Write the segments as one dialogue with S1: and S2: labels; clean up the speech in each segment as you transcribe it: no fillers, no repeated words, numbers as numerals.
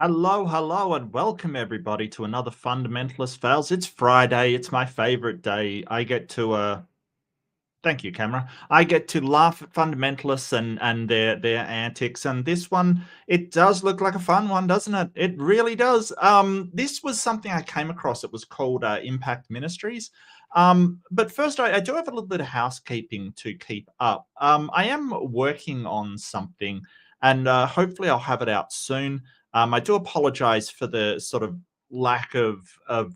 S1: Hello, hello, and welcome everybody to another Fundamentalist Fails. It's Friday. It's my favorite day. I get to thank you, camera. I get to laugh at fundamentalists and their antics. And this one, it does look like a fun one, doesn't it? It really does. This was something I came across. It was called Impact Ministries. But first, I do have a little bit of housekeeping to keep up. I am working on something, and hopefully, I'll have it out soon. I do apologize for the sort of lack of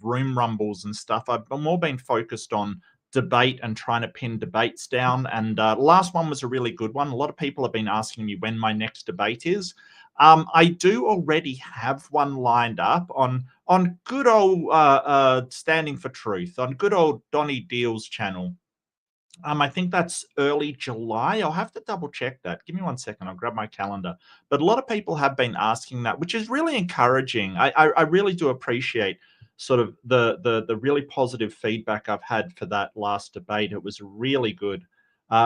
S1: room rumbles and stuff. I've more been focused on debate and trying to pin debates down. And last one was a really good one. A lot of people have been asking me when my next debate is. I do already have one lined up on good old Standing for Truth, on good old Donny Deal's channel. I think that's early July. I'll have to double check that. Give me 1 second. I'll grab my calendar. But a lot of people have been asking that, which is really encouraging. I really do appreciate sort of the really positive feedback I've had for that last debate. It was really good.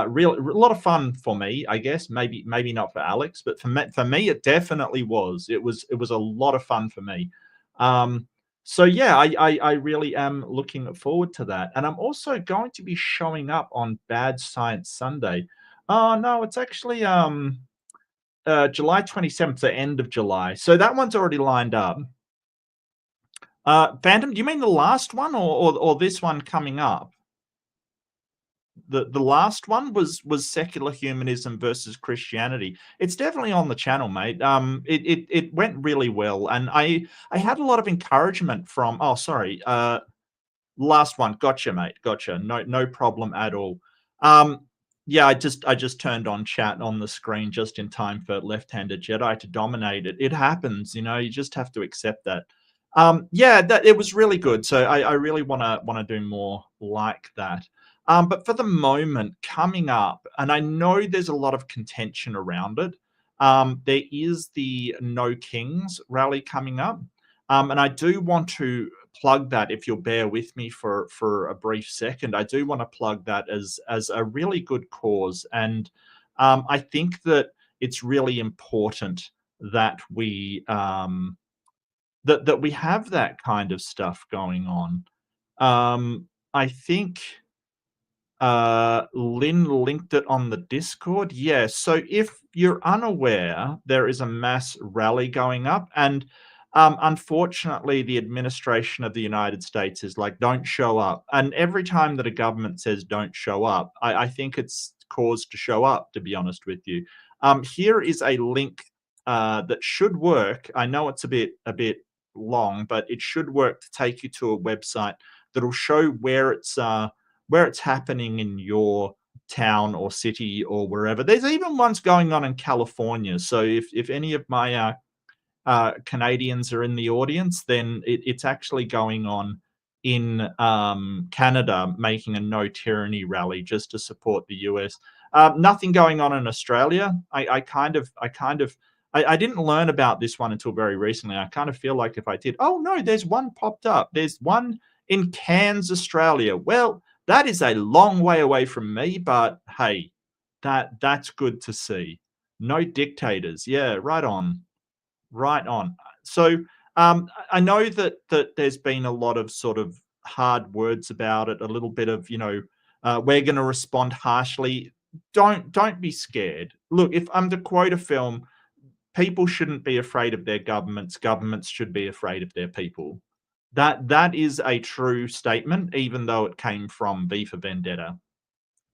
S1: Real a lot of fun for me, I guess. Maybe not for Alex, but for me it definitely was. It was a lot of fun for me. Um, so yeah, I really am looking forward to that, and I'm also going to be showing up on Bad Science Sunday. Oh no, it's actually July 27th, the end of July. So that one's already lined up. Phantom, do you mean the last one or this one coming up? The last one was secular humanism versus Christianity. It's definitely on the channel, mate. It went really well, and I had a lot of encouragement from. Oh, sorry. Last one. Gotcha, mate. Gotcha. No problem at all. Yeah, I just turned on chat on the screen just in time for left-handed Jedi to dominate it. It happens, you just have to accept that. Yeah, that it was really good. So I really wanna do more like that. But for the moment, coming up, and I know there's a lot of contention around it. There is the No Kings rally coming up. And I do want to plug that, if you'll bear with me for a brief second. I do want to plug that as a really good cause, and I think that it's really important that we have that kind of stuff going on. I think Lynn linked it on the Discord. Yeah, so if you're unaware, there is a mass rally going up, and unfortunately, the administration of the United States is like, don't show up. And every time that a government says don't show up, I think it's cause to show up, to be honest with you. Here is a link that should work. I know it's a bit long, but it should work to take you to a website that'll show where it's happening in your town or city or wherever. There's even ones going on in California. So if any of my Canadians are in the audience, then it's actually going on in Canada, making a no tyranny rally just to support the US. Nothing going on in Australia. I didn't learn about this one until very recently. I kind of feel like if I did, oh no, there's one popped up. There's one in Cairns, Australia. Well, that is a long way away from me, but hey, that's good to see. No dictators. Yeah, right on. Right on. So I know that there's been a lot of sort of hard words about it, a little bit of, we're going to respond harshly. Don't be scared. Look, if I'm to quote a film, people shouldn't be afraid of their governments. Governments should be afraid of their people. That is a true statement, even though it came from V for Vendetta.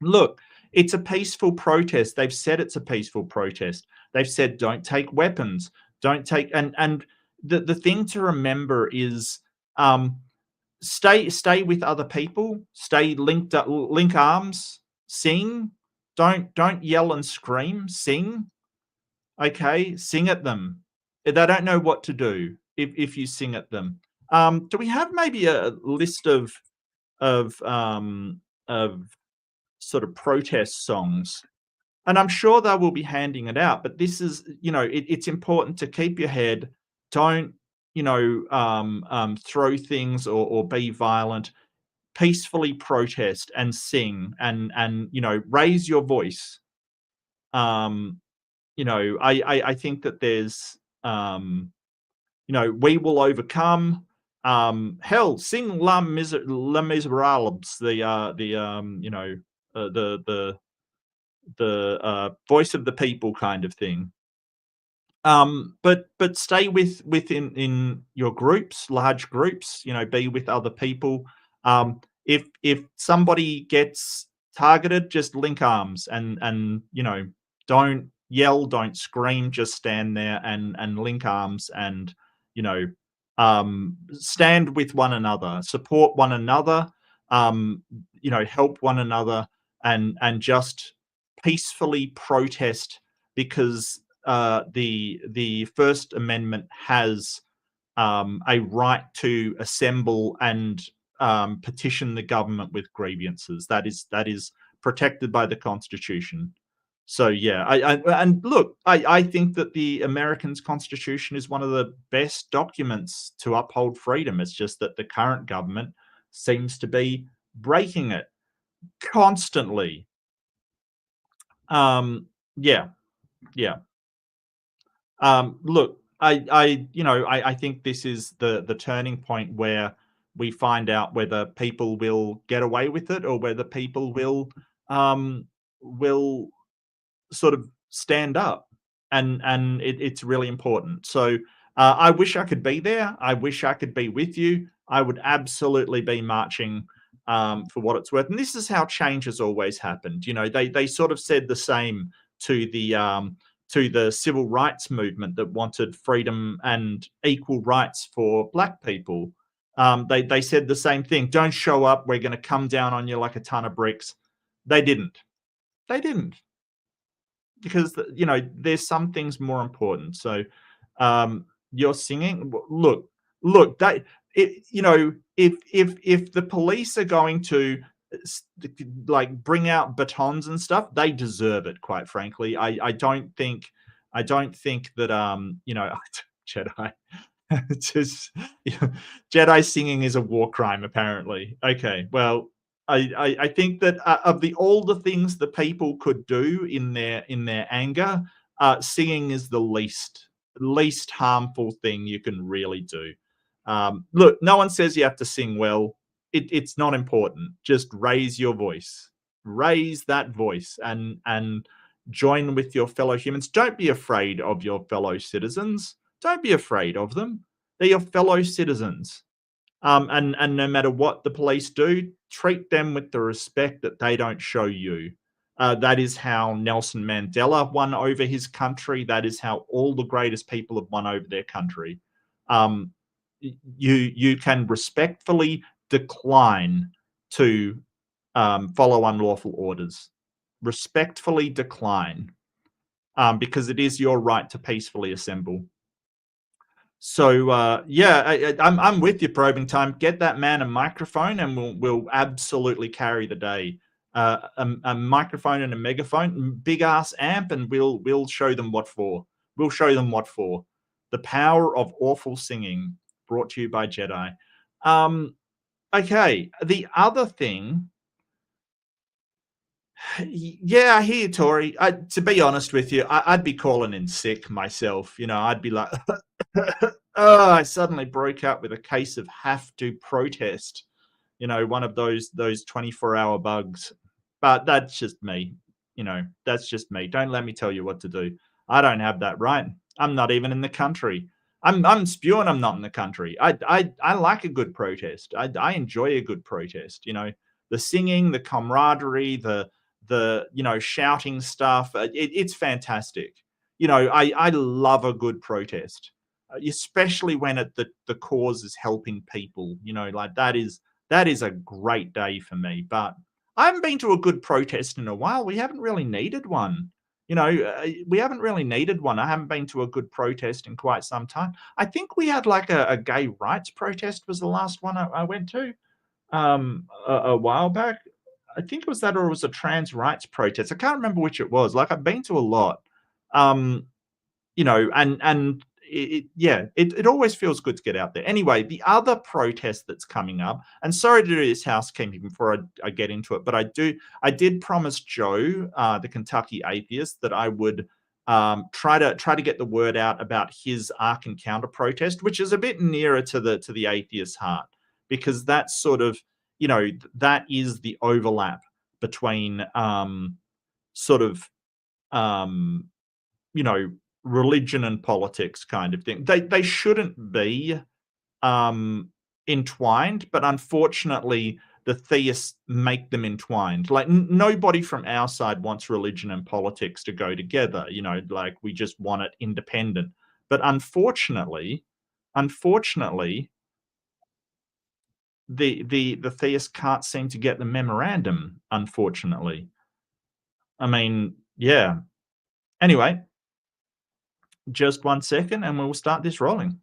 S1: Look, it's a peaceful protest. They've said it's a peaceful protest. They've said don't take weapons, don't take and the thing to remember is stay with other people, stay linked up, link arms, sing. Don't yell and scream, sing. Okay, sing at them. They don't know what to do if you sing at them. Do we have maybe a list of of sort of protest songs? And I'm sure they will be handing it out, but this is, it's important to keep your head. Don't, throw things or be violent. Peacefully protest and sing and raise your voice. I think that there's we will overcome. Hell, sing Les Miserables, the voice of the people kind of thing. But stay within in your groups, large groups. Be with other people. If somebody gets targeted, just link arms and don't yell, don't scream, just stand there and link arms and you know stand with one another, support one another, help one another, and just peacefully protest because the First Amendment has a right to assemble and petition the government with grievances. That is protected by the Constitution. So yeah, and look, I think that the Americans' Constitution is one of the best documents to uphold freedom. It's just that the current government seems to be breaking it constantly. Yeah, yeah. Look, I think this is the turning point where we find out whether people will get away with it or whether people will sort of stand up, and it's really important. So I wish I could be there. I wish I could be with you. I would absolutely be marching for what it's worth. And this is how change has always happened. They sort of said the same to the civil rights movement that wanted freedom and equal rights for black people. They said the same thing. Don't show up. We're going to come down on you like a ton of bricks. They didn't. They didn't, because there's some things more important. So you're singing. Look. If the police are going to like bring out batons and stuff, they deserve it. Quite frankly, I don't think that Jedi. Just Jedi singing is a war crime, apparently. Okay, well, I think that of all the things the people could do in their anger, singing is the least harmful thing you can really do. Look, no one says you have to sing well. It's not important. Just raise your voice, raise that voice, and join with your fellow humans. Don't be afraid of your fellow citizens. Don't be afraid of them. They're your fellow citizens. And no matter what the police do, treat them with the respect that they don't show you. That is how Nelson Mandela won over his country. That is how all the greatest people have won over their country. You can respectfully decline to follow unlawful orders. Respectfully decline, because it is your right to peacefully assemble. So yeah, I'm with you, Probing Time. Get that man a microphone, and we'll absolutely carry the day. A microphone and a megaphone, big ass amp, and we'll show them what for. We'll show them what for. The power of awful singing, brought to you by Jedi. Okay, the other thing. Yeah, I hear you, Tori. To be honest with you, I'd be calling in sick myself. I'd be like, oh, I suddenly broke out with a case of have to protest. One of those 24-hour bugs. But that's just me. That's just me. Don't let me tell you what to do. I don't have that right. I'm not even in the country. I'm spewing I'm not in the country. I like a good protest. I enjoy a good protest. The singing, the camaraderie, the shouting stuff. It's fantastic. I love a good protest, especially when the cause is helping people. Like that is a great day for me. But I haven't been to a good protest in a while. We haven't really needed one. We haven't really needed one. I haven't been to a good protest in quite some time. I think we had like a gay rights protest was the last one I went to a while back. I think it was that, or it was a trans rights protest. I can't remember which it was. Like I've been to a lot, and it always feels good to get out there. Anyway, the other protest that's coming up, and sorry to do this housekeeping before I get into it, but I did promise Joe, the Kentucky atheist, that I would try to get the word out about his Ark Encounter protest, which is a bit nearer to the atheist heart, because that's sort of, that is the overlap between sort of um, religion and politics kind of thing. They shouldn't be entwined, but unfortunately, the theists make them entwined. Like nobody from our side wants religion and politics to go together. Like we just want it independent. But unfortunately, the theists can't seem to get the memorandum. Unfortunately, I mean, yeah. Anyway, just 1 second, and we'll start this rolling.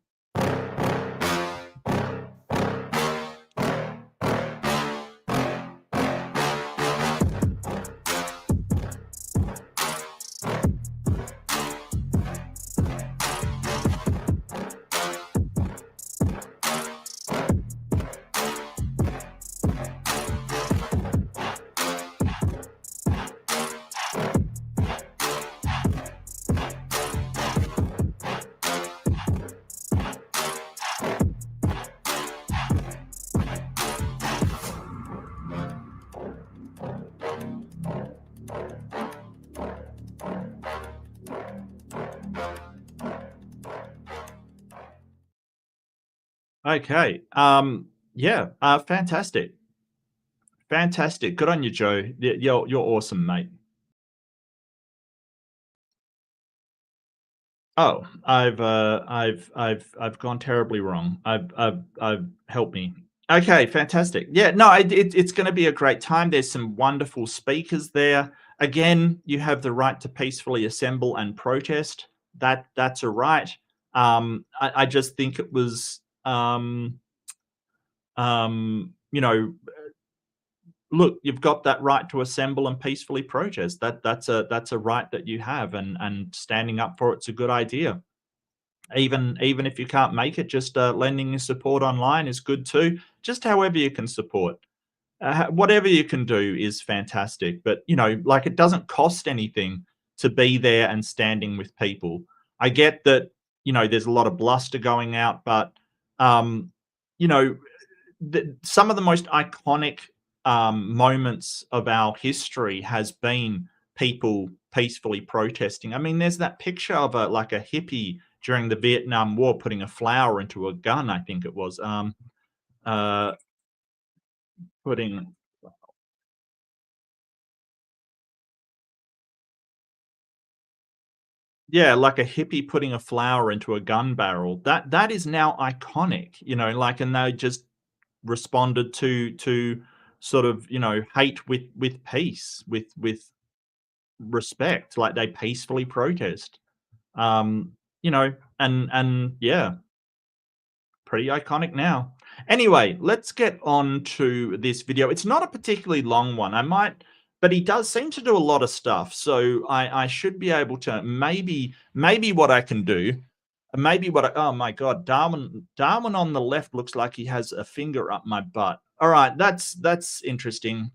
S1: Okay. Yeah. Fantastic. Fantastic. Good on you, Joe. You're awesome, mate. Oh, I've gone terribly wrong. I've helped me. Okay, fantastic. Yeah, no, it's going to be a great time. There's some wonderful speakers there. Again, you have the right to peacefully assemble and protest. That's a right. I just think it was, you know, look, you've got that right to assemble and peacefully protest. That's a right that you have, and standing up for it's a good idea. Even if you can't make it, just lending your support online is good too. Just however you can support. Whatever you can do is fantastic. But like, it doesn't cost anything to be there and standing with people. I get that there's a lot of bluster going out, but you know some of the most iconic moments of our history has been people peacefully protesting. I mean, there's that picture of a hippie during the Vietnam War putting a flower into a gun. I think it was uh, putting yeah, like a hippie putting a flower into a gun barrel. That is now iconic. Like, and they just responded to sort of hate with peace, with respect, like they peacefully protest. And yeah, pretty iconic now. Anyway, let's get on to this video. It's not a particularly long one. But he does seem to do a lot of stuff, so I should be able to maybe what I can do. Oh my God, Darwin on the left looks like he has a finger up my butt. All right, that's interesting.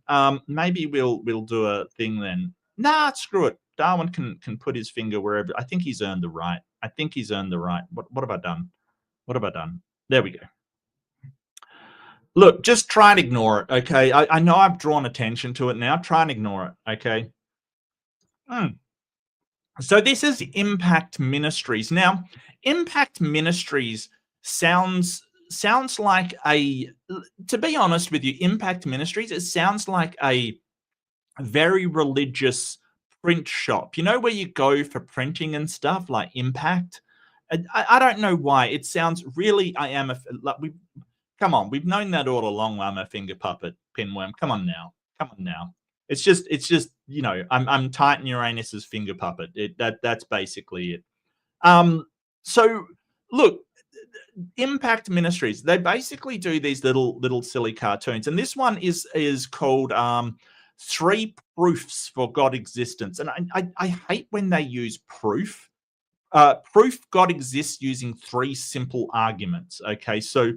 S1: Maybe we'll do a thing then. Nah, screw it. Darwin can put his finger wherever. I think he's earned the right. I think he's earned the right. What have I done? What have I done? There we go. Look, just try and ignore it, okay? I know I've drawn attention to it now. Try and ignore it, okay? So this is Impact Ministries. Now, Impact Ministries sounds like to be honest with you, Impact Ministries, it sounds like a very religious print shop. Where you go for printing and stuff, like Impact. I don't know why. It sounds really, come on, we've known that all along. I'm a finger puppet, pinworm. Come on now. It's just I'm Titan Uranus's finger puppet. That's basically it. So look, Impact Ministries, they basically do these little silly cartoons, and this one is called 3 Proofs for God Existence. And I hate when they use proof. Proof God exists using 3 simple arguments. Okay, so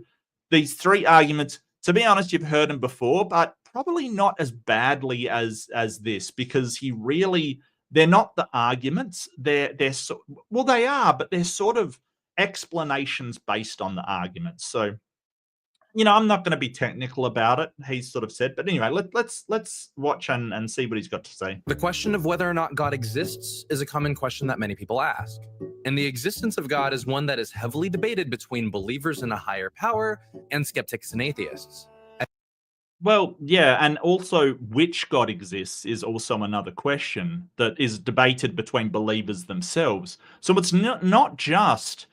S1: these 3 arguments, to be honest, you've heard them before, but probably not as badly as this, because he really they're not the arguments. Well, they are, but they're sort of explanations based on the arguments. So, I'm not going to be technical about it. He's sort of said, but anyway, let's watch and see what he's got to say.
S2: The question of whether or not God exists is a common question that many people ask. And the existence of God is one that is heavily debated between believers in a higher power and skeptics and atheists.
S1: Well, yeah, and also which God exists is also another question that is debated between believers themselves. So it's not just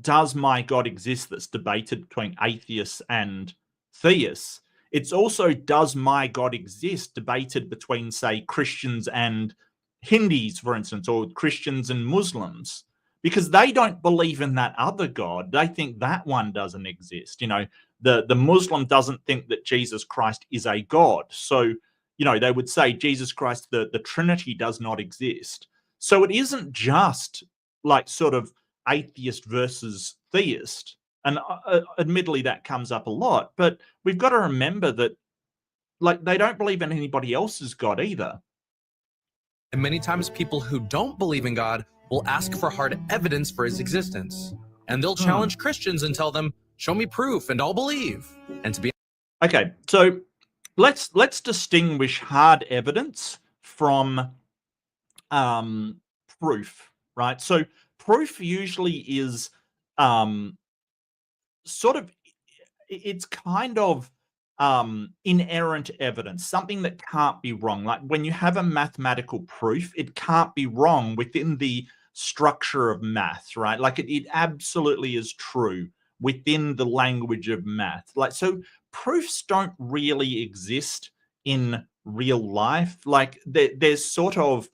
S1: does my God exist that's debated between atheists and theists. It's also does my God exist debated between, say, Christians and Hindus, for instance, or Christians and Muslims, because they don't believe in that other God. They think that one doesn't exist. The Muslim doesn't think that Jesus Christ is a God. So, they would say Jesus Christ, the Trinity does not exist. So it isn't just like sort of atheist versus theist. And admittedly, that comes up a lot. But we've got to remember that, like, they don't believe in anybody else's God either.
S2: And many times people who don't believe in God will ask for hard evidence for his existence. And they'll challenge Christians and tell them, show me proof and I'll believe. And to be
S1: okay, so let's distinguish hard evidence from proof, right? So proof usually is sort of, it's kind of inerrant evidence, something that can't be wrong. Like when you have a mathematical proof, it can't be wrong within the structure of math, right? Like it absolutely is true within the language of math. Like, so proofs don't really exist in real life. Like there's sort of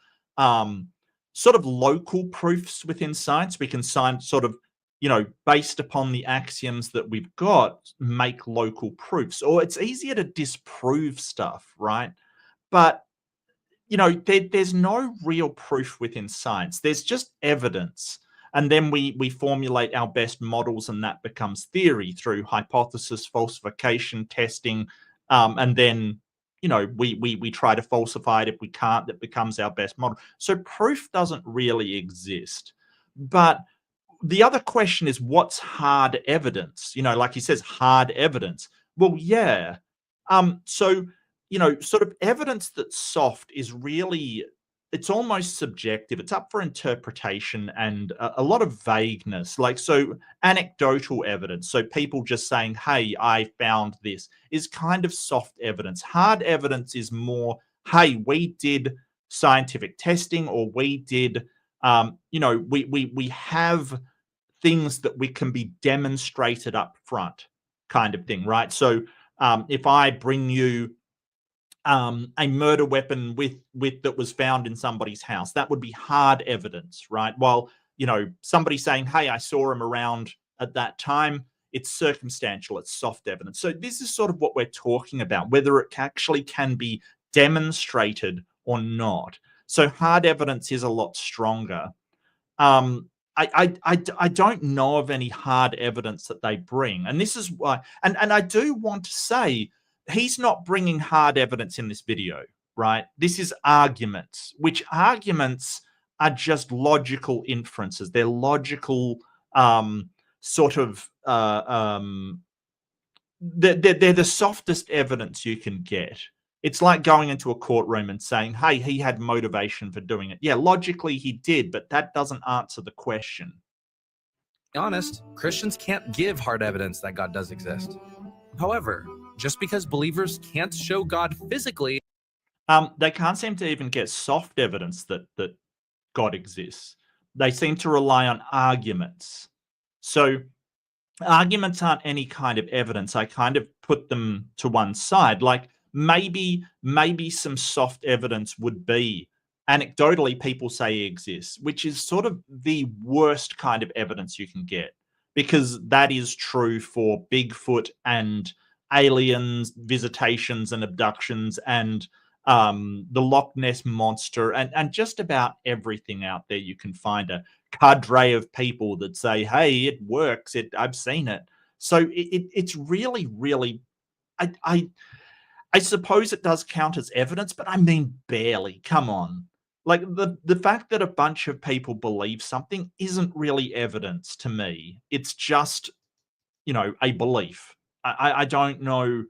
S1: local proofs within science. We can sort of, based upon the axioms that we've got, make local proofs, or it's easier to disprove stuff, right? But, there's no real proof within science. There's just evidence. And then we formulate our best models, and that becomes theory through hypothesis, falsification, testing, and then, we try to falsify it. If we can't, that becomes our best model. So proof doesn't really exist. But the other question is, what's hard evidence? Like he says, hard evidence. Well, yeah. So, sort of evidence that's soft is really, it's almost subjective. It's up for interpretation and a lot of vagueness. Like, so anecdotal evidence. So people just saying, hey, I found this, is kind of soft evidence. Hard evidence is more, hey, we did scientific testing, or we did, we have things that we can be demonstrated up front, kind of thing, right? So if I bring you a murder weapon with that was found in somebody's house, that would be hard evidence, right? While, somebody saying, hey, I saw him around at that time, it's circumstantial, it's soft evidence. So this is sort of what we're talking about, whether it actually can be demonstrated or not. So hard evidence is a lot stronger. I don't know of any hard evidence that they bring. And this is why, and I do want to say, he's not bringing hard evidence in this video, right? This is arguments, which arguments are just logical inferences. They're logical they're the softest evidence you can get. It's like going into a courtroom and saying, hey, he had motivation for doing it. Yeah, logically he did, but that doesn't answer the question.
S2: be honest, Christians can't give hard evidence that God does exist. However, just because believers can't show God physically,
S1: they can't seem to even get soft evidence that God exists. They seem to rely on arguments. So arguments aren't any kind of evidence. I kind of put them to one side. Like maybe some soft evidence would be, anecdotally, people say he exists, which is sort of the worst kind of evidence you can get, because that is true for Bigfoot and aliens, visitations and abductions, and the Loch Ness monster, and just about everything out there. You can find a cadre of people that say, hey, it works, I've seen it. So it's really, really, I suppose it does count as evidence, but I mean barely. Come on. Like the fact that a bunch of people believe something isn't really evidence to me. It's just, a belief. I don't know.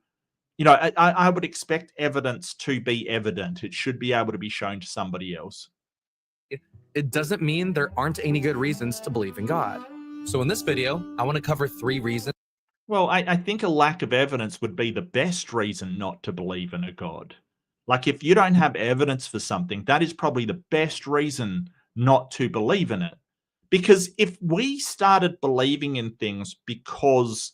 S1: I would expect evidence to be evident. It should be able to be shown to somebody else.
S2: It doesn't mean there aren't any good reasons to believe in God. So in this video, I want to cover 3 reasons.
S1: Well, I think a lack of evidence would be the best reason not to believe in a God. Like, if you don't have evidence for something, that is probably the best reason not to believe in it. Because if we started believing in things because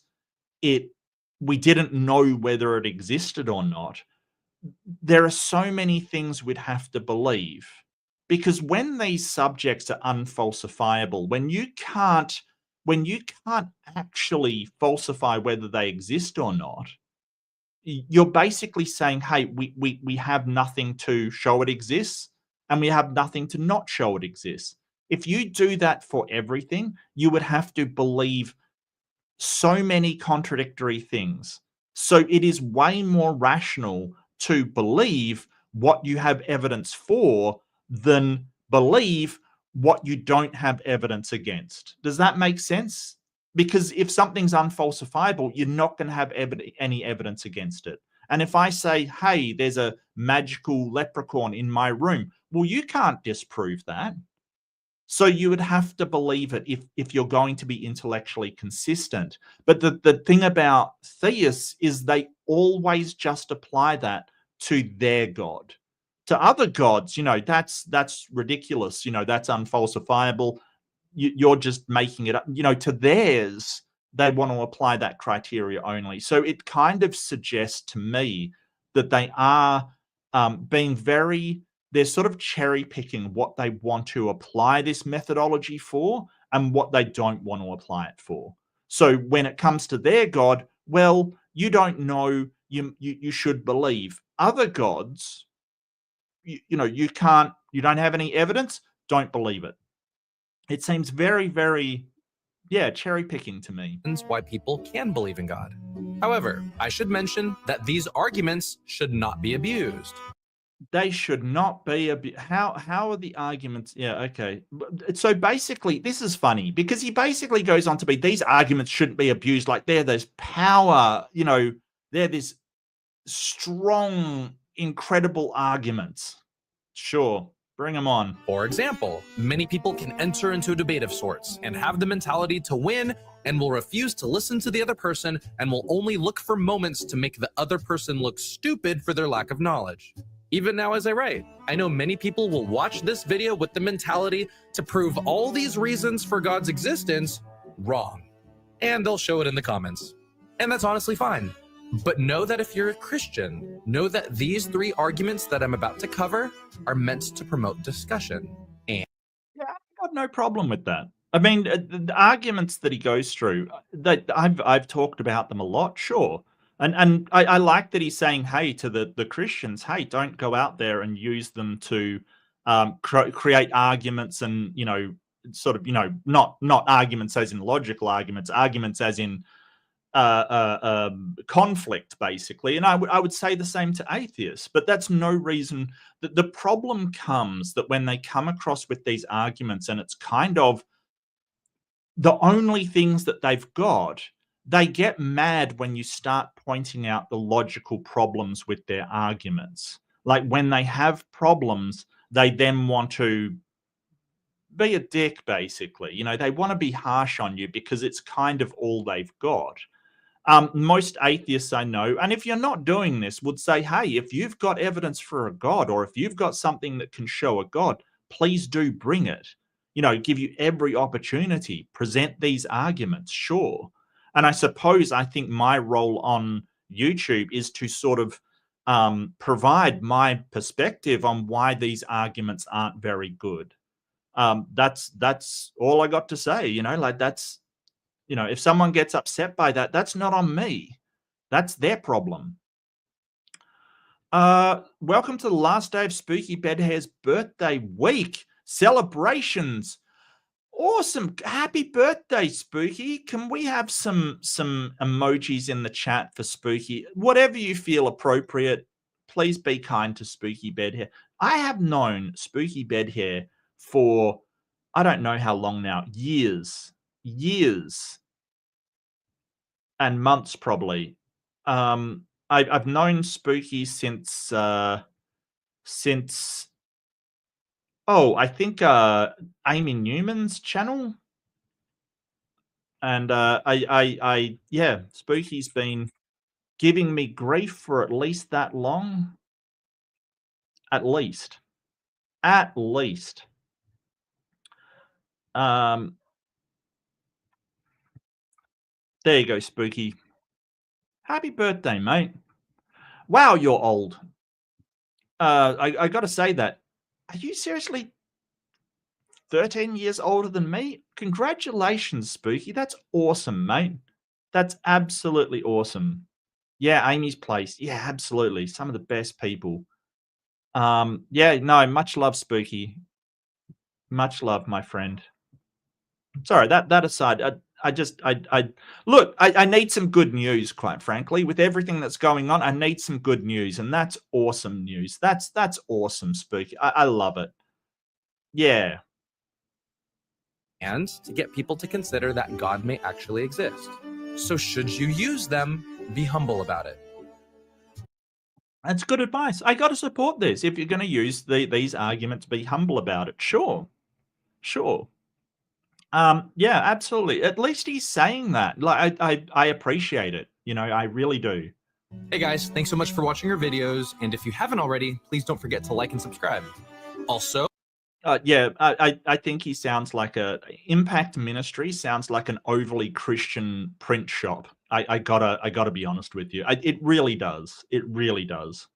S1: we didn't know whether it existed or not, there are so many things we'd have to believe. Because when these subjects are unfalsifiable, when you can't actually falsify whether they exist or not, you're basically saying, hey, we have nothing to show it exists, and we have nothing to not show it exists. If you do that for everything, you would have to believe so many contradictory things. So it is way more rational to believe what you have evidence for than believe what you don't have evidence against. Does that make sense? Because if something's unfalsifiable, you're not going to have any evidence against it. And if I say, hey, there's a magical leprechaun in my room, well, you can't disprove that. So you would have to believe it if you're going to be intellectually consistent. But the thing about theists is they always just apply that to their God. To other gods, that's ridiculous. That's unfalsifiable. You're just making it up. To theirs, they want to apply that criteria only. So it kind of suggests to me that they are being they're sort of cherry picking what they want to apply this methodology for and what they don't want to apply it for. So when it comes to their God, well, you don't know, you should believe. Other gods, you don't have any evidence, don't believe it. It seems very, very, cherry picking to me.
S2: Why people can believe in God. However, I should mention that these arguments should not be abused.
S1: They should not be how are the arguments? Yeah, okay. So basically, this is funny because he basically goes on to be, these arguments shouldn't be abused. Like, they're this power, they're this strong, incredible arguments. Sure, bring them on.
S2: For example, many people can enter into a debate of sorts and have the mentality to win and will refuse to listen to the other person and will only look for moments to make the other person look stupid for their lack of knowledge. Even now as I write, I know many people will watch this video with the mentality to prove all these reasons for God's existence wrong. And they'll show it in the comments. And that's honestly fine. But know that if you're a Christian, know that these 3 arguments that I'm about to cover are meant to promote discussion. And
S1: yeah, I've got no problem with that. I mean, the arguments that he goes through, that I've talked about them a lot, sure. And I like that he's saying, hey, to the Christians, hey, don't go out there and use them to create arguments and, sort of, not arguments as in logical arguments as in conflict, basically. And I would say the same to atheists, but that's no reason. The problem comes that when they come across with these arguments and it's kind of the only things that they've got, they get mad when you start pointing out the logical problems with their arguments. Like, when they have problems, they then want to be a dick, basically. They want to be harsh on you because it's kind of all they've got. Most atheists I know, and if you're not doing this, would say, hey, if you've got evidence for a God, or if you've got something that can show a God, please do bring it. Give you every opportunity. Present these arguments, sure. And I think my role on YouTube is to sort of provide my perspective on why these arguments aren't very good. That's all I got to say. That's, if someone gets upset by that, that's not on me. That's their problem. Welcome to the last day of Spooky Bedhair's birthday week. Celebrations. Awesome. Happy birthday, Spooky. Can we have some emojis in the chat for Spooky? Whatever you feel appropriate. Please be kind to Spooky Bedhair. I have known Spooky Bedhair for, I don't know how long now, years and months probably. I've known Spooky since I think Amy Newman's channel, and yeah, Spooky's been giving me grief for at least that long, at least. Um, there you go, Spooky. Happy birthday, mate. Wow, you're old. I got to say that. Are you seriously 13 years older than me? Congratulations, Spooky. That's awesome, mate. That's absolutely awesome. Yeah, Amy's Place. Yeah, absolutely. Some of the best people. Yeah, no, much love, Spooky. Much love, my friend. Sorry, that aside, I look, I need some good news, quite frankly. With everything that's going on, I need some good news, and that's awesome news. That's awesome, Spooky. I love it. Yeah.
S2: And to get people to consider that God may actually exist. So should you use them, be humble about it.
S1: That's good advice. I got to support this. If you're going to use these arguments, be humble about it. Sure. Yeah, absolutely. At least he's saying that. Like, I appreciate it. You know, I really do.
S2: Hey guys, thanks so much for watching our videos. And if you haven't already, please don't forget to like and subscribe. Also,
S1: yeah, I think he sounds like Impact Ministry sounds like an overly Christian print shop. I gotta be honest with you. It really does. It really does.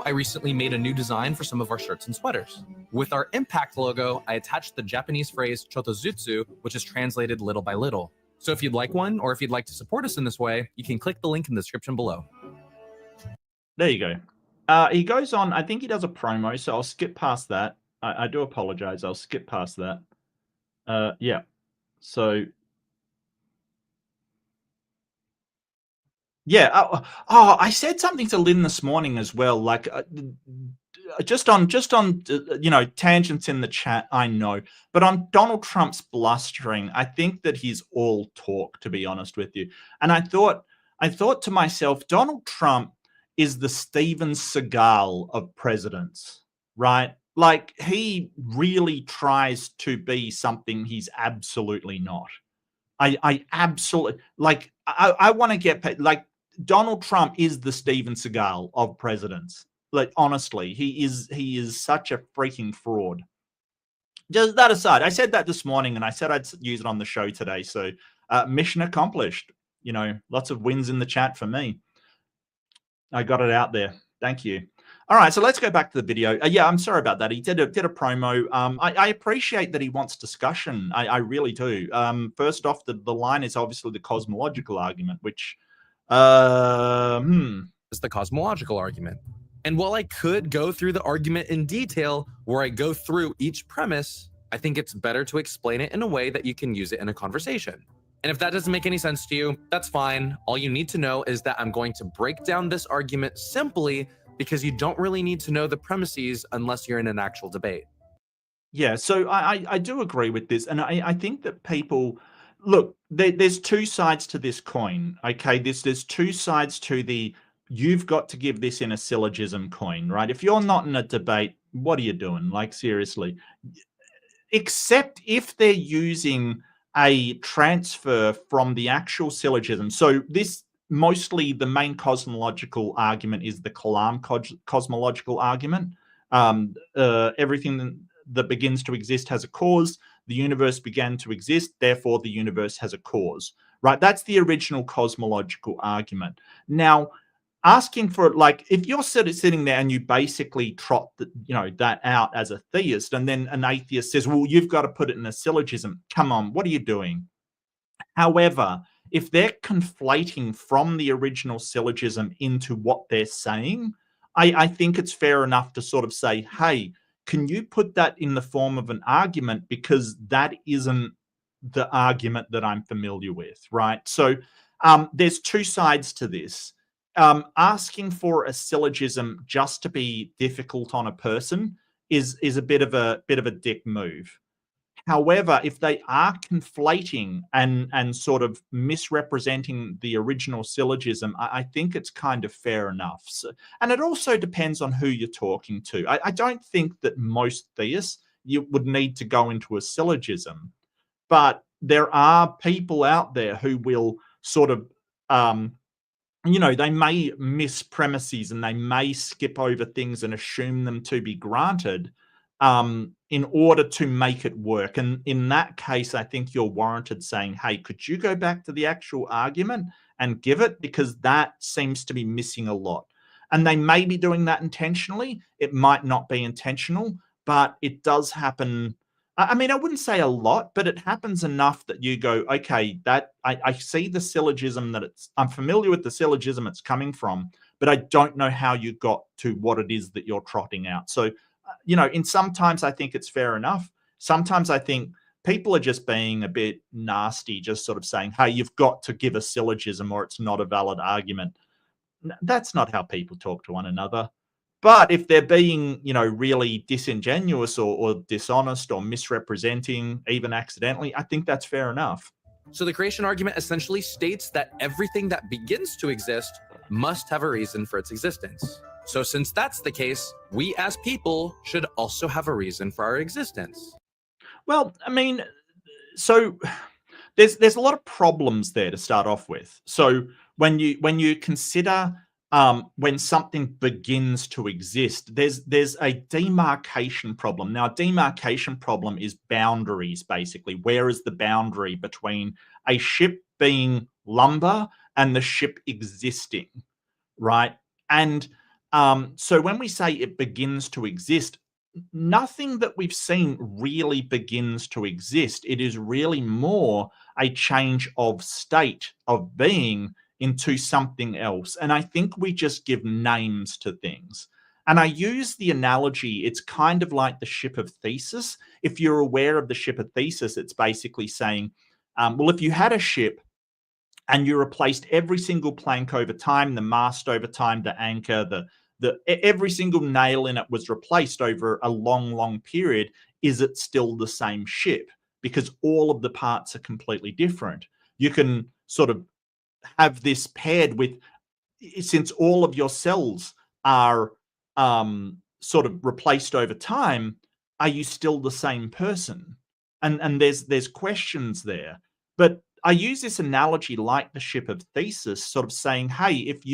S2: I recently made a new design for some of our shirts and sweaters. With our Impact logo, I attached the Japanese phrase chotozutsu, which is translated little by little. So if you'd like one, or if you'd like to support us in this way, you can click the link in the description below.
S1: There you go. He goes on, I think he does a promo, so I'll skip past that. I do apologize. I'll skip past that. Yeah. So yeah. I said something to Lynn this morning as well. Like, just on you know, tangents in the chat. I know, but on Donald Trump's blustering, I think that he's all talk. To be honest with you, and I thought to myself, Donald Trump is the Steven Seagal of presidents, right? Like, he really tries to be something he's absolutely not. I absolutely, like, I want to get paid. Like, Donald Trump is the Steven Seagal of presidents. Like, honestly, he is such a freaking fraud. Just that aside, I said that this morning, and I said I'd use it on the show today. So mission accomplished. You know, lots of wins in the chat for me. I got it out there. Thank you. All right, so let's go back to the video. Yeah, I'm sorry about that. He did a promo. I appreciate that he wants discussion. I really do. First off, the line is obviously the cosmological argument, which
S2: is the cosmological argument. And while I could go through the argument in detail, where I go through each premise, I think it's better to explain it in a way that you can use it in a conversation. And if that doesn't make any sense to you, that's fine. All you need to know is that I'm going to break down this argument simply, because you don't really need to know the premises unless you're in an actual debate.
S1: Yeah, so I do agree with this. And I think that people, look, there's two sides to this coin, okay? There's two sides to the, you've got to give this in a syllogism coin, right? If you're not in a debate, what are you doing? Like, seriously. Except if they're using a transfer from the actual syllogism. So this, mostly the main cosmological argument is the Kalam cosmological argument. Everything that begins to exist has a cause. The universe began to exist, therefore the universe has a cause, right? That's the original cosmological argument. Now, asking for, like, if you're sitting there and you basically trot that out as a theist, and then an atheist says, well, you've got to put it in a syllogism. Come on, what are you doing? However, if they're conflating from the original syllogism into what they're saying, I think it's fair enough to sort of say, hey, can you put that in the form of an argument? Because that isn't the argument that I'm familiar with, right? So there's two sides to this. Asking for a syllogism just to be difficult on a person, is a bit of a dick move. However, if they are conflating and sort of misrepresenting the original syllogism, I think it's kind of fair enough. So, and it also depends on who you're talking to. I don't think that most theists you would need to go into a syllogism, but there are people out there who will sort of they may miss premises and they may skip over things and assume them to be granted in order to make it work. And in that case, I think you're warranted saying, hey, could you go back to the actual argument and give it? Because that seems to be missing a lot. And they may be doing that intentionally. It might not be intentional, but it does happen. I mean, I wouldn't say a lot, but it happens enough that you go, okay, that I see the syllogism that I'm familiar with the syllogism it's coming from, but I don't know how you got to what it is that you're trotting out. So, in sometimes I think it's fair enough. Sometimes I think people are just being a bit nasty, just sort of saying, hey, you've got to give a syllogism or it's not a valid argument. That's not how people talk to one another. But if they're being, really disingenuous or dishonest or misrepresenting, even accidentally, I think that's fair enough.
S2: So the creation argument essentially states that everything that begins to exist must have a reason for its existence. So since that's the case, we as people should also have a reason for our existence.
S1: Well, I mean, so there's a lot of problems there to start off with. So when you consider when something begins to exist, there's a demarcation problem. Now, a demarcation problem is boundaries, basically. Where is the boundary between a ship being lumber and the ship existing, right? And so when we say it begins to exist, nothing that we've seen really begins to exist. It is really more a change of state of being into something else. And I think we just give names to things. And I use the analogy, it's kind of like the ship of Theseus. If you're aware of the ship of Theseus, it's basically saying, well, if you had a ship and you replaced every single plank over time, the mast over time, the anchor, every single nail in it was replaced over a long period, is it still the same ship? Because all of the parts are completely different. You can sort of have this paired with, since all of your cells are sort of replaced over time, are you still the same person? And there's questions there. But I use this analogy like the ship of Theseus, sort of saying, hey, if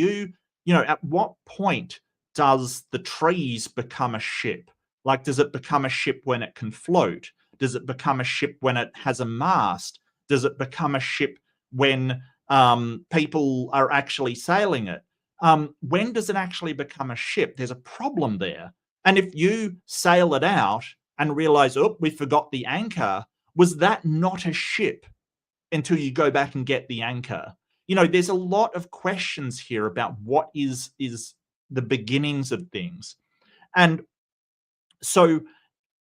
S1: at what point does the trees become a ship? Like, does it become a ship when it can float? Does it become a ship when it has a mast? Does it become a ship when people are actually sailing it? When does it actually become a ship? There's a problem there. And if you sail it out and realize, oh, we forgot the anchor, was that not a ship until you go back and get the anchor? There's a lot of questions here about what is the beginnings of things. And so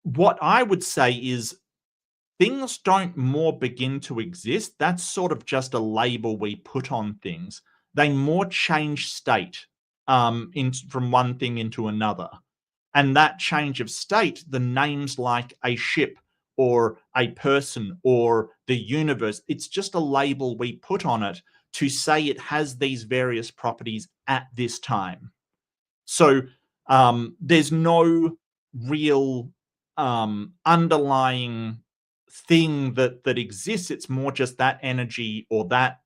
S1: what I would say is things don't more begin to exist. That's sort of just a label we put on things. They more change state from one thing into another. And that change of state, the names like a ship or a person or the universe, it's just a label we put on it to say it has these various properties at this time. So there's no real underlying thing that exists. It's more just that energy or that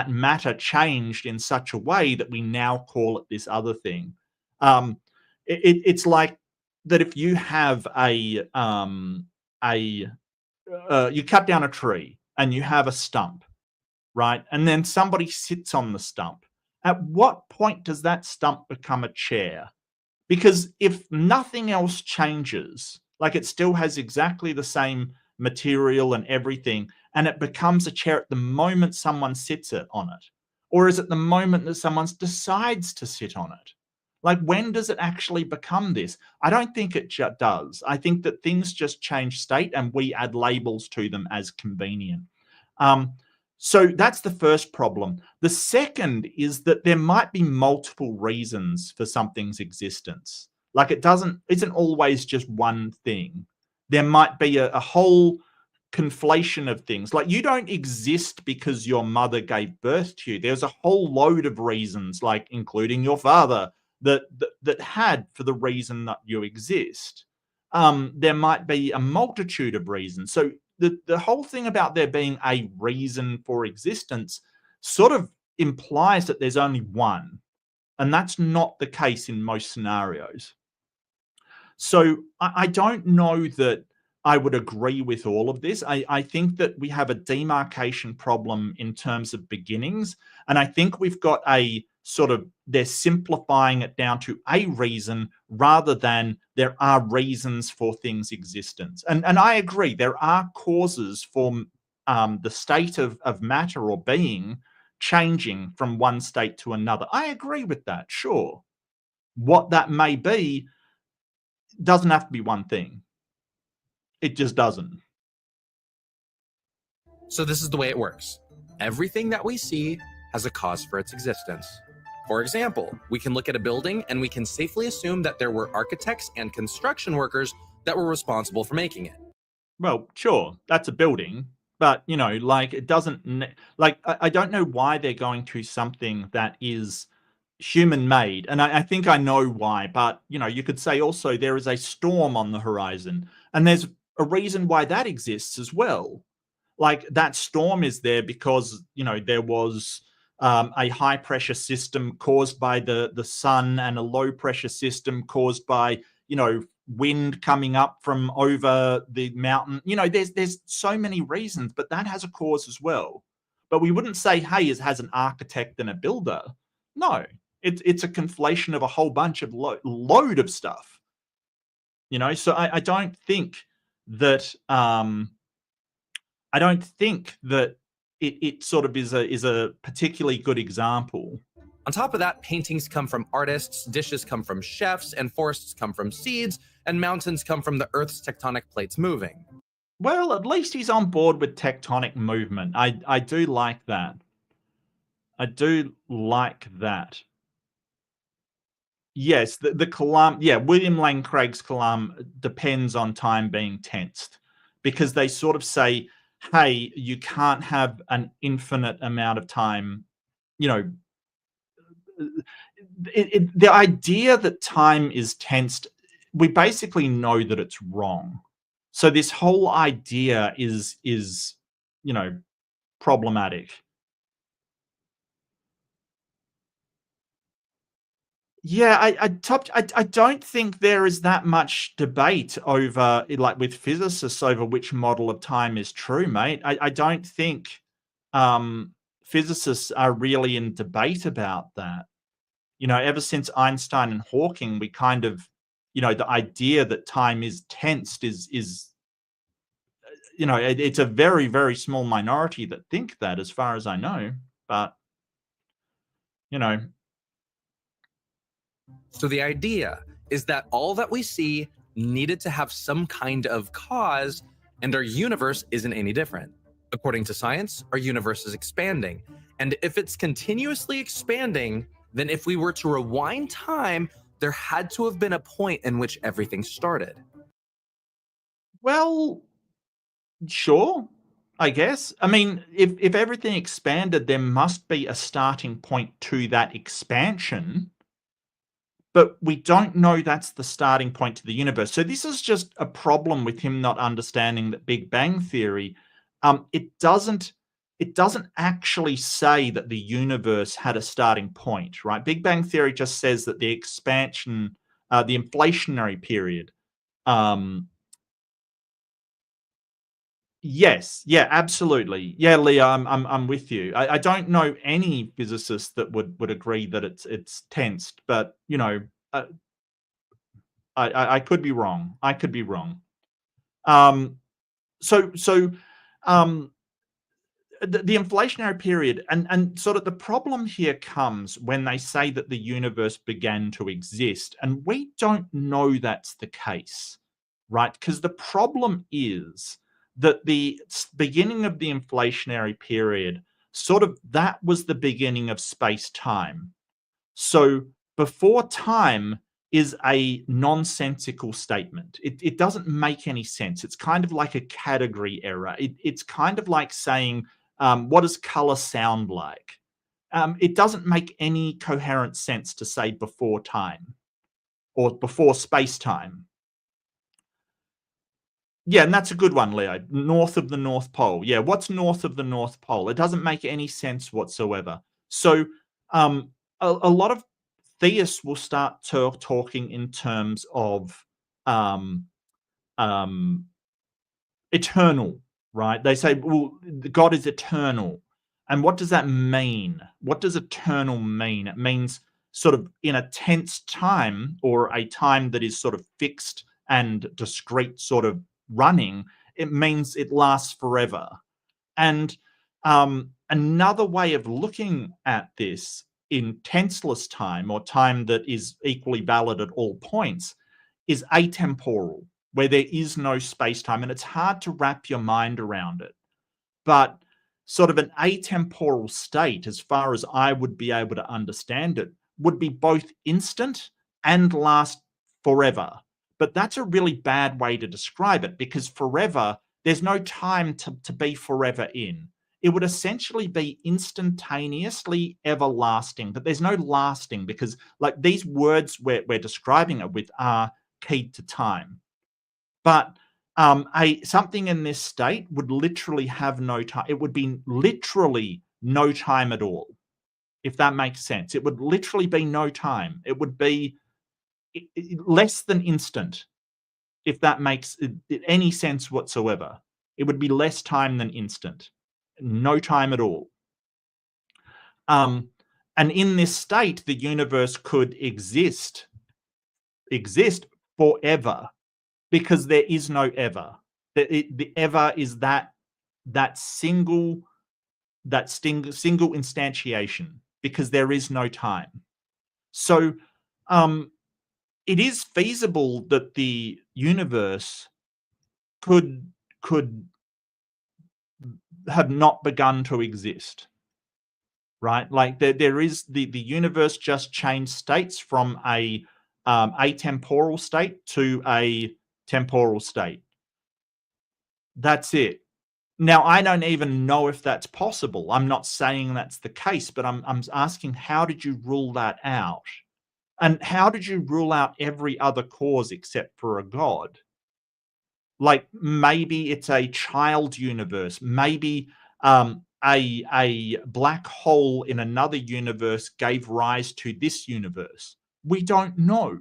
S1: matter changed in such a way that we now call it this other thing. It's like that if you have you cut down a tree and you have a stump, right? And then somebody sits on the stump. At what point does that stump become a chair? Because if nothing else changes, like it still has exactly the same material and everything, and it becomes a chair at the moment someone sits on it? Or is it the moment that someone decides to sit on it? Like, when does it actually become this? I don't think it does. I think that things just change state and we add labels to them as convenient. So that's the first problem. The second is that there might be multiple reasons for something's existence. Like it isn't always just one thing. There might be a whole conflation of things. Like you don't exist because your mother gave birth to you. There's a whole load of reasons, like including your father, that had for the reason that you exist. There might be a multitude of reasons. So the whole thing about there being a reason for existence sort of implies that there's only one, and that's not the case in most scenarios. So I don't know that I would agree with all of this. I think that we have a demarcation problem in terms of beginnings. And I think we've got a sort of, they're simplifying it down to a reason rather than there are reasons for things' existence. And I agree, there are causes for the state of matter or being changing from one state to another. I agree with that, sure. What that may be doesn't have to be one thing. It just doesn't.
S2: So this is the way it works. Everything that we see has a cause for its existence. For example, we can look at a building and we can safely assume that there were architects and construction workers that were responsible for making it.
S1: Well, sure, that's a building, but you know, like it doesn't like I don't know why they're going to something that is human made, and I think I know why. But you know, you could say also there is a storm on the horizon, and there's a reason why that exists as well. Like that storm is there because you know there was a high pressure system caused by the sun and a low pressure system caused by you know wind coming up from over the mountain. You know, there's so many reasons, but that has a cause as well. But we wouldn't say, hey, it has an architect and a builder. No, it's a conflation of a whole bunch of load of stuff. You know, so I don't think that it sort of is a particularly good example.
S2: On top of that, paintings come from artists, dishes come from chefs, and forests come from seeds, and mountains come from the Earth's tectonic plates moving.
S1: Well, at least he's on board with tectonic movement. I do like that. I do like that. Yes, the Kalam, yeah, William Lane Craig's Kalam depends on time being tensed, because they sort of say, hey, you can't have an infinite amount of time, you know, the idea that time is tensed, we basically know that it's wrong. So this whole idea is you know problematic. Yeah, I don't think there is that much debate over like with physicists over which model of time is true, mate. I don't think physicists are really in debate about that. You know, ever since Einstein and Hawking, we kind of, you know, the idea that time is tensed is you know, it's a very, very small minority that think that, as far as I know. But, you know.
S2: So the idea is that all that we see needed to have some kind of cause, and our universe isn't any different. According to science, our universe is expanding. And if it's continuously expanding, then if we were to rewind time, there had to have been a point in which everything started.
S1: Well, sure, I guess. I mean, if everything expanded, there must be a starting point to that expansion. But we don't know that's the starting point to the universe. So this is just a problem with him not understanding that Big Bang Theory. It doesn't actually say that the universe had a starting point, right? Big Bang Theory just says that the expansion, the inflationary period. Yes, yeah, absolutely. Yeah, Leah, I'm with you. I don't know any physicist that would agree that it's tensed, but you know, uh, I could be wrong. I could be wrong. Um, so the inflationary period and sort of the problem here comes when they say that the universe began to exist, and we don't know that's the case, right? Because the problem is that the beginning of the inflationary period, sort of that was the beginning of space time. So before time, is a nonsensical statement. It doesn't make any sense. It's kind of like a category error. It's kind of like saying, what does color sound like? It doesn't make any coherent sense to say before time or before space-time. Yeah, and that's a good one, Leo. North of the North Pole. Yeah, what's north of the North Pole? It doesn't make any sense whatsoever. So a lot of theists will start talking in terms of um, um, eternal, right? They say, well, God is eternal. And what does that mean? What does eternal mean? It means sort of in a tense time, or a time that is sort of fixed and discrete sort of running. It means it lasts forever. And another way of looking at this in tenseless time, or time that is equally valid at all points, is atemporal, where there is no space-time, and it's hard to wrap your mind around it. But sort of an atemporal state, as far as I would be able to understand it, would be both instant and last forever. But that's a really bad way to describe it, because forever, there's no time to be forever in. It would essentially be instantaneously everlasting, but there's no lasting, because like these words we're describing it with are keyed to time. But something in this state would literally have no time. It would be literally no time at all, if that makes sense. It would literally be no time. It would be less than instant, if that makes any sense whatsoever. It would be less time than instant. No time at all. And in this state, the universe could exist forever, because there is no ever. The ever is that single instantiation, because there is no time. So it is feasible that the universe could have not begun to exist, right? Like there is the universe just changed states from a atemporal state to a temporal state. That's it. Now, I don't even know if that's possible. I'm not saying that's the case, but I'm asking, how did you rule that out? And how did you rule out every other cause except for a god? Like, maybe it's a child universe. Maybe a black hole in another universe gave rise to this universe. We don't know.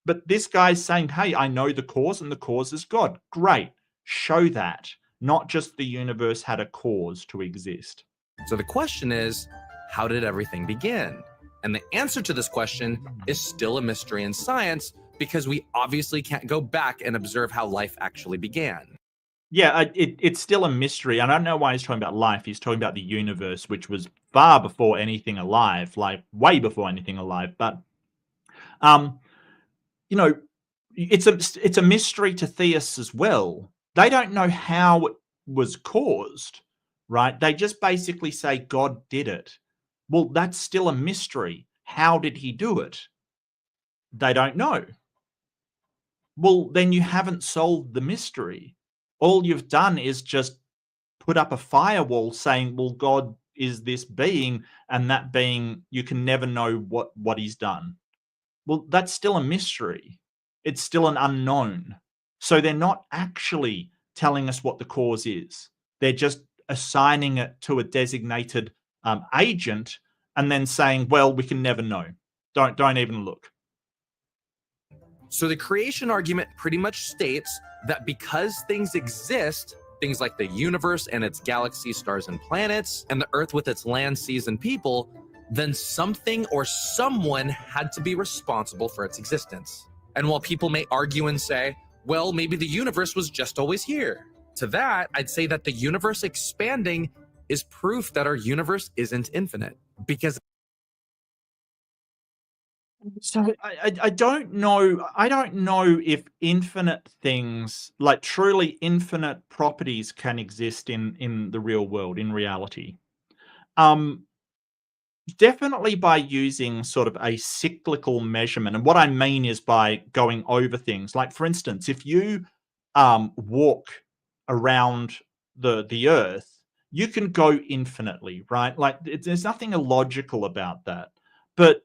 S1: But this guy's saying, hey, I know the cause, and the cause is God. Great. Show that. Not just the universe had a cause to exist.
S2: So the question is, how did everything begin? And the answer to this question is still a mystery in science, because we obviously can't go back and observe how life actually began.
S1: Yeah, it's still a mystery. I don't know why he's talking about life. He's talking about the universe, which was far before anything alive, like way before anything alive. But you know, it's a mystery to theists as well. They don't know how it was caused, right? They just basically say God did it. Well, that's still a mystery. How did he do it? They don't know. Well, then you haven't solved the mystery. All you've done is just put up a firewall saying, well, God is this being, and that being, you can never know what he's done. Well, that's still a mystery. It's still an unknown. So they're not actually telling us what the cause is. They're just assigning it to a designated agent, and then saying, well, we can never know. Don't even look.
S2: So the creation argument pretty much states that because things exist, things like the universe and its galaxies, stars, and planets, and the earth with its land, seas, and people, then something or someone had to be responsible for its existence. And while people may argue and say, well, maybe the universe was just always here, to that, I'd say that the universe expanding is proof that our universe isn't infinite. Because
S1: so I don't know. I don't know if infinite things, like truly infinite properties, can exist in the real world, in reality. definitely by using sort of a cyclical measurement. And what I mean is by going over things. Like, for instance, if you walk around the Earth, you can go infinitely, right? Like, there's nothing illogical about that. But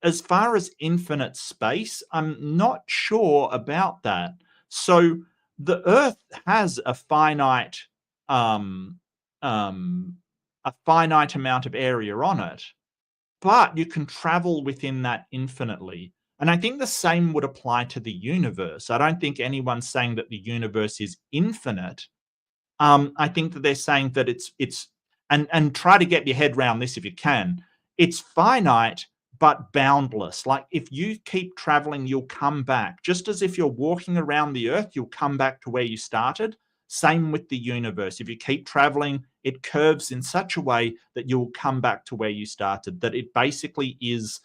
S1: as far as infinite space, I'm not sure about that. So the Earth has um, a finite amount of area on it, but you can travel within that infinitely. And I think the same would apply to the universe. I don't think anyone's saying that the universe is infinite. I think that they're saying that it's and try to get your head around this if you can. It's finite but boundless. Like, if you keep traveling, you'll come back. Just as if you're walking around the earth, you'll come back to where you started. Same with the universe. If you keep traveling, it curves in such a way that you'll come back to where you started. That it basically is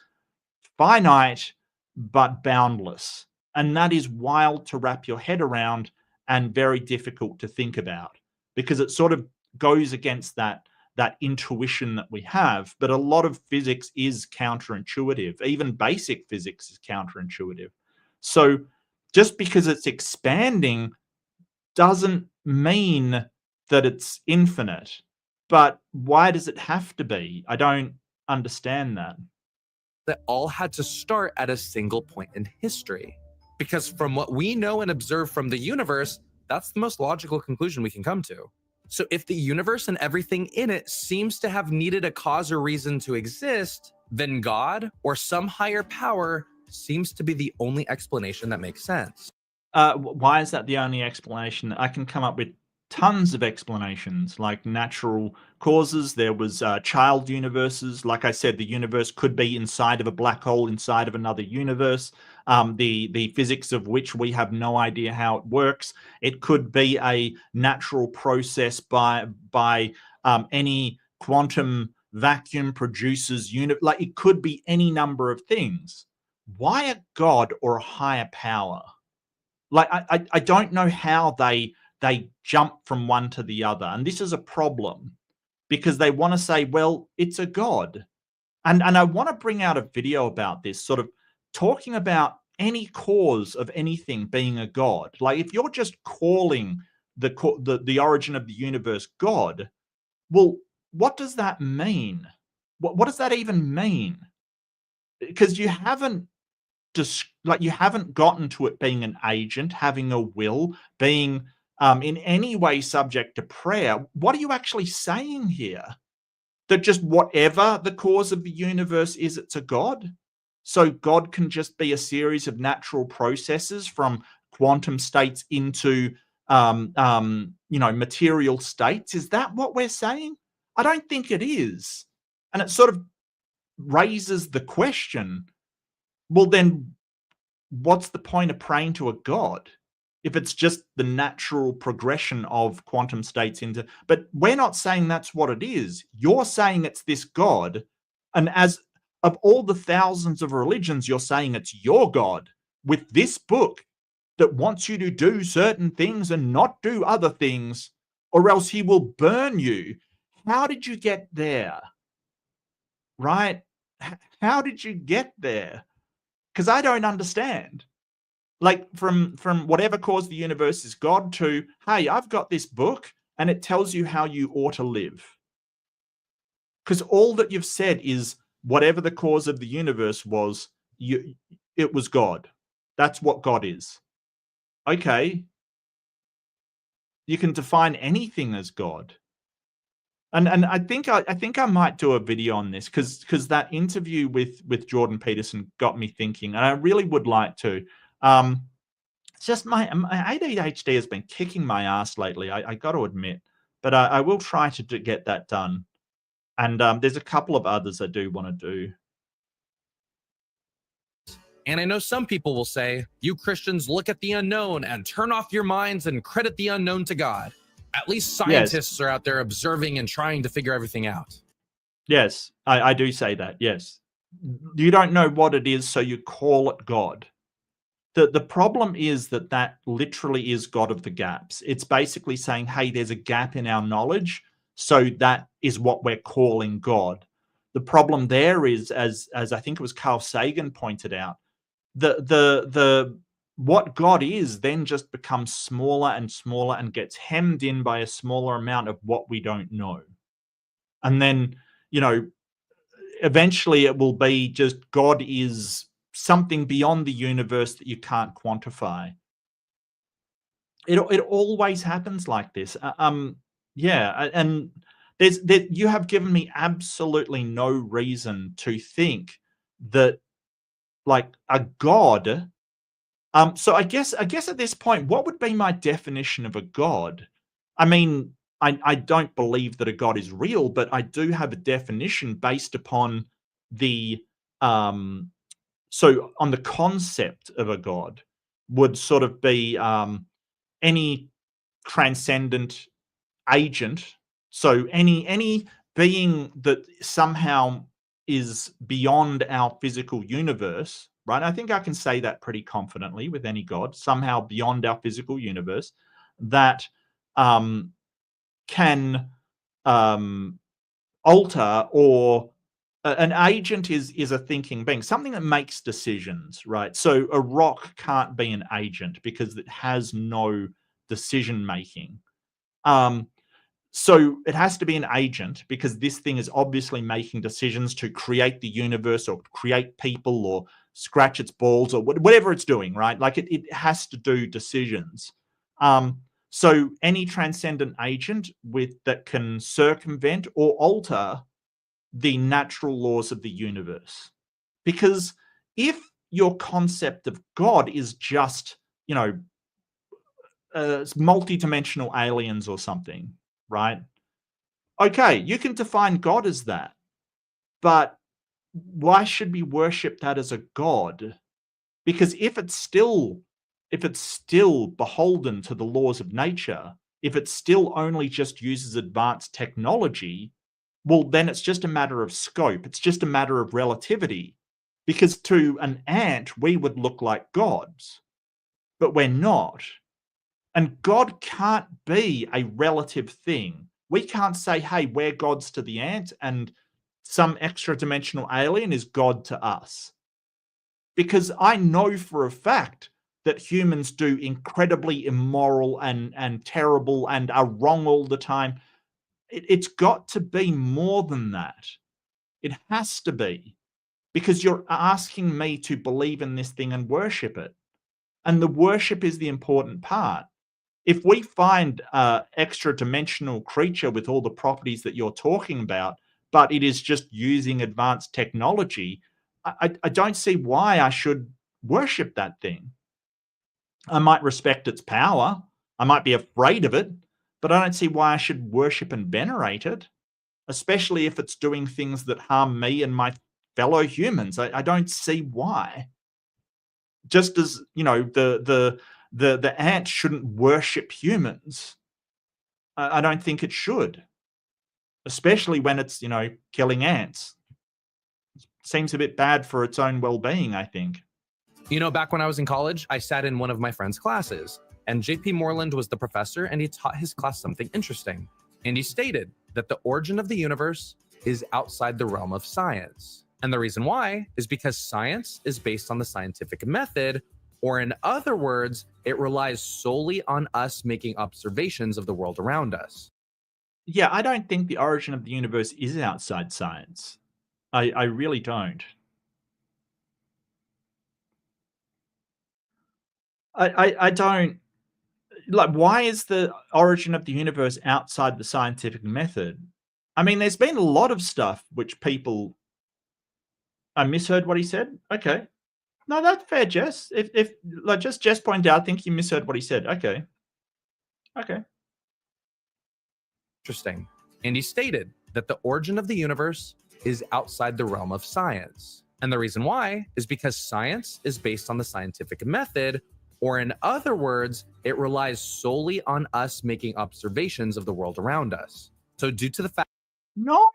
S1: finite but boundless. And that is wild to wrap your head around and very difficult to think about, because it sort of goes against that intuition that we have. But a lot of physics is counterintuitive. Even basic physics is counterintuitive. So just because it's expanding doesn't mean that it's infinite. But why does it have to be? I don't understand that.
S2: That all had to start at a single point in history. Because from what we know and observe from the universe, that's the most logical conclusion we can come to. So if the universe and everything in it seems to have needed a cause or reason to exist, then God or some higher power seems to be the only explanation that makes sense.
S1: Why is that the only explanation? I can come up with tons of explanations, like natural causes. There was child universes. Like I said, the universe could be inside of a black hole, inside of another universe. The physics of which we have no idea how it works. It could be a natural process by any quantum vacuum produces unit. Like, it could be any number of things. Why a god or a higher power? Like, I don't know how they jump from one to the other. And this is a problem, because they want to say, well, it's a god. And I want to bring out a video about this, sort of talking about any cause of anything being a god. Like, if you're just calling the origin of the universe God, well, what does that mean? What does that even mean? Because you haven't you haven't gotten to it being an agent, having a will, being in any way subject to prayer. What are you actually saying here? That just whatever the cause of the universe is, it's a god? So God can just be a series of natural processes from quantum states into material states? Is that what we're saying? I don't think it is. And it sort of raises the question, well, then what's the point of praying to a god if it's just the natural progression of quantum states into... But we're not saying that's what it is. You're saying it's this god, and as of all the thousands of religions, you're saying it's your god with this book that wants you to do certain things and not do other things, or else he will burn you. How did you get there? Right? How did you get there? Because I don't understand. Like, from whatever caused the universe is God to, hey, I've got this book and it tells you how you ought to live. Because all that you've said is whatever the cause of the universe was, it was God. That's what God is. Okay. You can define anything as God. And I think I might do a video on this, because that interview with Jordan Peterson got me thinking, and I really would like to. It's just my ADHD has been kicking my ass lately, I got to admit. But I will try to get that done. And there's a couple of others I do want to do.
S2: And I know some people will say, you Christians look at the unknown and turn off your minds and credit the unknown to God. At least scientists are out there observing and trying to figure everything out.
S1: Yes, I do say that, yes. You don't know what it is, so you call it God. The problem is that literally is God of the gaps. It's basically saying, hey, there's a gap in our knowledge, so that is what we're calling God. the problem there is, as I think it was Carl Sagan pointed out, the what God is then just becomes smaller and smaller and gets hemmed in by a smaller amount of what we don't know. And then, you know, eventually it will be just God is something beyond the universe that you can't quantify. It always happens like this. Yeah, and you have given me absolutely no reason to think that, like, a God. So I guess at this point, what would be my definition of a God? I mean, I don't believe that a God is real, but I do have a definition based upon the so on the concept of a God would sort of be any transcendent agent. So any being that somehow is beyond our physical universe, right? I think I can say that pretty confidently with any God, somehow beyond our physical universe, that can alter, or an agent is a thinking being, something that makes decisions, right? So a rock can't be an agent because it has no decision making. So it has to be an agent because this thing is obviously making decisions to create the universe or create people or scratch its balls or whatever it's doing, right? Like it has to do decisions. So any transcendent agent that can circumvent or alter the natural laws of the universe. Because if your concept of God is just, you know, multi-dimensional aliens or something, right? Okay, you can define God as that, but why should we worship that as a god? Because if it's still beholden to the laws of nature, if it still only just uses advanced technology, well, then it's just a matter of scope. It's just a matter of relativity. Because to an ant, we would look like gods, but we're not. And God can't be a relative thing. We can't say, hey, we're gods to the ant and some extra dimensional alien is God to us. Because I know for a fact that humans do incredibly immoral and terrible and are wrong all the time. It's got to be more than that. It has to be. Because you're asking me to believe in this thing and worship it. And the worship is the important part. If we find an extra dimensional creature with all the properties that you're talking about, but it is just using advanced technology, I don't see why I should worship that thing. I might respect its power. I might be afraid of it, but I don't see why I should worship and venerate it, especially if it's doing things that harm me and my fellow humans. I don't see why. Just as, you know, the ant shouldn't worship humans. I don't think it should, especially when it's, you know, killing ants. Seems a bit bad for its own well-being, I think.
S2: You know, back when I was in college, I sat in one of my friend's classes, and JP Moreland was the professor, and he taught his class something interesting. And he stated that the origin of the universe is outside the realm of science. And the reason why is because science is based on the scientific method, or in other words, it relies solely on us making observations of the world around us.
S1: Yeah, I don't think the origin of the universe is outside science. I really don't. I don't, like, why is the origin of the universe outside the scientific method? I mean, there's been a lot of stuff which people... I misheard what he said? Okay. No, that's fair, Jess. If like, just Jess pointed out, I think you misheard what he said. Okay. Okay.
S2: Interesting. And he stated that the origin of the universe is outside the realm of science. And the reason why is because science is based on the scientific method, or in other words, it relies solely on us making observations of the world around us. So due to the fact...
S1: No.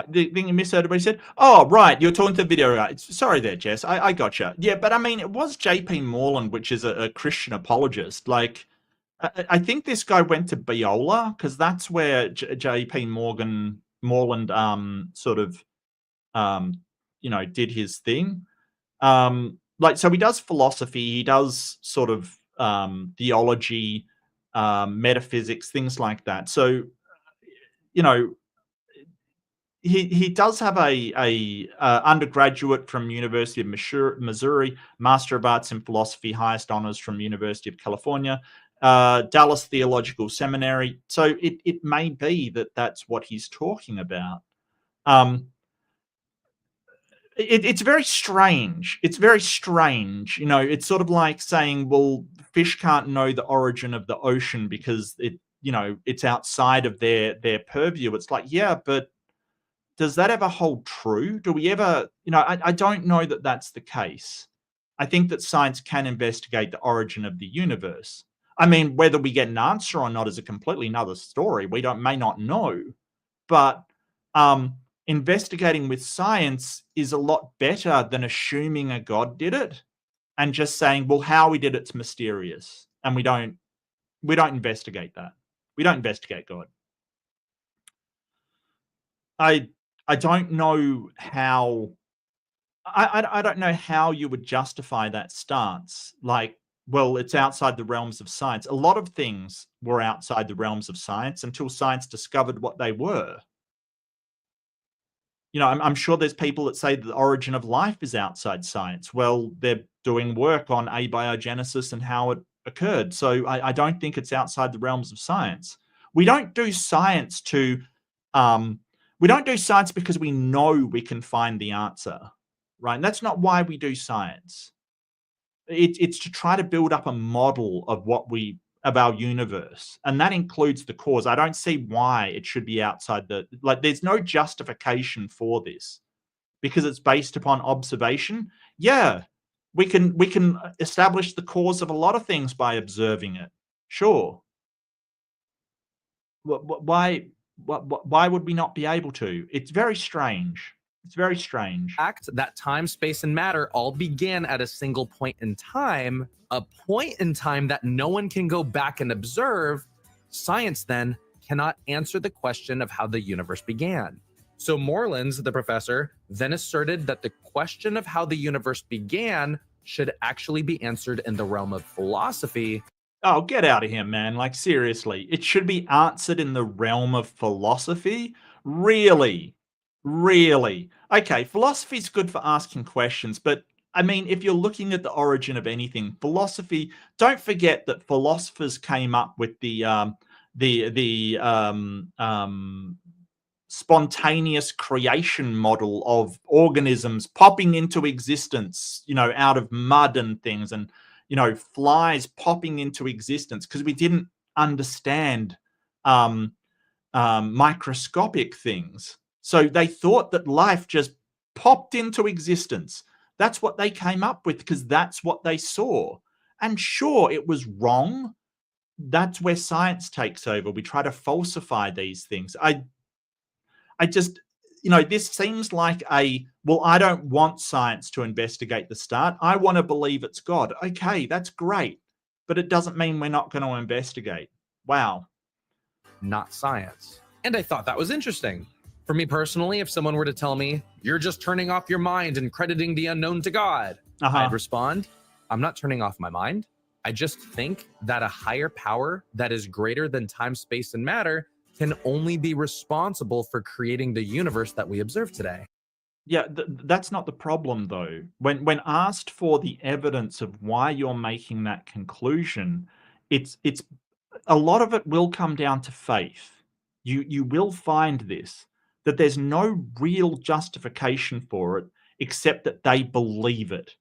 S1: The thing you misheard what he said? Oh, right. You're talking to the video, right? Sorry there, Jess. I gotcha. Yeah, but I mean, it was JP Moreland, which is a Christian apologist. Like, I think this guy went to Biola because that's where J.P. Moreland sort of did his thing. So he does philosophy, he does sort of theology, metaphysics, things like that. So he does have a undergraduate from University of Missouri, Master of Arts in Philosophy, highest honors from University of California, Dallas Theological Seminary. So it may be that that's what he's talking about. It's very strange. It's very strange. It's sort of like saying, well, fish can't know the origin of the ocean because it's outside of their purview. It's like, yeah, but does that ever hold true? Do we ever, I don't know that that's the case. I think that science can investigate the origin of the universe. I mean, whether we get an answer or not is a completely another story. We may not know, but investigating with science is a lot better than assuming a god did it and just saying, well, how he did it's mysterious, and we don't investigate that. We don't investigate God. I don't know how. I don't know how you would justify that stance. Like, well, it's outside the realms of science. A lot of things were outside the realms of science until science discovered what they were. I'm sure there's people that say that the origin of life is outside science. Well, they're doing work on abiogenesis and how it occurred. So I don't think it's outside the realms of science. We don't do science because we know we can find the answer, right? And that's not why we do science. It's to try to build up a model of our universe, and that includes the cause. I don't see why it should be outside there's no justification for this because it's based upon observation. Yeah, we can establish the cause of a lot of things by observing it. Sure. Why would we not be able to? It's very strange. It's very strange.
S2: Fact that time, space, and matter all began at a single point in time, a point in time that no one can go back and observe. Science then cannot answer the question of how the universe began. So Moreland, the professor, then asserted that the question of how the universe began should actually be answered in the realm of philosophy.
S1: Oh, get out of here, man. Like, seriously. It should be answered in the realm of philosophy? Really? Really? Okay, philosophy's good for asking questions, but I mean, if you're looking at the origin of anything, philosophy, don't forget that philosophers came up with the spontaneous creation model of organisms popping into existence, out of mud and things, and flies popping into existence because we didn't understand microscopic things. So they thought that life just popped into existence. That's what they came up with because that's what they saw. And sure, it was wrong. That's where science takes over. We try to falsify these things. I just, this seems like I don't want science to investigate the start. I want to believe it's God. Okay, that's great. But it doesn't mean we're not going to investigate. Wow.
S2: Not science. And I thought that was interesting. For me personally, if someone were to tell me, you're just turning off your mind and crediting the unknown to God, I'd respond, I'm not turning off my mind. I just think that a higher power that is greater than time, space, and matter can only be responsible for creating the universe that we observe today.
S1: Yeah, that's not the problem, though. When asked for the evidence of why you're making that conclusion, it's a lot of it will come down to faith. You will find this, that there's no real justification for it except that they believe it.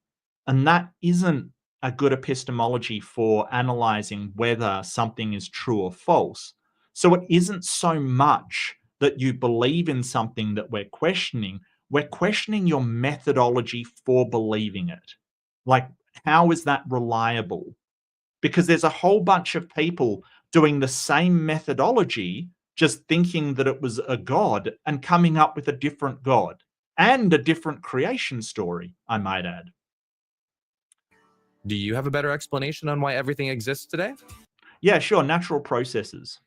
S1: And that isn't a good epistemology for analyzing whether something is true or false. So it isn't so much that you believe in something that we're questioning your methodology for believing it. Like, how is that reliable? Because there's a whole bunch of people doing the same methodology, just thinking that it was a god and coming up with a different god and a different creation story, I might add.
S2: Do you have a better explanation on why everything exists today?
S1: Yeah, sure, natural processes.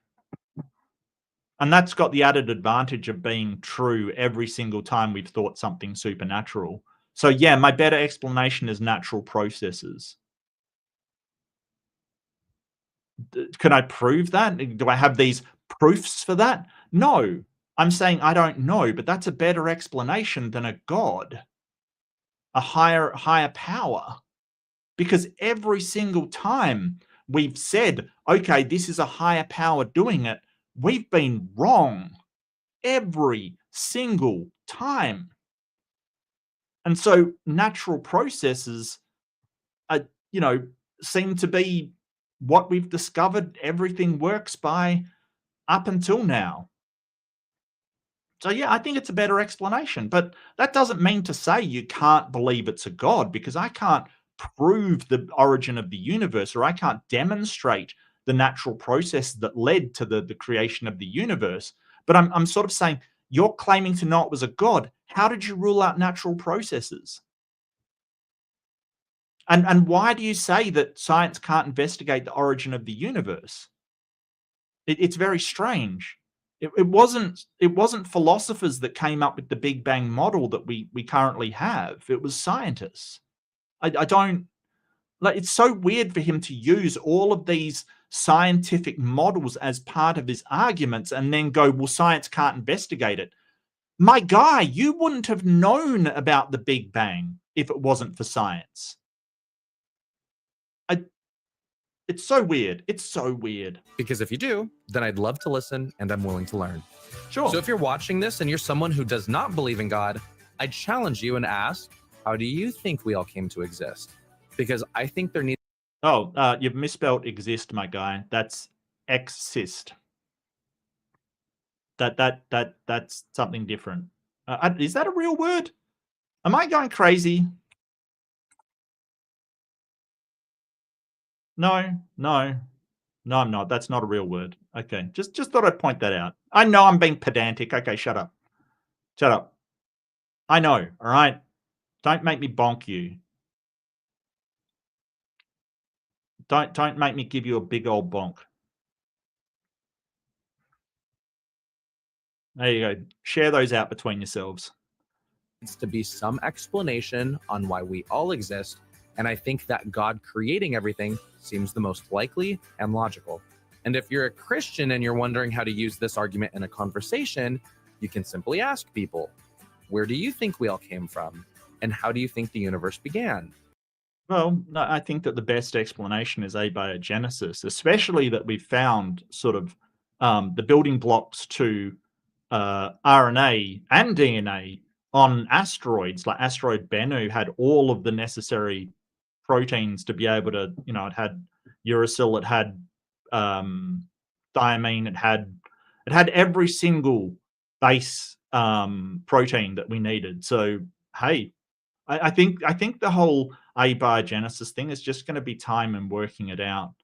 S1: And that's got the added advantage of being true every single time we've thought something supernatural. So yeah, my better explanation is natural processes. Can I prove that? Do I have these proofs for that? No. I'm saying I don't know, but that's a better explanation than a god, a higher power. Because every single time we've said, okay, this is a higher power doing it, we've been wrong every single time. And so natural processes are, seem to be what we've discovered everything works by up until now. So yeah, I think it's a better explanation, but that doesn't mean to say you can't believe it's a god, because I can't prove the origin of the universe, or I can't demonstrate the natural process that led to the creation of the universe. But I'm sort of saying, you're claiming to know it was a god. How did you rule out natural processes? And why do you say that science can't investigate the origin of the universe? It's very strange. It wasn't philosophers that came up with the Big Bang model that we currently have. It was scientists. I don't like. It's so weird for him to use all of these scientific models as part of his arguments and then go, well, science can't investigate it. My guy, you wouldn't have known about the Big Bang if it wasn't for science. It's so weird. It's so weird.
S2: Because if you do, then I'd love to listen and I'm willing to learn.
S1: Sure.
S2: So if you're watching this and you're someone who does not believe in God, I challenge you and ask, how do you think we all came to exist? Because I think there needs.
S1: Oh, you've misspelled exist, my guy. That's exist. That's something different. Is that a real word? Am I going crazy? No, I'm not. That's not a real word. Okay, just thought I'd point that out. I know I'm being pedantic. Okay, shut up. Shut up. I know, all right? Don't make me bonk you. Don't make me give you a big old bonk. There you go. Share those out between yourselves.
S2: To be some explanation on why we all exist, and I think that God creating everything seems the most likely and logical. And if you're a Christian and you're wondering how to use this argument in a conversation, you can simply ask people, where do you think we all came from? And how do you think the universe began?
S1: Well, no, I think that the best explanation is abiogenesis, especially that we've found sort of the building blocks to RNA and DNA on asteroids. Like asteroid Bennu had all of the necessary proteins to be able to, it had uracil, it had thiamine, it had every single base protein that we needed. So hey, I think the whole abiogenesis thing is just going to be time and working it out.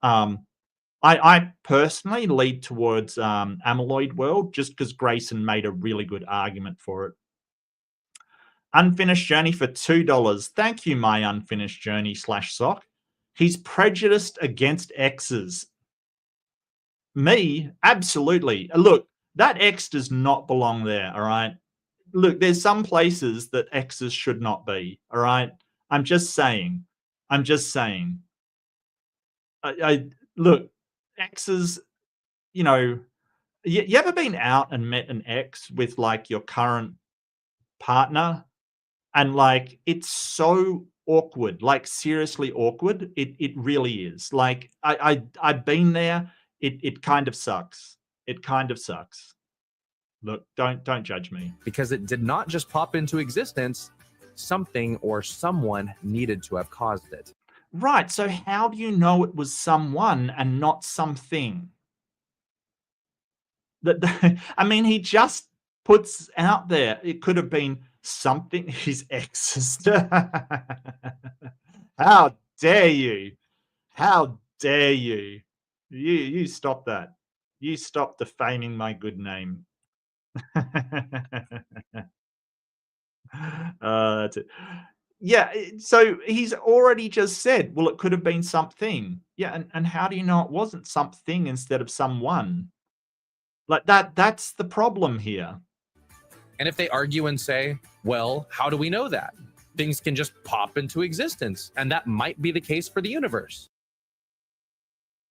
S1: I personally lead towards amyloid world, just because Grayson made a really good argument for it. Unfinished Journey for $2. Thank you, my unfinished journey /sock. He's prejudiced against X's. Me, absolutely. Look, that X does not belong there, all right? Look, there's some places that X's should not be, all right? I'm just saying. I look, X's, you ever been out and met an ex with like your current partner, and like it's so awkward, like seriously awkward. It really is. Like I've been there. It kind of sucks. It kind of sucks. Look, don't judge me.
S2: Because it did not just pop into existence, something or someone needed to have caused it.
S1: Right. So how do you know it was someone and not something? I mean, he just puts out there, it could have been something. His ex. How dare you? How dare you? You stop that. You stop defaming my good name. That's it. Yeah, so he's already just said, well, it could have been something. Yeah, and how do you know it wasn't something instead of someone? Like that's the problem here.
S2: And if they argue and say, well, how do we know that? Things can just pop into existence, and that might be the case for the universe.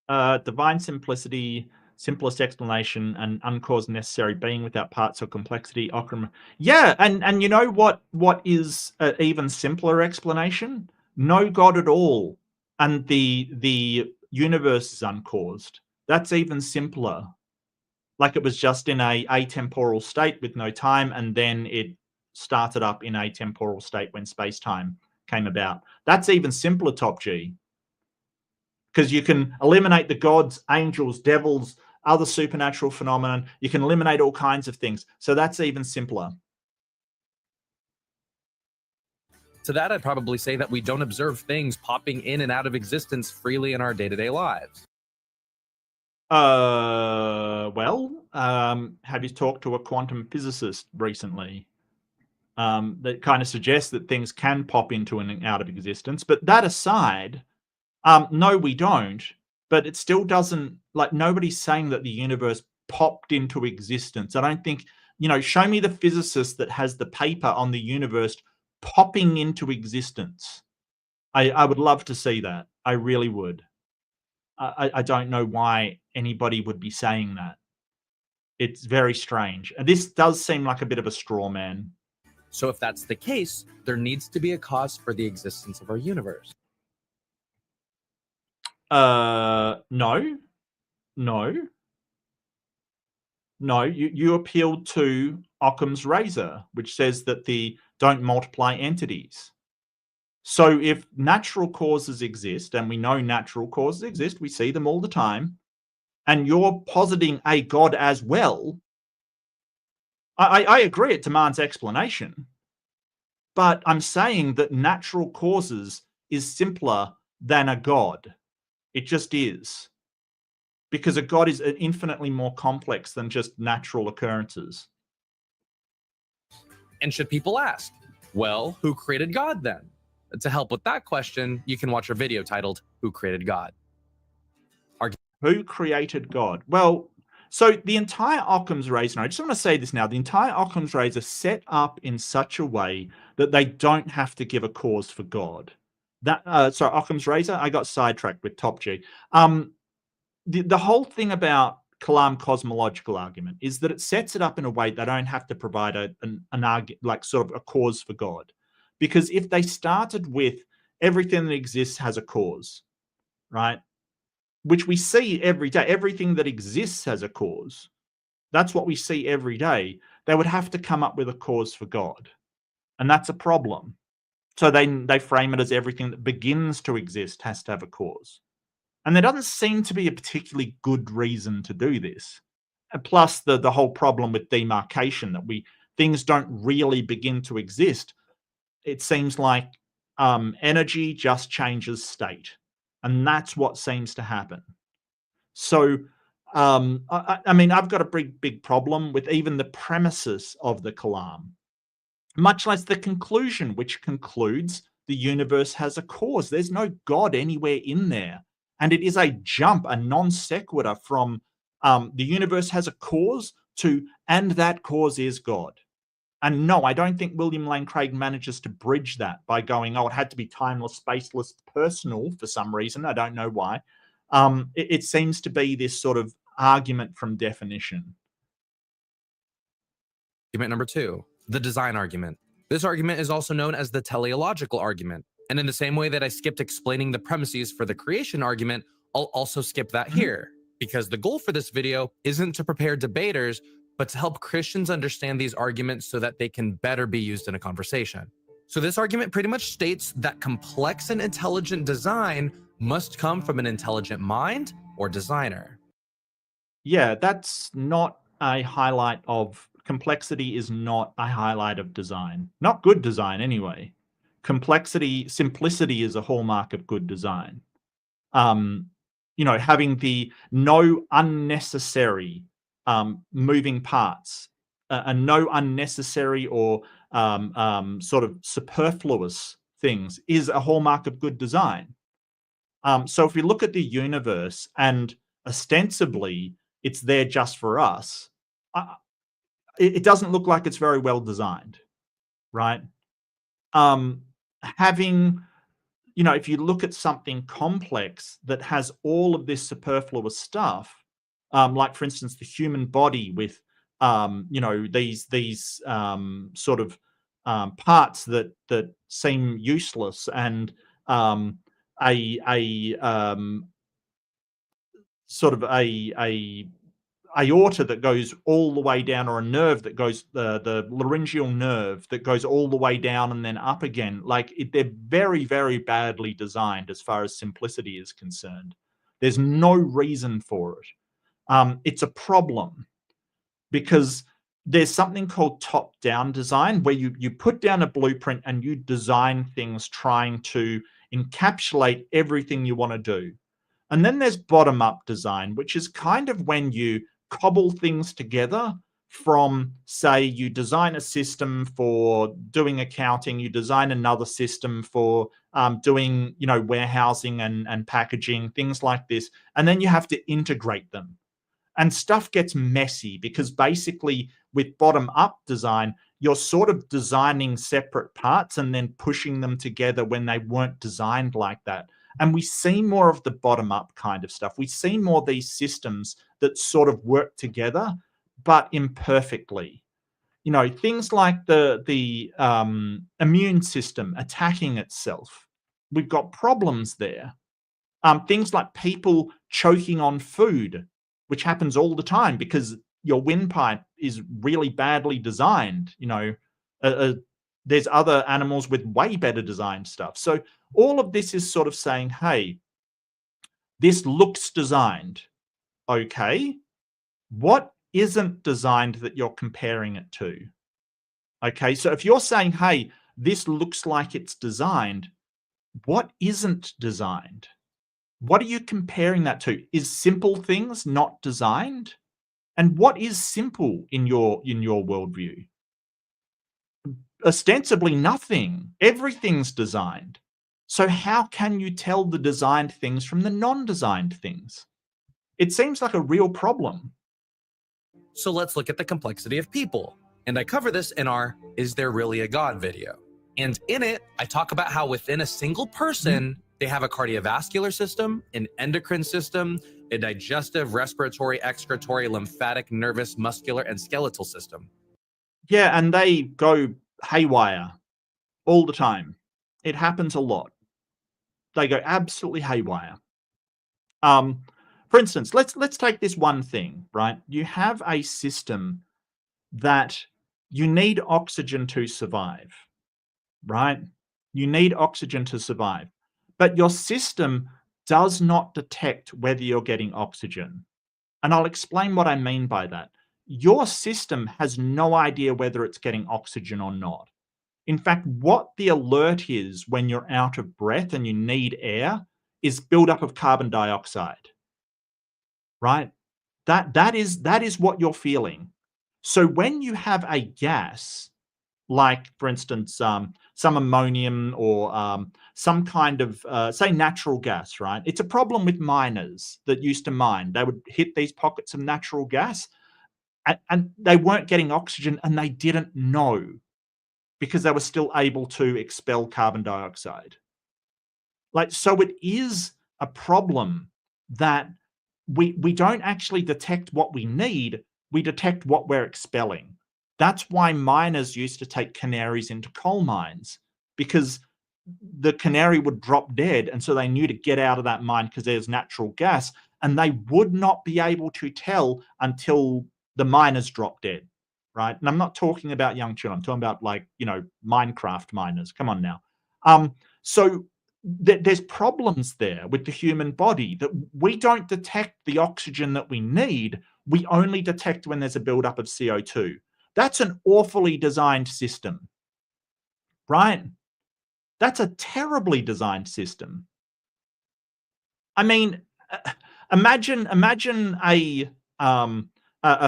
S1: Divine simplicity, simplest explanation, and uncaused necessary being without parts or complexity. Ocarina. Yeah, and you know what is an even simpler explanation? No God at all, and the universe is uncaused. That's even simpler. Like it was just in a atemporal state with no time, and then it started up in a temporal state when space-time came about. That's even simpler, Top G. Because you can eliminate the gods, angels, devils, other supernatural phenomenon. You can eliminate all kinds of things. So that's even simpler.
S2: To that, I'd probably say that we don't observe things popping in and out of existence freely in our day-to-day lives.
S1: Well, have you talked to a quantum physicist recently? That kind of suggests that things can pop into and out of existence. But that aside, no, we don't. But it still doesn't, like, nobody's saying that the universe popped into existence. I don't think, show me the physicist that has the paper on the universe popping into existence. I would love to see that. I really would. I don't know why anybody would be saying that. It's very strange. And this does seem like a bit of a straw man.
S2: So if that's the case, there needs to be a cause for the existence of our universe.
S1: No. You appealed to Occam's razor, which says that the don't multiply entities. So if natural causes exist, and we know natural causes exist, we see them all the time, and you're positing a God as well, I agree it demands explanation. But I'm saying that natural causes is simpler than a God. It just is. Because a God is infinitely more complex than just natural occurrences.
S2: And should people ask, well, who created God then? To help with that question, you can watch our video titled, Who Created God?
S1: Who created God? Well, so the entire Occam's razor, I just want to say this now, the entire Occam's razor set up in such a way that they don't have to give a cause for God. Sorry, Occam's razor, I got sidetracked with Top G. The whole thing about Kalam cosmological argument is that it sets it up in a way they don't have to provide an argument, like sort of a cause for God. Because if they started with everything that exists has a cause, right? Which we see every day. Everything that exists has a cause. That's what we see every day. They would have to come up with a cause for God. And that's a problem. So they frame it as everything that begins to exist has to have a cause. And there doesn't seem to be a particularly good reason to do this. Plus the whole problem with demarcation, that things don't really begin to exist. It seems like energy just changes state. And that's what seems to happen. So, I mean, I've got a big problem with even the premises of the Kalam, much less the conclusion, which concludes the universe has a cause. There's no God anywhere in there. And it is a jump, a non sequitur from the universe has a cause to, and that cause is God. And no, I don't think William Lane Craig manages to bridge that by going, oh, it had to be timeless, spaceless, personal for some reason. I don't know why. It seems to be this sort of argument from definition.
S2: Argument number 2, the design argument. This argument is also known as the teleological argument. And in the same way that I skipped explaining the premises for the creation argument, I'll also skip that here, because the goal for this video isn't to prepare debaters, but to help Christians understand these arguments so that they can better be used in a conversation. So this argument pretty much states that complex and intelligent design must come from an intelligent mind or designer.
S1: Yeah, that's not a highlight of complexity, is not a highlight of design. Not good design, anyway. Simplicity is a hallmark of good design. Having the no unnecessary moving parts, and no unnecessary or sort of superfluous things is a hallmark of good design. So if we look at the universe and ostensibly it's there just for us, it doesn't look like it's very well designed, right? Having, if you look at something complex that has all of this superfluous stuff, like for instance, the human body with, these sort of parts that seem useless, and a sort of a aorta that goes all the way down, or a nerve that goes, the laryngeal nerve that goes all the way down and then up again. Like, they're very, very badly designed as far as simplicity is concerned. There's no reason for it. It's a problem because there's something called top-down design, where you put down a blueprint and you design things trying to encapsulate everything you want to do. And then there's bottom-up design, which is kind of when you cobble things together from, say, you design a system for doing accounting, you design another system for doing, warehousing and packaging, things like this, and then you have to integrate them. And stuff gets messy because basically with bottom-up design, you're sort of designing separate parts and then pushing them together when they weren't designed like that. And we see more of the bottom-up kind of stuff. We see more these systems that sort of work together, but imperfectly. Things like the immune system attacking itself. We've got problems there. Things like people choking on food, which happens all the time because your windpipe is really badly designed. There's other animals with way better designed stuff. So all of this is sort of saying, hey, this looks designed. Okay, what isn't designed that you're comparing it to? Okay, so if you're saying, hey, this looks like it's designed, what isn't designed? What are you comparing that to? Is simple things not designed? And what is simple in your worldview? Ostensibly nothing. Everything's designed. So how can you tell the designed things from the non-designed things? It seems like a real problem.
S2: So let's look at the complexity of people. And I cover this in our Is There Really a God video. And in it, I talk about how within a single person, they have a cardiovascular system, an endocrine system, a digestive, respiratory, excretory, lymphatic, nervous, muscular, and skeletal system.
S1: Yeah, and they go haywire all the time. It happens a lot. They go absolutely haywire. For instance, let's take this one thing, right? You have a system that you need oxygen to survive, right? You need oxygen to survive. But your system does not detect whether you're getting oxygen. And I'll explain what I mean by that. Your system has no idea whether it's getting oxygen or not. In fact, what the alert is when you're out of breath and you need air is buildup of carbon dioxide, right? That is what you're feeling. So when you have a gas, like for instance, some ammonium or some kind of, say, natural gas, right? It's a problem with miners that used to mine. They would hit these pockets of natural gas and they weren't getting oxygen, and they didn't know because they were still able to expel carbon dioxide. So it is a problem that we don't actually detect what we need, we detect what we're expelling. That's why miners used to take canaries into coal mines, because the canary would drop dead, and so they knew to get out of that mine because there's natural gas, and they would not be able to tell until the miners drop dead, right? And I'm not talking about young children. I'm talking about Minecraft miners. Come on now. So there's problems there with the human body, that we don't detect the oxygen that we need. We only detect when there's a buildup of CO2. That's an awfully designed system, right? That's a terribly designed system. I mean, imagine a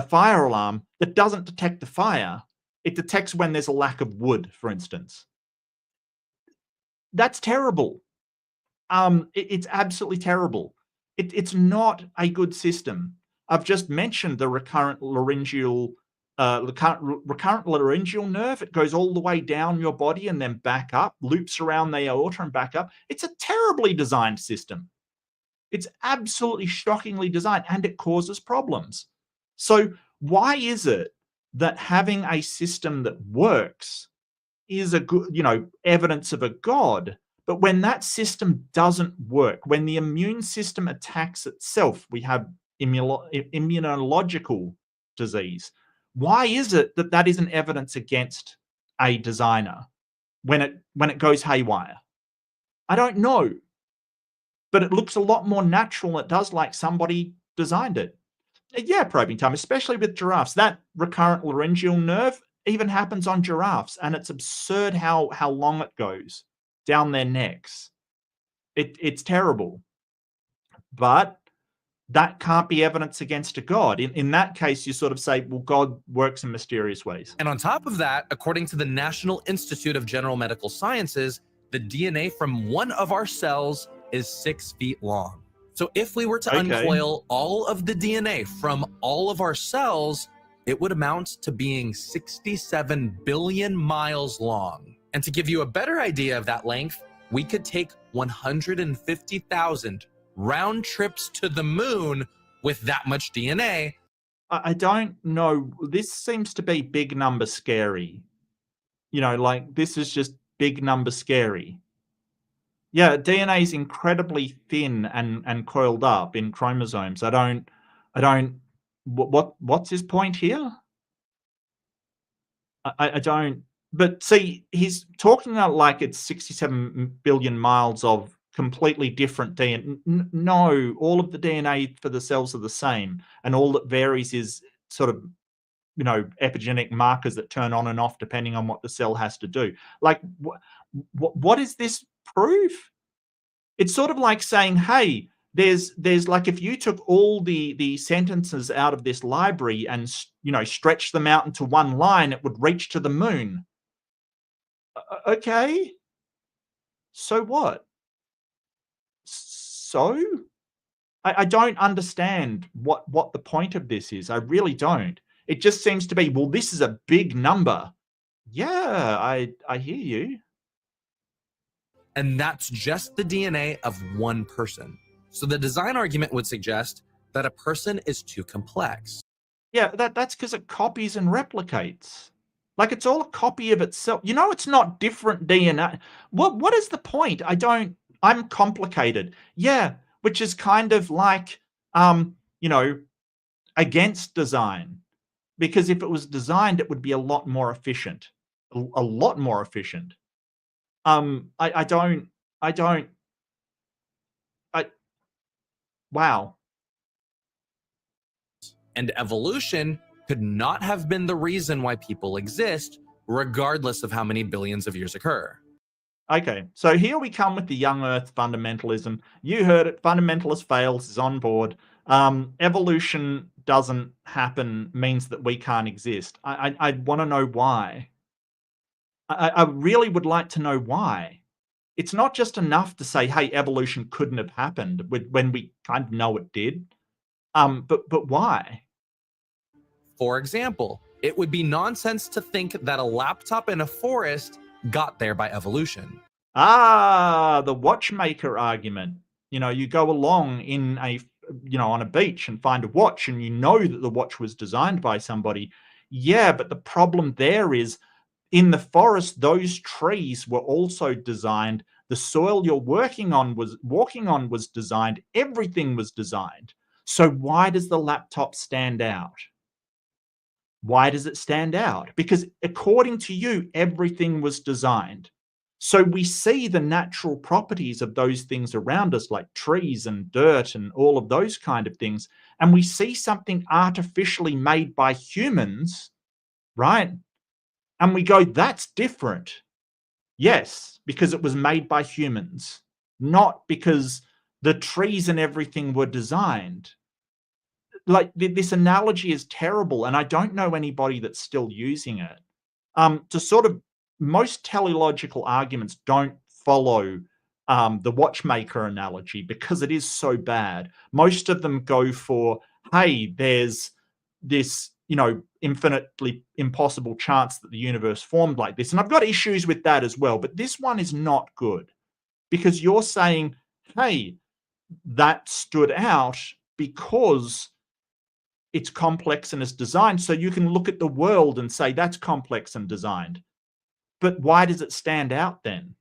S1: fire alarm that doesn't detect the fire. It detects when there's a lack of wood, for instance. That's terrible. It's absolutely terrible. It's not a good system. I've just mentioned the recurrent laryngeal nerve. It goes all the way down your body and then back up, loops around the aorta and back up. It's a terribly designed system. It's absolutely shockingly designed, and it causes problems. So why is it that having a system that works is a good, evidence of a god? But when that system doesn't work, when the immune system attacks itself, we have immunological disease. Why is it that that isn't evidence against a designer when it goes haywire? I don't know, but it looks a lot more natural. It does like somebody designed it. Yeah, probing time, especially with giraffes. That recurrent laryngeal nerve even happens on giraffes, and it's absurd how long it goes down their necks. It's terrible. But that can't be evidence against a god. In that case, you sort of say, well, God works in mysterious ways.
S2: And on top of that, according to the National Institute of General Medical Sciences, the DNA from one of our cells is 6 feet long. So if we were to uncoil all of the DNA from all of our cells, it would amount to being 67 billion miles long. And to give you a better idea of that length, we could take 150,000 round trips to the moon with that much DNA.
S1: I don't know. This seems to be big number scary. Like this is just big number scary. Yeah, DNA is incredibly thin and coiled up in chromosomes. What's his point here? I don't. But see, he's talking about like it's 67 billion miles of completely different DNA. No, all of the DNA for the cells are the same, and all that varies is sort of, epigenetic markers that turn on and off depending on what the cell has to do. Like, what is this proof? It's sort of like saying, hey, there's like if you took all the sentences out of this library and stretched them out into one line, it would reach to the moon. Okay, so what? So I don't understand what the point of this is. I really don't. It just seems to be, well, this is a big number. Yeah, I hear you.
S2: And that's just the DNA of one person. So the design argument would suggest that a person is too complex.
S1: Yeah, that's because it copies and replicates. Like it's all a copy of itself. It's not different DNA. What is the point? I'm complicated. Yeah, which is kind of like, against design. Because if it was designed, it would be a lot more efficient. A lot more efficient. Wow.
S2: And evolution could not have been the reason why people exist, regardless of how many billions of years occur.
S1: Okay, so here we come with the young Earth fundamentalism. You heard it. Fundamentalist fails, is on board. Evolution doesn't happen means that we can't exist. I want to know why. I really would like to know why. It's not just enough to say, hey, evolution couldn't have happened when we kind of know it did. But why?
S2: For example, it would be nonsense to think that a laptop in a forest got there by evolution.
S1: The watchmaker argument. You go along in on a beach and find a watch, and you know that the watch was designed by somebody. Yeah, but the problem there is in the forest, those trees were also designed. The soil you're walking on was designed. Everything was designed. So why does the laptop stand out? Why does it stand out? Because according to you, everything was designed. So we see the natural properties of those things around us, like trees and dirt and all of those kind of things. And we see something artificially made by humans, right? And we go, that's different. Yes, because it was made by humans, not because the trees and everything were designed. Like this analogy is terrible, and I don't know anybody that's still using it. To sort of, most teleological arguments don't follow the watchmaker analogy, because it is so bad. Most of them go for, hey, there's this, infinitely impossible chance that the universe formed like this. And I've got issues with that as well. But this one is not good, because you're saying, hey, that stood out because it's complex and is designed. So you can look at the world and say that's complex and designed. But why does it stand out then?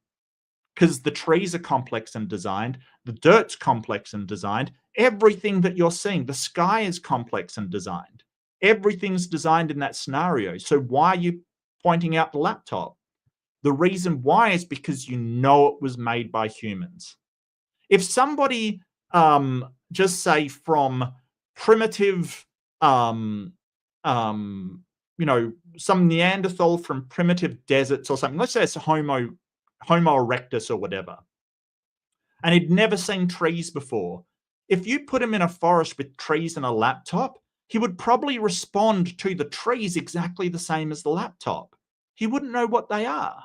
S1: Because the trees are complex and designed, the dirt's complex and designed, everything that you're seeing, the sky is complex and designed. Everything's designed in that scenario. So why are you pointing out the laptop? The reason why is because you know it was made by humans. If somebody, just say from primitive, some Neanderthal from primitive deserts or something, let's say it's a Homo erectus or whatever, and he'd never seen trees before. If you put him in a forest with trees and a laptop, he would probably respond to the trees exactly the same as the laptop. He wouldn't know what they are.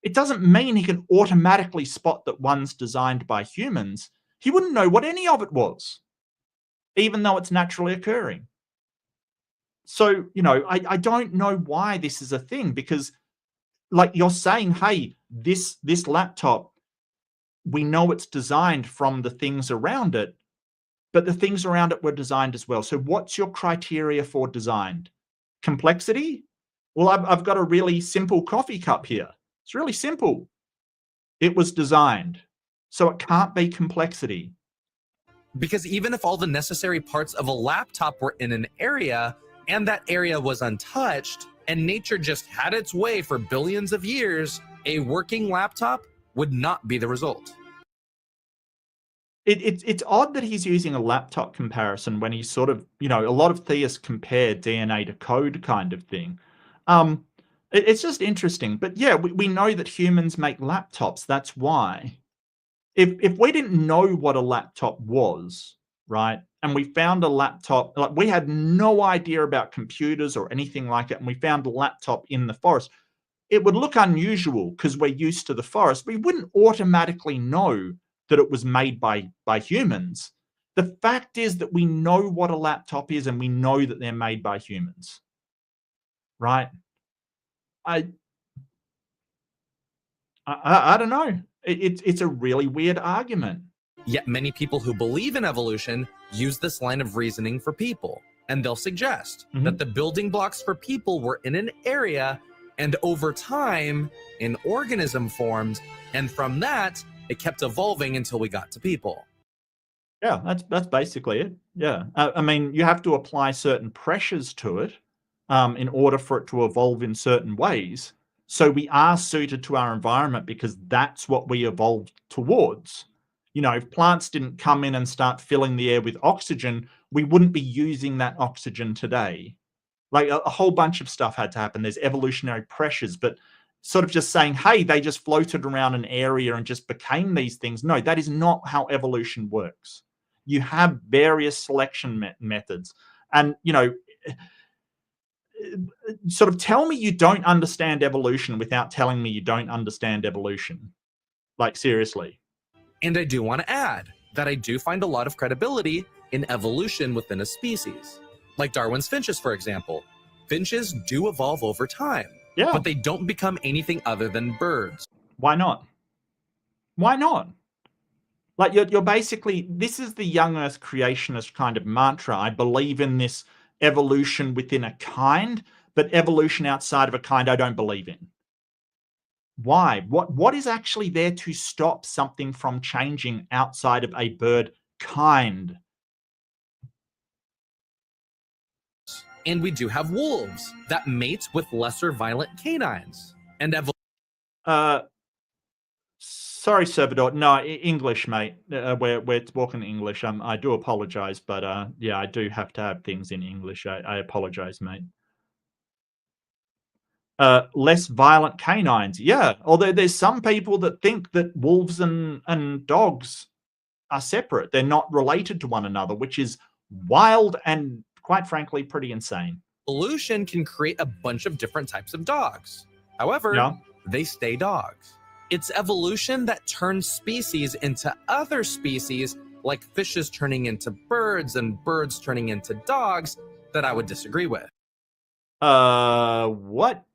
S1: It doesn't mean he can automatically spot that one's designed by humans. He wouldn't know what any of it was, even though it's naturally occurring. So, I don't know why this is a thing, because like you're saying, hey, this laptop, we know it's designed from the things around it, but the things around it were designed as well. So what's your criteria for designed? Complexity? Well, I've got a really simple coffee cup here. It's really simple. It was designed. So it can't be complexity.
S2: Because even if all the necessary parts of a laptop were in an area and that area was untouched and nature just had its way for billions of years, a working laptop would not be the result.
S1: It's odd that he's using a laptop comparison when he's sort of, a lot of theists compare DNA to code kind of thing. It's just interesting. But yeah, we know that humans make laptops. That's why. If we didn't know what a laptop was, right, and we found a laptop, like we had no idea about computers or anything like it, and we found a laptop in the forest, it would look unusual because we're used to the forest. We wouldn't automatically know that it was made by humans. The fact is that we know what a laptop is, and we know that they're made by humans, right? I don't know. It's a really weird argument.
S2: Yet many people who believe in evolution use this line of reasoning for people, and they'll suggest that the building blocks for people were in an area, and over time an organism formed, and from that it kept evolving until we got to people.
S1: Yeah, that's basically it. Yeah, I mean, you have to apply certain pressures to it in order for it to evolve in certain ways. So we are suited to our environment because that's what we evolved towards. If plants didn't come in and start filling the air with oxygen, we wouldn't be using that oxygen today. Like a whole bunch of stuff had to happen. There's evolutionary pressures, but sort of just saying, hey, they just floated around an area and just became these things. No, that is not how evolution works. You have various selection methods. And, sort of tell me you don't understand evolution without telling me you don't understand evolution. Like, seriously.
S2: And I do want to add that I do find a lot of credibility in evolution within a species. Like Darwin's finches, for example. Finches do evolve over time, but they don't become anything other than birds.
S1: Why not? Why not? Like, you're basically, this is the young earth creationist kind of mantra. I believe in this evolution within a kind, but evolution outside of a kind I don't believe in. Why? What is actually there to stop something from changing outside of a bird kind?
S2: And we do have wolves that mate with lesser violent canines. And
S1: sorry, Servador. No, English, mate. We're talking English. I do apologize, but yeah, I do have to have things in English. I apologize, mate. Less violent canines. Yeah, although there's some people that think that wolves and dogs are separate. They're not related to one another, which is wild and, quite frankly, pretty insane.
S2: Evolution can create a bunch of different types of dogs. However, they stay dogs. It's evolution that turns species into other species, like fishes turning into birds and birds turning into dogs, that I would disagree with.
S1: What?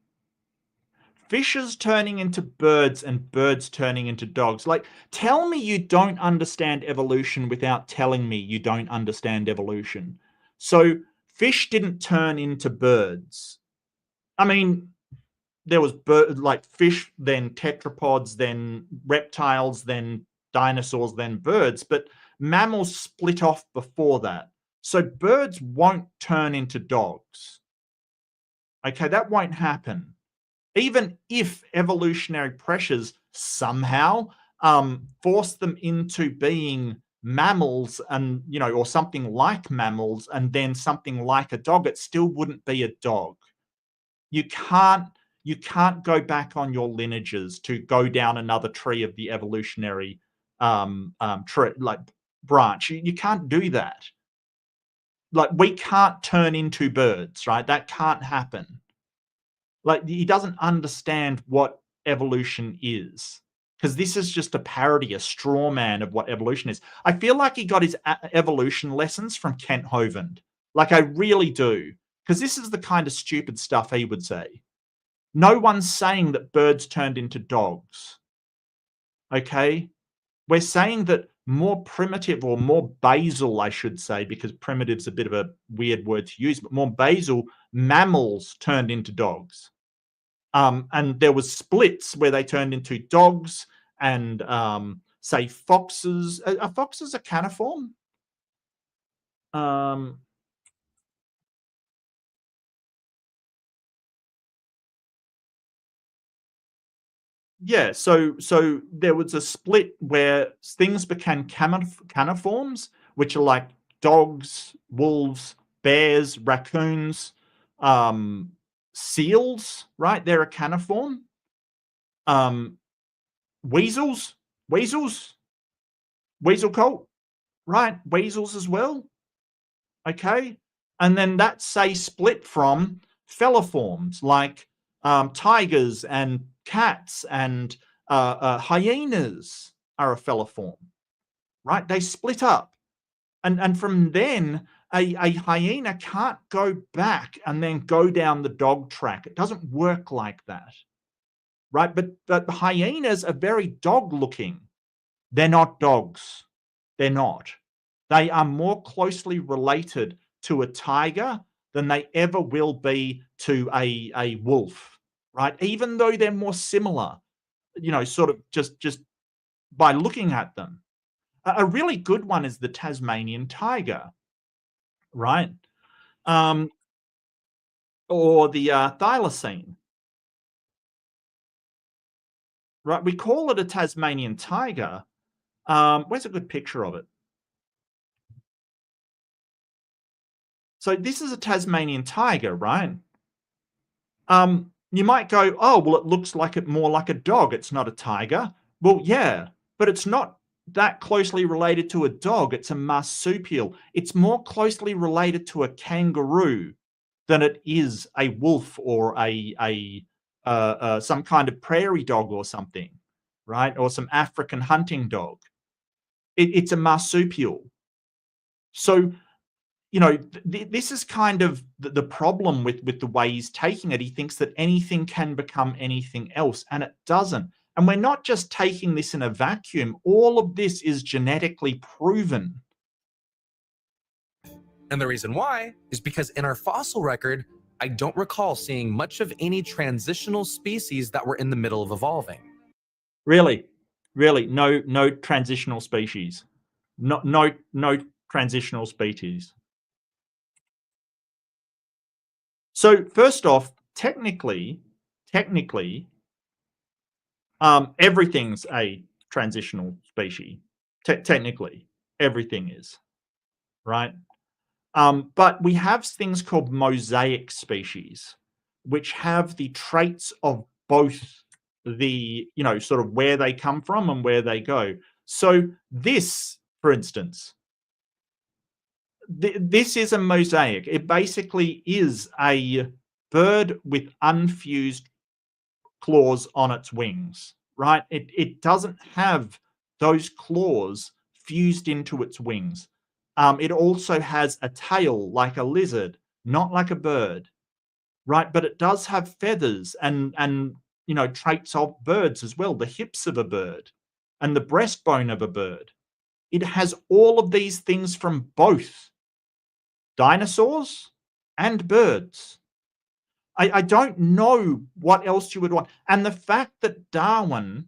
S1: Fishes turning into birds and birds turning into dogs. Like, tell me you don't understand evolution without telling me you don't understand evolution. So, fish didn't turn into birds. I mean, there was like fish, then tetrapods, then reptiles, then dinosaurs, then birds, but mammals split off before that. So birds won't turn into dogs. Okay, that won't happen. Even if evolutionary pressures somehow force them into being mammals and, you know, or something like mammals and then something like a dog, it still wouldn't be a dog. You can't go back on your lineages to go down another tree of the evolutionary tree, like branch. You can't do that. Like, we can't turn into birds, right? That can't happen. Like, he doesn't understand what evolution is, because this is just a parody, a straw man of what evolution is. I feel like he got his evolution lessons from Kent Hovind. Like, I really do, because this is the kind of stupid stuff he would say. No one's saying that birds turned into dogs. Okay? We're saying that more primitive, or more basal, I should say, because primitive's a bit of a weird word to use, but more basal mammals turned into dogs. And there was splits where they turned into dogs and, say, foxes. Are foxes a caniform? Yeah, so there was a split where things became caniforms, which are like dogs, wolves, bears, raccoons, seals, right? They're a caniform. Weasels, weasel cult, right? Weasels as well. Okay, and then that's, say, split from feliforms like tigers and cats and hyenas are a feliform, right? They split up, and from then a hyena can't go back and then go down the dog track. It doesn't work like that, right? But the hyenas are very dog looking. They're not dogs. They're not. They are more closely related to a tiger than they ever will be to a wolf, right? Even though they're more similar, you know, sort of just by looking at them. A really good one is the Tasmanian tiger, right? Or the thylacine, right? We call it a Tasmanian tiger. Where's a good picture of it? So this is a Tasmanian tiger, right? You might go, oh, well, it looks like it more like a dog. It's not a tiger. Well, yeah, but it's not that closely related to a dog. It's a marsupial. It's more closely related to a kangaroo than it is a wolf or some kind of prairie dog or something, right? Or some African hunting dog. It's a marsupial. So, you know, this is kind of the problem with the way he's taking it. He thinks that anything can become anything else, and it doesn't. And we're not just taking this in a vacuum. All of this is genetically proven.
S2: And the reason why is because in our fossil record, I don't recall seeing much of any transitional species that were in the middle of evolving.
S1: Really, no transitional species. No transitional species. So first off, technically, everything's a transitional species. Technically, everything is, right? But we have things called mosaic species, which have the traits of both the, you know, sort of where they come from and where they go. So this, for instance, this is a mosaic. It basically is a bird with unfused claws on its wings, right? It doesn't have those claws fused into its wings. It also has a tail like a lizard, not like a bird, right? But it does have feathers and traits of birds as well, the hips of a bird and the breastbone of a bird. It has all of these things from both dinosaurs and birds. I don't know what else you would want. And the fact that Darwin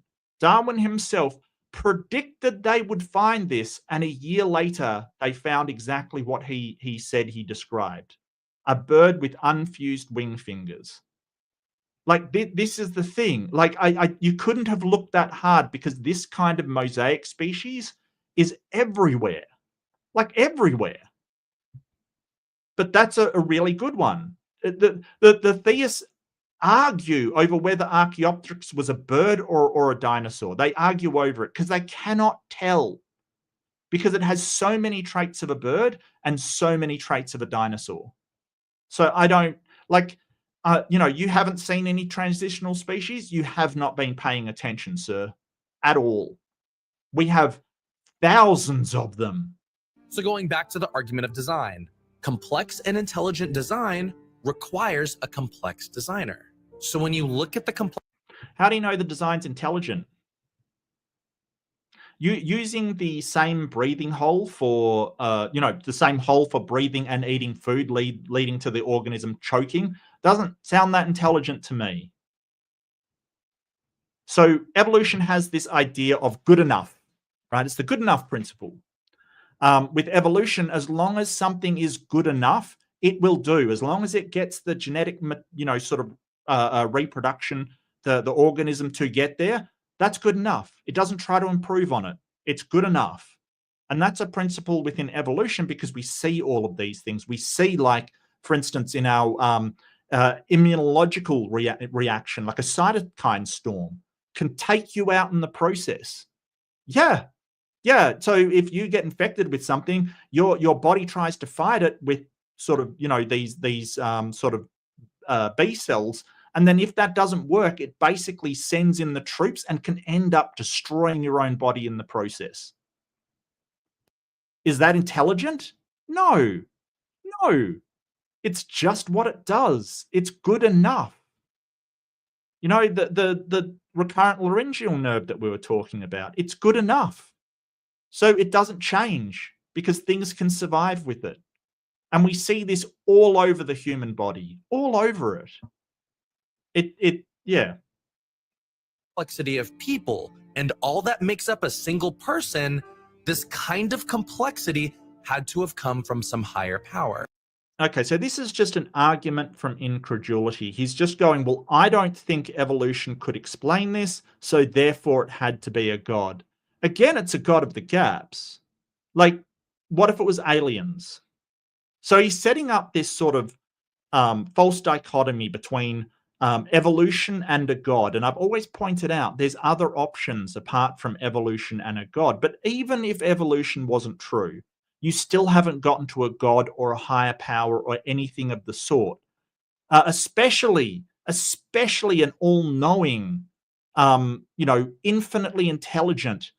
S1: himself predicted they would find this, and a year later they found exactly what he said he described: a bird with unfused wing fingers. Like, this is the thing. Like, you couldn't have looked that hard, because this kind of mosaic species is everywhere, like everywhere. But that's a really good one. The theists argue over whether Archaeopteryx was a bird or a dinosaur. They argue over it because they cannot tell, because it has so many traits of a bird and so many traits of a dinosaur. So I don't like, you haven't seen any transitional species. You have not been paying attention, sir, at all. We have thousands of them.
S2: So going back to the argument of design, complex and intelligent design requires a complex designer. So when you look at the complex...
S1: How do you know the design's intelligent? Using the same breathing hole for, the same hole for breathing and eating food leading to the organism choking doesn't sound that intelligent to me. So evolution has this idea of good enough, right? It's the good enough principle. With evolution, as long as something is good enough, it will do. As long as it gets the genetic, reproduction, the organism to get there, that's good enough. It doesn't try to improve on it. It's good enough. And that's a principle within evolution, because we see all of these things. We see, like, for instance, in our immunological reaction, like a cytokine storm can take you out in the process. Yeah. So if you get infected with something, your body tries to fight it with sort of, these B cells. And then if that doesn't work, it basically sends in the troops and can end up destroying your own body in the process. Is that intelligent? No. It's just what it does. It's good enough. The recurrent laryngeal nerve that we were talking about, it's good enough. So it doesn't change, because things can survive with it. And we see this all over the human body, all over it. Yeah.
S2: Complexity of people and all that makes up a single person, this kind of complexity had to have come from some higher power.
S1: Okay, so this is just an argument from incredulity. He's just going, well, I don't think evolution could explain this, so therefore it had to be a god. Again, it's a god of the gaps. Like, what if it was aliens? So he's setting up this sort of false dichotomy between evolution and a god. And I've always pointed out there's other options apart from evolution and a god. But even if evolution wasn't true, you still haven't gotten to a god or a higher power or anything of the sort. Especially an all-knowing, infinitely intelligent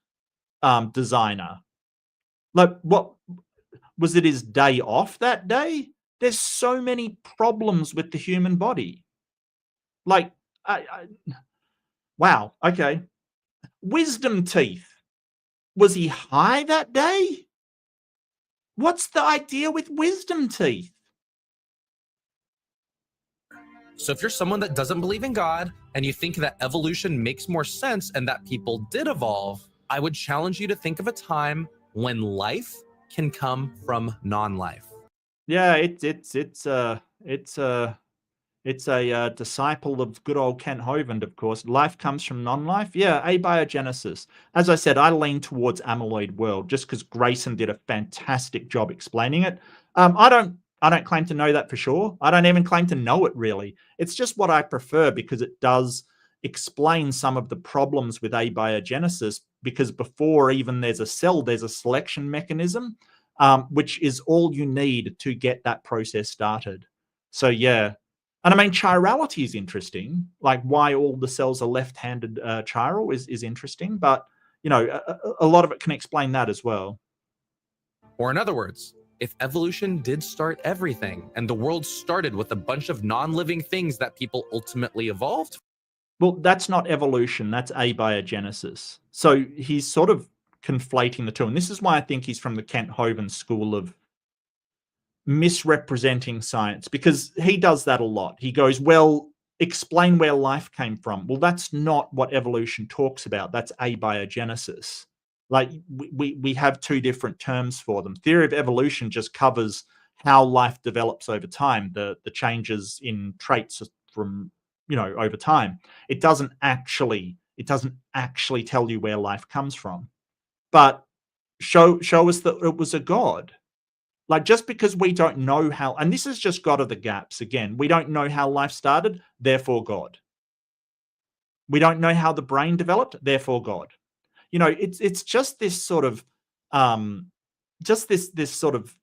S1: designer. Like, what was it, his day off that day? There's so many problems with the human body. Like, wow, okay. Wisdom teeth. Was he high that day? What's the idea with wisdom teeth?
S2: So if you're someone that doesn't believe in God and you think that evolution makes more sense and that people did evolve, I would challenge you to think of a time when life can come from non-life.
S1: Yeah, it's a disciple of good old Kent Hovind, of course. Life comes from non-life. Yeah, abiogenesis. As I said, I lean towards amyloid world just because Grayson did a fantastic job explaining it. I don't claim to know that for sure. I don't even claim to know it really. It's just what I prefer, because it does explain some of the problems with abiogenesis, because before even there's a cell, there's a selection mechanism, which is all you need to get that process started. So yeah, And I mean, chirality is interesting. Like why all the cells are left-handed chiral is interesting, but you know, a lot of it can explain that as well.
S2: Or in other words, if evolution did start everything and the world started with a bunch of non-living things that people ultimately evolved.
S1: Well, that's not evolution, that's abiogenesis. So he's sort of conflating the two. And this is why I think he's from the Kent Hovind school of misrepresenting science, because he does that a lot. He goes, well, explain where life came from. Well, that's not what evolution talks about. That's abiogenesis. Like we have two different terms for them. Theory of evolution just covers how life develops over time, the changes in traits from, you know, over time. It doesn't actually tell you where life comes from. But show us that it was a god. Like, just because we don't know how, and this is just God of the gaps again, we don't know how life started, therefore God. We don't know how the brain developed, therefore God. You know, it's just this sort of, just this sort of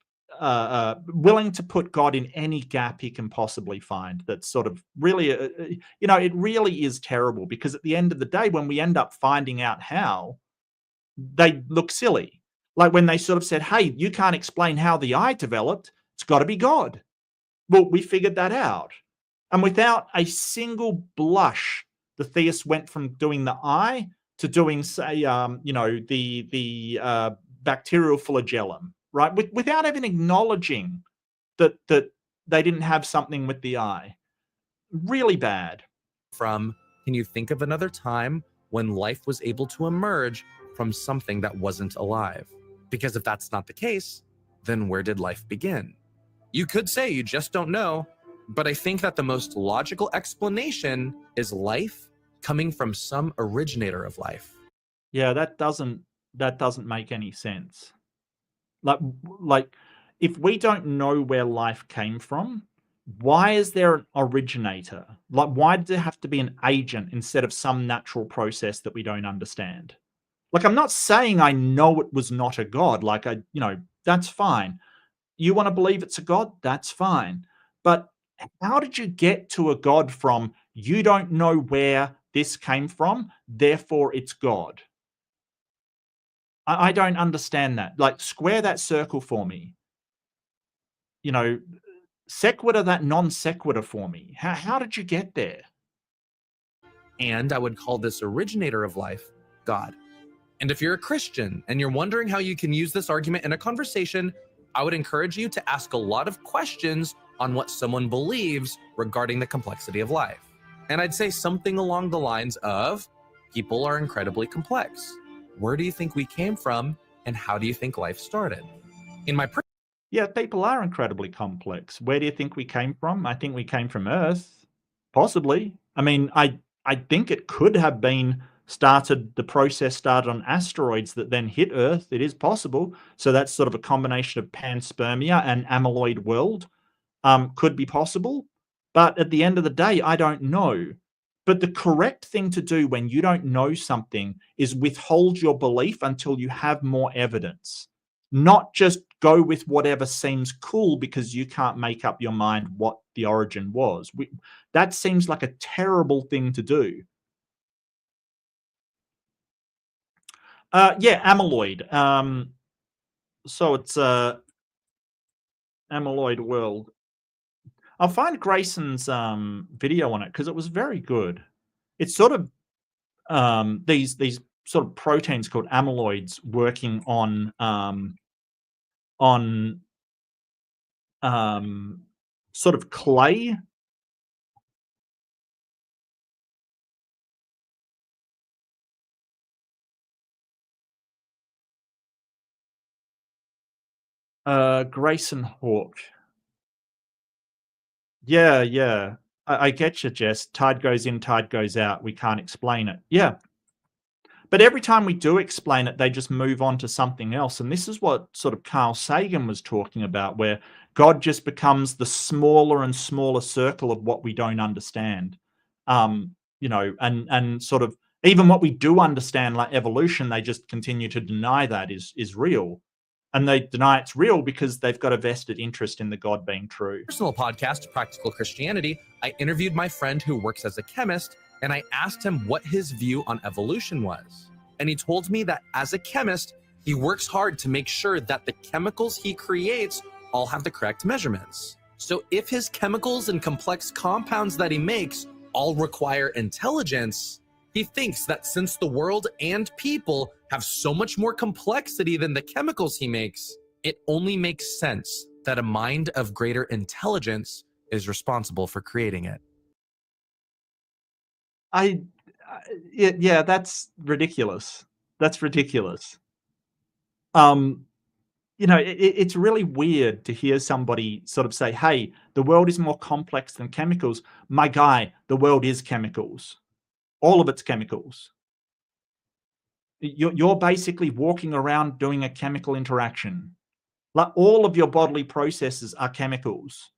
S1: willing to put God in any gap he can possibly find. That's sort of really, you know, it really is terrible, because at the end of the day, when we end up finding out how, they look silly. Like when they sort of said, hey, you can't explain how the eye developed, it's got to be God. Well, we figured that out. And without a single blush, the theists went from doing the eye to doing, say, you know, the bacterial flagellum, right? Without even acknowledging that they didn't have something with the eye. Really bad.
S2: From, can you think of another time when life was able to emerge from something that wasn't alive? Because if that's not the case, then where did life begin? You could say you just don't know, but I think that the most logical explanation is life coming from some originator of life.
S1: Yeah, that doesn't make any sense. Like if we don't know where life came from, why is there an originator? Like, why does there have to be an agent instead of some natural process that we don't understand? Like, I'm not saying I know it was not a god. Like, you know, that's fine. You want to believe it's a god? That's fine. But how did you get to a god from you don't know where this came from, therefore it's God? I don't understand that. Like, square that circle for me. You know, sequitur that non sequitur for me. How did you get there?
S2: And I would call this originator of life God. And if you're a Christian and you're wondering how you can use this argument in a conversation, I would encourage you to ask a lot of questions on what someone believes regarding the complexity of life. And I'd say something along the lines of, people are incredibly complex. Where do you think we came from, and how do you think life started? In my
S1: Yeah, people are incredibly complex. Where do you think we came from? I think we came from Earth, possibly. I mean, I think it could have been the process started on asteroids that then hit Earth. It is possible. So that's sort of a combination of panspermia and amyloid world. Could be possible. But at the end of the day, I don't know. But the correct thing to do when you don't know something is withhold your belief until you have more evidence. Not just go with whatever seems cool because you can't make up your mind what the origin was. That seems like a terrible thing to do. Yeah, amyloid. So it's amyloid world. I'll find Grayson's video on it because it was very good. It's sort of these sort of proteins called amyloids working on sort of clay. Grayson Hawk. Yeah, yeah. I get you, Jess. Tide goes in, tide goes out. We can't explain it. Yeah. But every time we do explain it, they just move on to something else. And this is what sort of Carl Sagan was talking about, where God just becomes the smaller and smaller circle of what we don't understand. You know, and sort of even what we do understand, like evolution, they just continue to deny that is real. And they deny it's real because they've got a vested interest in the God being true.
S2: Personal podcast, Practical Christianity, I interviewed my friend who works as a chemist, and I asked him what his view on evolution was. And he told me that as a chemist, he works hard to make sure that the chemicals he creates all have the correct measurements. So if his chemicals and complex compounds that he makes all require intelligence, he thinks that since the world and people have so much more complexity than the chemicals he makes, it only makes sense that a mind of greater intelligence is responsible for creating it.
S1: Yeah, that's ridiculous. That's ridiculous. It's really weird to hear somebody sort of say, hey, the world is more complex than chemicals. My guy, the world is chemicals. All of it's chemicals. You're basically walking around doing a chemical interaction. Like all of your bodily processes are chemicals.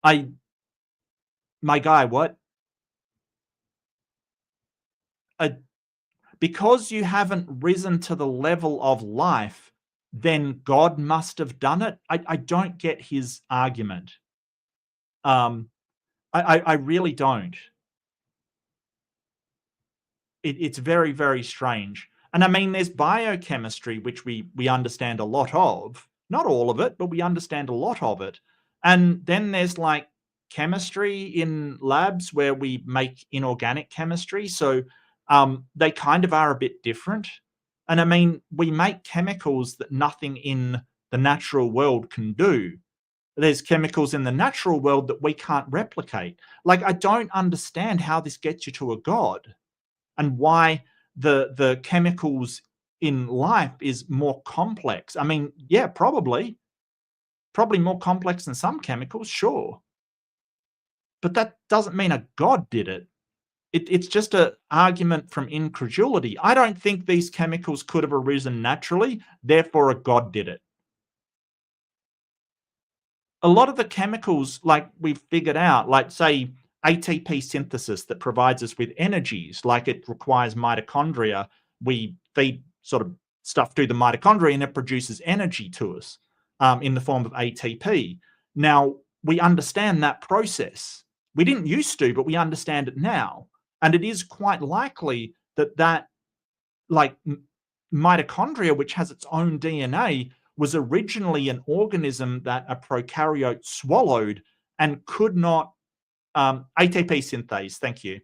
S1: My guy, what? Because you haven't risen to the level of life, then God must have done it. I don't get his argument. I really don't. It's very, very strange. And I mean, there's biochemistry, which we understand a lot of. Not all of it, but we understand a lot of it. And then there's like chemistry in labs where we make inorganic chemistry. So they kind of are a bit different. And I mean, we make chemicals that nothing in the natural world can do. There's chemicals in the natural world that we can't replicate. Like, I don't understand how this gets you to a God and why the chemicals in life is more complex. I mean, yeah, probably more complex than some chemicals, sure. But that doesn't mean a God did it. It's just an argument from incredulity. I don't think these chemicals could have arisen naturally, therefore a God did it. A lot of the chemicals, like we've figured out, like say ATP synthesis that provides us with energies, like it requires mitochondria. We feed sort of stuff to the mitochondria and it produces energy to us in the form of ATP. Now, we understand that process. We didn't used to, but we understand it now. And it is quite likely that like mitochondria, which has its own DNA, was originally an organism that a prokaryote swallowed and could not ATP synthase. Thank you.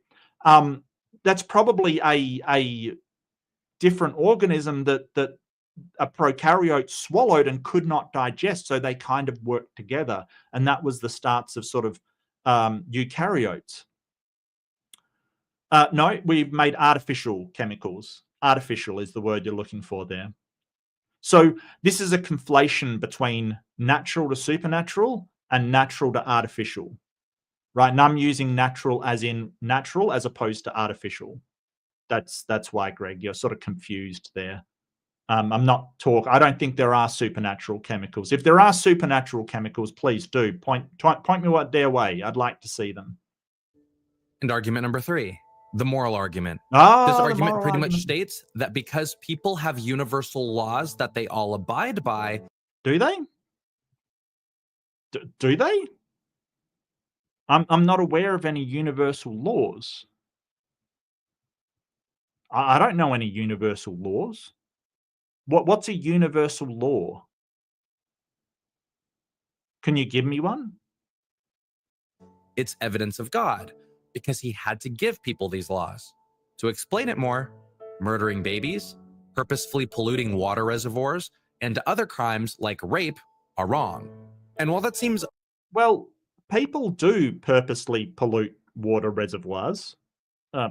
S1: That's probably a different organism that a prokaryote swallowed and could not digest, so they kind of worked together, and that was the starts of sort of eukaryotes. No, we've made artificial chemicals. Artificial is the word you're looking for there. So this is a conflation between natural to supernatural and natural to artificial, right? And I'm using natural as in natural as opposed to artificial. That's why, Greg, you're sort of confused there. I don't think there are supernatural chemicals. If there are supernatural chemicals, please do point me their way. I'd like to see them.
S2: And argument number 3. The moral argument.
S1: Oh,
S2: this argument pretty much states that because people have universal laws that they all abide by.
S1: Do they? Do they? I'm not aware of any universal laws. I don't know any universal laws. What's a universal law? Can you give me one?
S2: It's evidence of God, because he had to give people these laws. To explain it more, murdering babies, purposefully polluting water reservoirs, and other crimes like rape are wrong. And while that seems...
S1: Well, people do purposely pollute water reservoirs.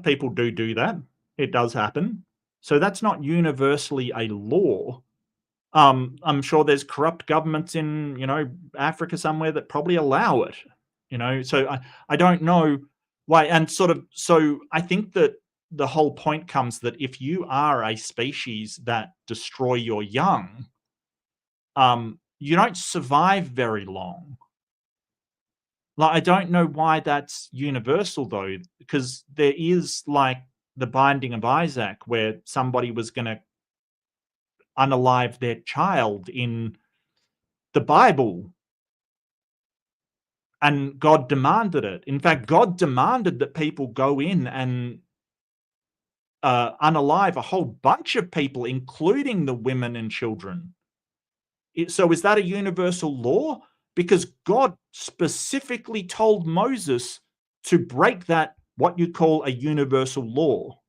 S1: People do that. It does happen. So that's not universally a law. I'm sure there's corrupt governments in, Africa somewhere that probably allow it. So I don't know why. And so I think that the whole point comes that if you are a species that destroy your young, you don't survive very long. Like, I don't know why that's universal though, because there is like the Binding of Isaac, where somebody was going to unalive their child in the Bible, and God demanded it. In fact, God demanded that people go in and unalive a whole bunch of people, including the women and children. So is that a universal law? Because God specifically told Moses to break that, what you call a universal law.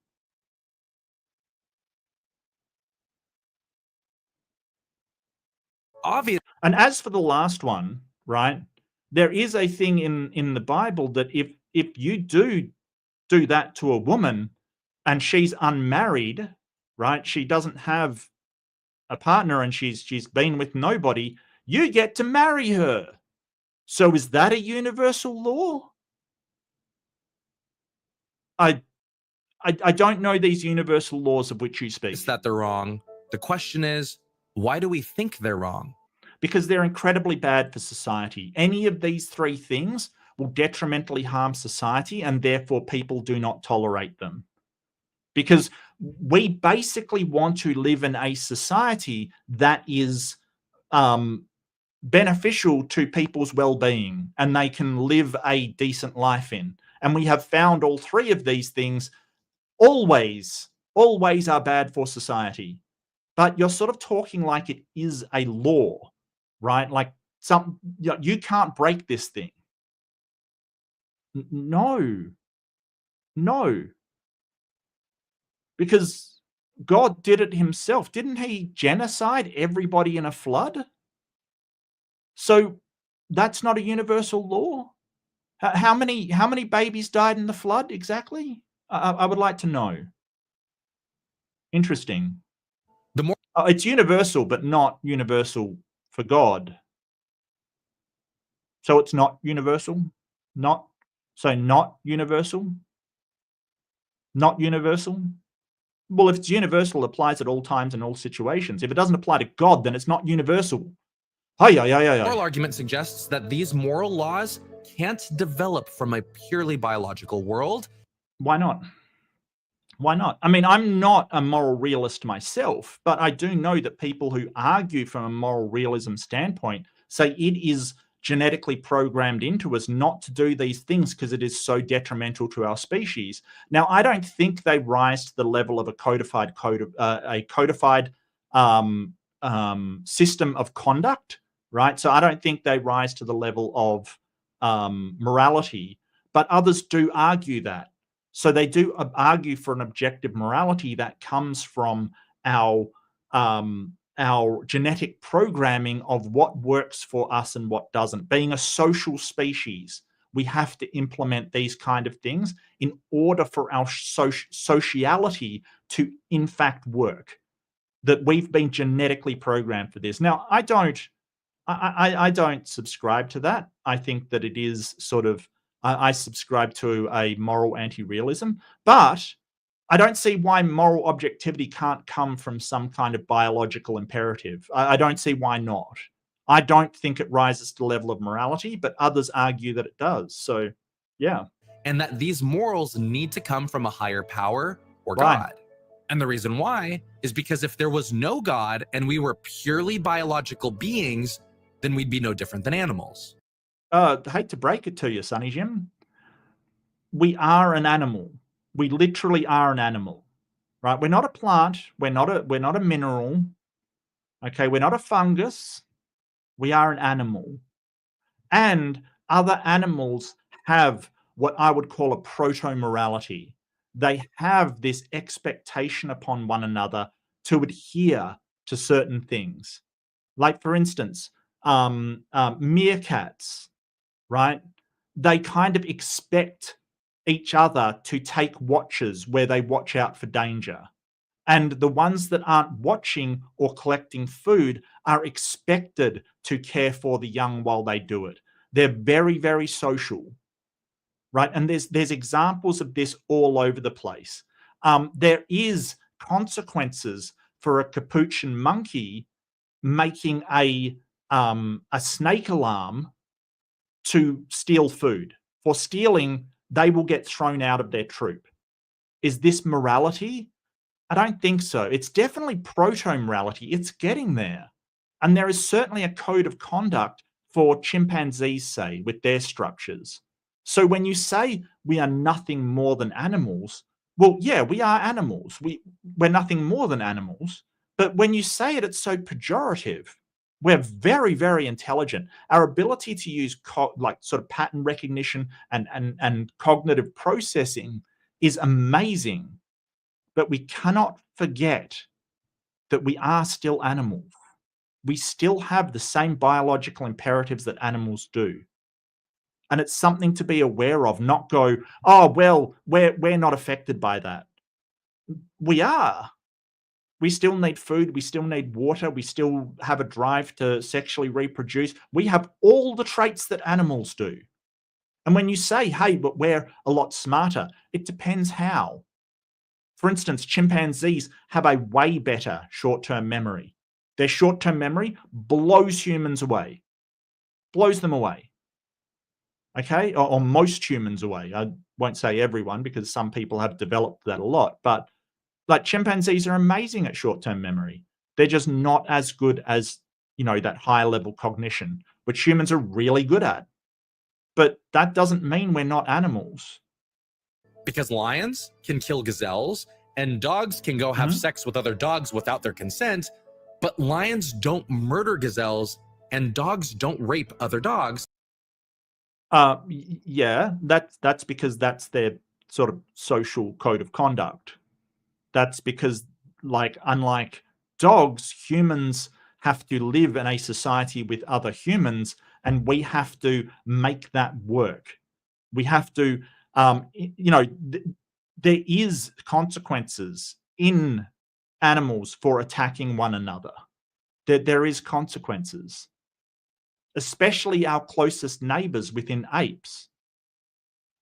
S2: Obvious.
S1: And as for the last one, right, there is a thing in the Bible that if you do that to a woman and she's unmarried, right, she doesn't have a partner and she's been with nobody, you get to marry her. So is that a universal law? I don't know these universal laws of which you speak.
S2: It's that they're wrong. The question is, why do we think they're wrong?
S1: Because they're incredibly bad for society. Any of these three things will detrimentally harm society, and therefore people do not tolerate them. Because we basically want to live in a society that is beneficial to people's well-being and they can live a decent life in. And we have found all three of these things always are bad for society. But you're sort of talking like it is a law, right? Like you can't break this thing. No. Because God did it himself. Didn't he genocide everybody in a flood? So that's not a universal law. How many babies died in the flood exactly? I would like to know. Interesting. It's universal, but not universal for God. So it's not universal? Not universal? Not universal? Well, if it's universal, it applies at all times and all situations. If it doesn't apply to God, then it's not universal.
S2: Moral argument suggests that these moral laws can't develop from a purely biological world.
S1: Why not? Why not? I mean, I'm not a moral realist myself, but I do know that people who argue from a moral realism standpoint say it is genetically programmed into us not to do these things because it is so detrimental to our species. Now, I don't think they rise to the level of a codified system of conduct, right? So I don't think they rise to the level of morality, but others do argue that. So they do argue for an objective morality that comes from our genetic programming of what works for us and what doesn't. Being a social species, we have to implement these kind of things in order for our sociality to in fact work. That we've been genetically programmed for this. Now, I don't subscribe to that. I think that it is sort of, I subscribe to a moral anti-realism, but I don't see why moral objectivity can't come from some kind of biological imperative. I don't see why not. I don't think it rises to the level of morality, but others argue that it does. So, yeah.
S2: And that these morals need to come from a higher power or
S1: Right.
S2: God. And the reason why is because if there was no God and we were purely biological beings, then we'd be no different than animals.
S1: I hate to break it to you, Sonny Jim. We are an animal. We literally are an animal, right? We're not a plant. We're not a mineral. Okay, we're not a fungus. We are an animal. And other animals have what I would call a proto-morality. They have this expectation upon one another to adhere to certain things. Like, for instance, meerkats, right? They kind of expect each other to take watches where they watch out for danger. And the ones that aren't watching or collecting food are expected to care for the young while they do it. They're very, very social, right? And there's examples of this all over the place. There is consequences for a capuchin monkey making a snake alarm to steal food. For stealing, they will get thrown out of their troop. Is this morality? I don't think so. It's definitely proto-morality. It's getting there. And there is certainly a code of conduct for chimpanzees, say, with their structures. So when you say we are nothing more than animals, well, yeah, we are animals. We're nothing more than animals. But when you say it, it's so pejorative. We're very, very intelligent. Our ability to use like sort of pattern recognition and cognitive processing is amazing. But we cannot forget that we are still animals. We still have the same biological imperatives that animals do. And it's something to be aware of, not go, oh, well, we're not affected by that. We are. We still need food. We still need water. We still have a drive to sexually reproduce. We have all the traits that animals do. And when you say, hey, but we're a lot smarter, it depends how. For instance, chimpanzees have a way better short-term memory. Their short-term memory blows humans away, blows them away. Okay, or most humans away. I won't say everyone because some people have developed that a lot, but like chimpanzees are amazing at short-term memory. They're just not as good as, that higher level cognition, which humans are really good at. But that doesn't mean we're not animals.
S2: Because lions can kill gazelles and dogs can go have sex with other dogs without their consent, but lions don't murder gazelles and dogs don't rape other dogs.
S1: Yeah, that's because that's their sort of social code of conduct. That's because, like, unlike dogs, humans have to live in a society with other humans, and we have to make that work. We have to, there is consequences in animals for attacking one another. There is consequences, especially our closest neighbors within apes.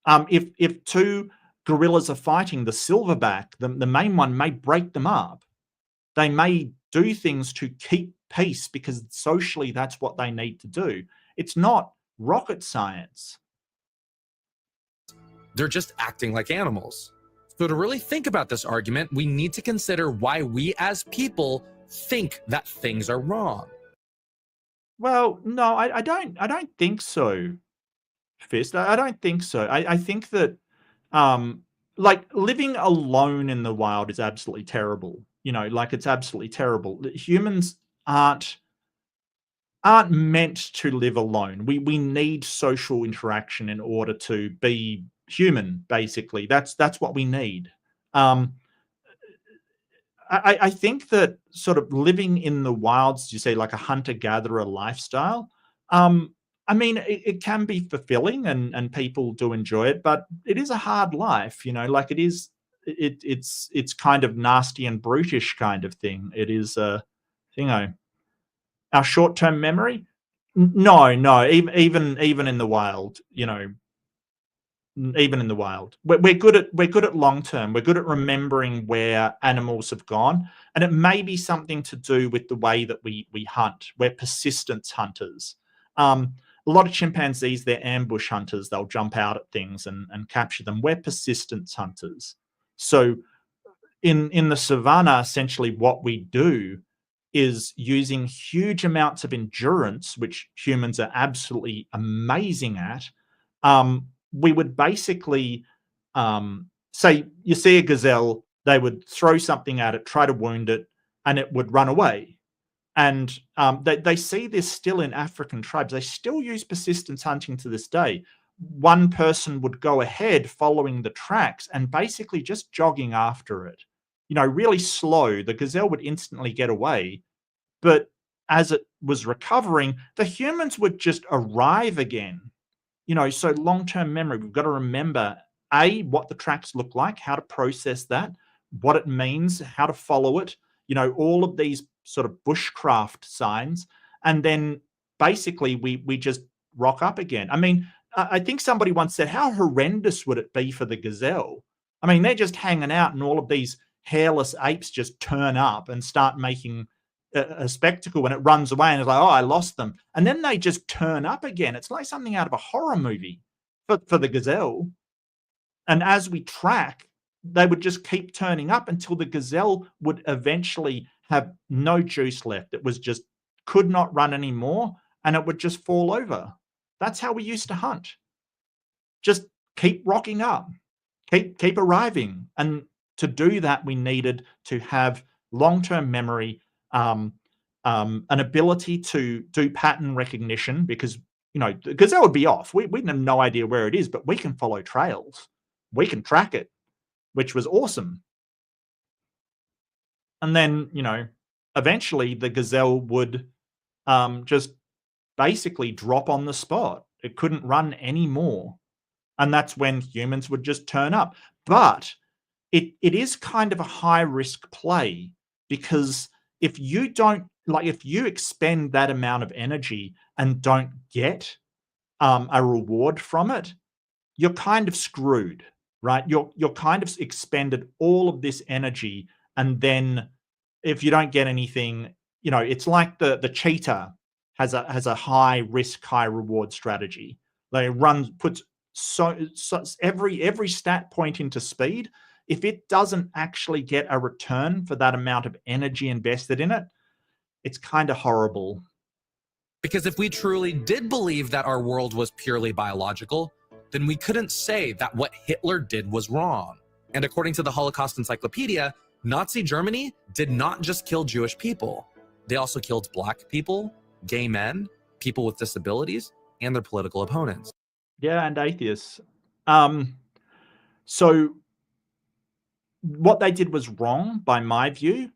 S1: If two gorillas are fighting, the silverback, the main one, may break them up. They may do things to keep peace because socially that's what they need to do. It's not rocket science.
S2: They're just acting like animals. So to really think about this argument, we need to consider why we as people think that things are wrong.
S1: Well, no, I don't think so, Fist. I don't think so. I think that like living alone in the wild is absolutely terrible. Like it's absolutely terrible. Humans aren't meant to live alone. We need social interaction in order to be human, basically. That's what we need. I think that sort of living in the wilds, you say, like a hunter-gatherer lifestyle, I mean, it can be fulfilling and people do enjoy it, but it is a hard life, like it's kind of nasty and brutish kind of thing. It is, our short-term memory. No, even in the wild, even in the wild, we're good at long term. We're good at remembering where animals have gone, and it may be something to do with the way that we hunt. We're persistence hunters. A lot of chimpanzees, they're ambush hunters. They'll jump out at things and capture them. We're persistence hunters. So in the savannah, essentially what we do is using huge amounts of endurance, which humans are absolutely amazing at. We would basically say, you see a gazelle, they would throw something at it, try to wound it, and it would run away. And they see this still in African tribes. They still use persistence hunting to this day. One person would go ahead following the tracks and basically just jogging after it. Really slow. The gazelle would instantly get away. But as it was recovering, the humans would just arrive again. So long-term memory, we've got to remember, A, what the tracks look like, how to process that, what it means, how to follow it, all of these sort of bushcraft signs. And then basically we just rock up again. I mean, I think somebody once said, how horrendous would it be for the gazelle? I mean, they're just hanging out and all of these hairless apes just turn up and start making a spectacle when it runs away and it's like, oh, I lost them. And then they just turn up again. It's like something out of a horror movie for the gazelle. And as we track, they would just keep turning up until the gazelle would eventually have no juice left. It was just could not run anymore, and it would just fall over. That's how we used to hunt. Just keep rocking up, keep arriving. And to do that, we needed to have long-term memory, an ability to do pattern recognition, because, you know, the gazelle would be off. We have no idea where it is, but we can follow trails. We can track it, which was awesome. And then, you know, eventually the gazelle would just basically drop on the spot. It couldn't run anymore. And that's when humans would just turn up. But it is kind of a high risk play, because if you don't, like, if you expend that amount of energy and don't get a reward from it, you're kind of screwed, right? You're kind of expended all of this energy, and then if you don't get anything, you know, it's like the cheetah has a high risk, high reward strategy. They puts so every stat point into speed. If it doesn't actually get a return for that amount of energy invested in it, it's kind of horrible.
S2: Because if we truly did believe that our world was purely biological, then we couldn't say that what Hitler did was wrong. And according to the Holocaust Encyclopedia, Nazi Germany did not just kill Jewish people. They also killed Black people, gay men, people with disabilities, and their political opponents.
S1: Yeah, and atheists. So what they did was wrong, by my view.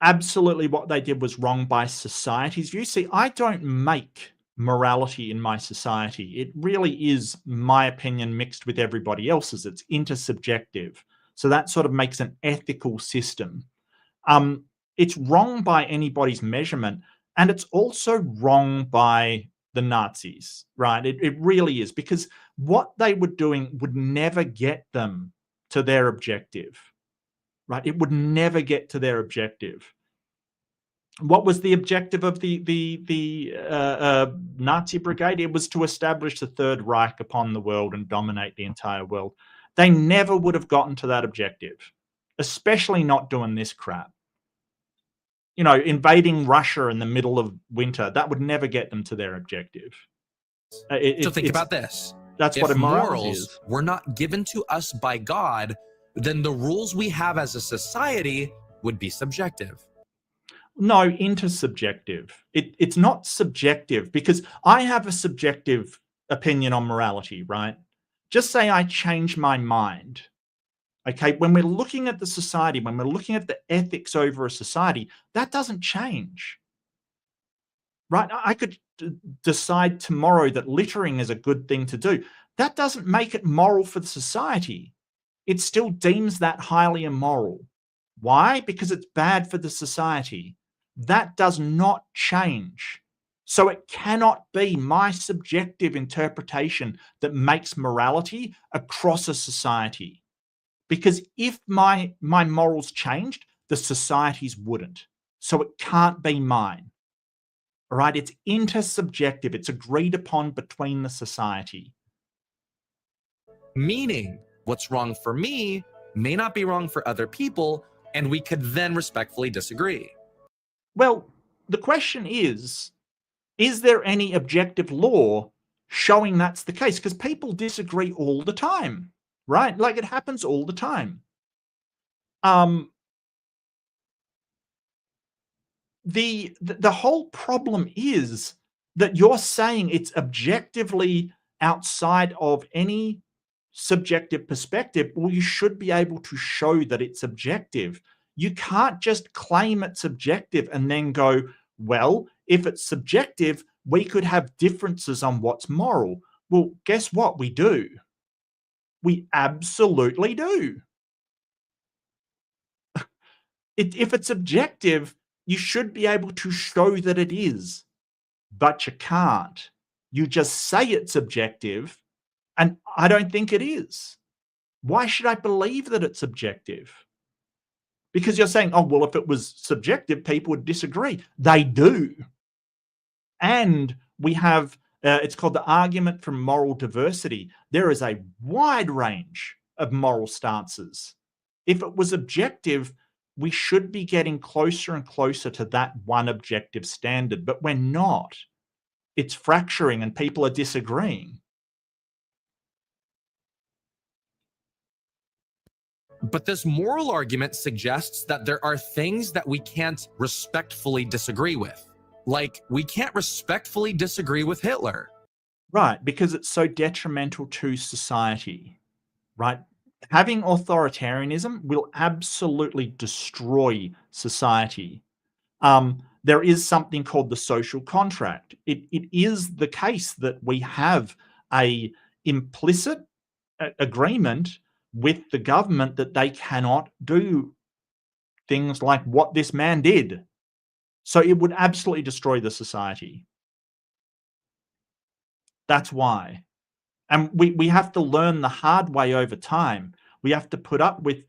S1: Absolutely what they did was wrong by society's view. See, I don't make morality in my society. It really is my opinion mixed with everybody else's. It's intersubjective. So that sort of makes an ethical system. It's wrong by anybody's measurement, and it's also wrong by the Nazis, right? It really is, because what they were doing would never get them to their objective, right? It would never get to their objective. What was the objective of the Nazi brigade? It was to establish the Third Reich upon the world and dominate the entire world. They never would have gotten to that objective, especially not doing this crap. You know, invading Russia in the middle of winter, that would never get them to their objective.
S2: So think about this.
S1: That's
S2: if
S1: what immorality
S2: morals
S1: is.
S2: were not given to us by God, then the rules we have as a society would be subjective.
S1: No, intersubjective. It's not subjective, because I have a subjective opinion on morality, right? Just say I change my mind. Okay, when we're looking at the society, when we're looking at the ethics over a society, that doesn't change. Right? I could decide tomorrow that littering is a good thing to do. That doesn't make it moral for the society. It still deems that highly immoral. Why? Because it's bad for the society. That does not change. So it cannot be my subjective interpretation that makes morality across a society. Because if my morals changed, the societies wouldn't. So it can't be mine. All right? It's intersubjective. It's agreed upon between the society.
S2: Meaning, what's wrong for me may not be wrong for other people, and we could then respectfully disagree.
S1: Well, the question is there any objective law showing that's the case? Because people disagree all the time, right? Like, it happens all the time. The whole problem is that you're saying it's objectively outside of any subjective perspective. Well, you should be able to show that it's objective. You can't just claim it's subjective and then go, well, if it's subjective, we could have differences on what's moral. Well, guess what? We do. We absolutely do. If it's objective, you should be able to show that it is, but you can't. You just say it's objective, and I don't think it is. Why should I believe that it's objective? Because you're saying, oh, well, if it was subjective, people would disagree. They do. And we have, it's called the argument from moral diversity. There is a wide range of moral stances. If it was objective, we should be getting closer and closer to that one objective standard, but we're not. It's fracturing and people are disagreeing.
S2: But this moral argument suggests that there are things that we can't respectfully disagree with. Like, we can't respectfully disagree with Hitler.
S1: Right, because it's so detrimental to society, right? Having authoritarianism will absolutely destroy society. There is something called the social contract. It is the case that we have a implicit agreement with the government that they cannot do things like what this man did. So it would absolutely destroy the society. That's why. And we have to learn the hard way over time. We have to put up with,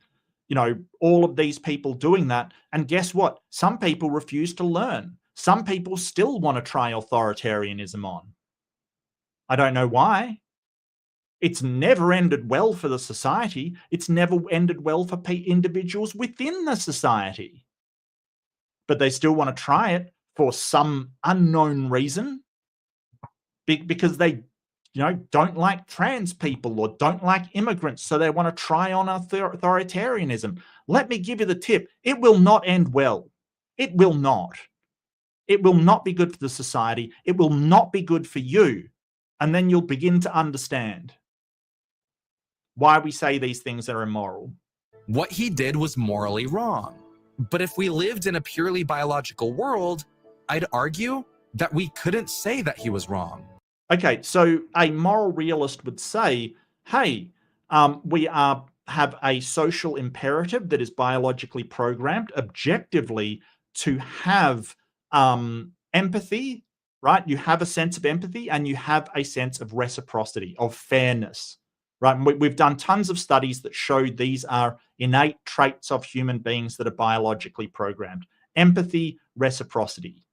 S1: all of these people doing that. And guess what? Some people refuse to learn. Some people still want to try authoritarianism on. I don't know why. It's never ended well for the society. It's never ended well for individuals within the society. But they still want to try it for some unknown reason, because they don't like trans people or don't like immigrants, so they want to try on authoritarianism. Let me give you the tip. It will not end well. It will not. It will not be good for the society. It will not be good for you. And then you'll begin to understand why we say these things are immoral.
S2: What he did was morally wrong. But if we lived in a purely biological world, I'd argue that we couldn't say that he was wrong.
S1: Okay, so a moral realist would say, hey, we have a social imperative that is biologically programmed objectively to have empathy, right? You have a sense of empathy and you have a sense of reciprocity, of fairness, right? And we've done tons of studies that show these are innate traits of human beings that are biologically programmed. Empathy, reciprocity.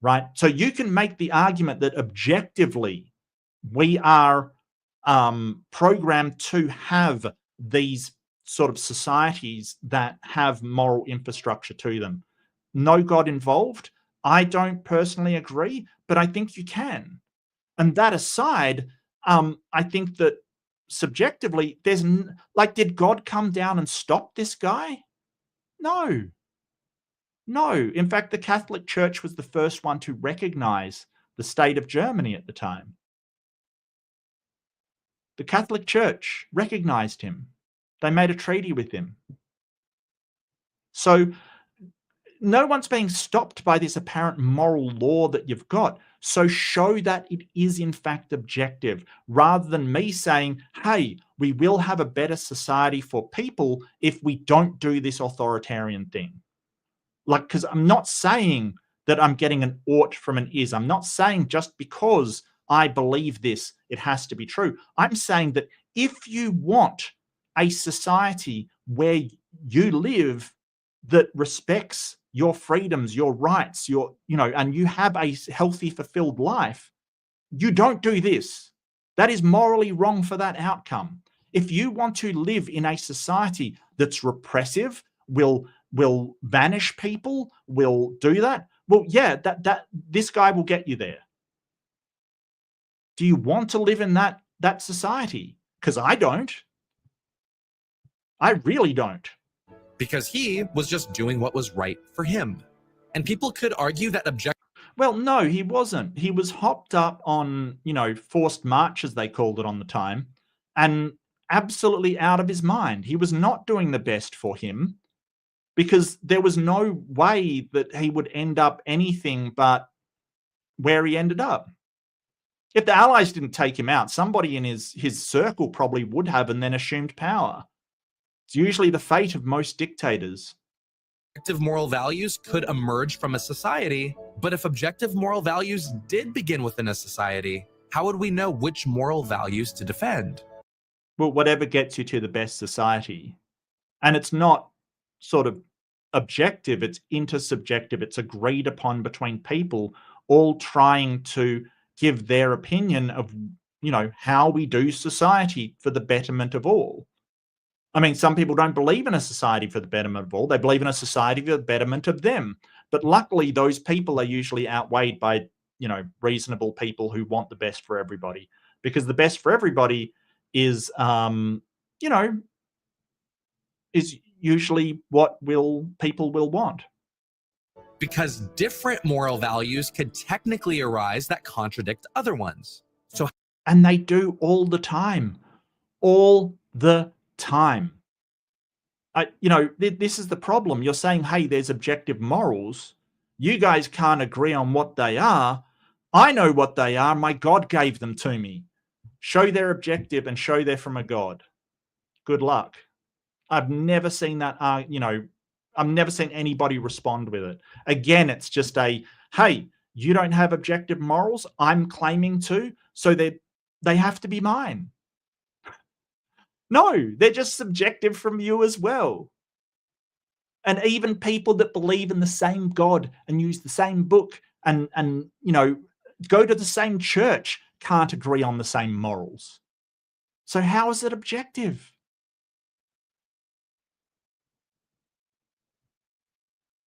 S1: Right? So you can make the argument that objectively we are programmed to have these sort of societies that have moral infrastructure to them. No God involved. I don't personally agree, but I think you can. And that aside, I think that subjectively, did God come down and stop this guy? No. No, in fact, the Catholic Church was the first one to recognize the state of Germany at the time. The Catholic Church recognized him. They made a treaty with him. So no one's being stopped by this apparent moral law that you've got. So show that it is in fact objective, rather than me saying, hey, we will have a better society for people if we don't do this authoritarian thing. Because I'm not saying that I'm getting an ought from an is. I'm not saying just because I believe this, it has to be true. I'm saying that if you want a society where you live that respects your freedoms, your rights, and you have a healthy, fulfilled life, you don't do this. That is morally wrong for that outcome. If you want to live in a society that's repressive, will banish people, will do that, well, yeah, that this guy will get you there. Do you want to live in that society? Because I don't. I really don't.
S2: Because he was just doing what was right for him. And people could argue that
S1: Well, no, he wasn't. He was hopped up on, forced marches, they called it on the time, and absolutely out of his mind. He was not doing the best for him, because there was no way that he would end up anything but where he ended up. If the Allies didn't take him out, somebody in his circle probably would have, and then assumed power. It's usually the fate of most dictators.
S2: objective moral values could emerge from a society, but if objective moral values did begin within a society, how would we know which moral values to defend?
S1: Well, whatever gets you to the best society. And it's not sort of objective, it's intersubjective. It's agreed upon between people all trying to give their opinion of, how we do society for the betterment of all. I mean, some people don't believe in a society for the betterment of all. They believe in a society for the betterment of them. But luckily, those people are usually outweighed by, reasonable people who want the best for everybody. Because the best for everybody is, you know, is usually what people will want.
S2: Because different moral values could technically arise that contradict other ones.
S1: And they do all the time. All the time. This is the problem. You're saying, hey, there's objective morals. You guys can't agree on what they are. I know what they are. My God gave them to me. Show they're objective and show they're from a God. Good luck. I've never seen that. I've never seen anybody respond with it. Again, it's just hey, you don't have objective morals. I'm claiming to, so they have to be mine. No, they're just subjective from you as well. And even people that believe in the same God and use the same book and go to the same church can't agree on the same morals. So how is it objective?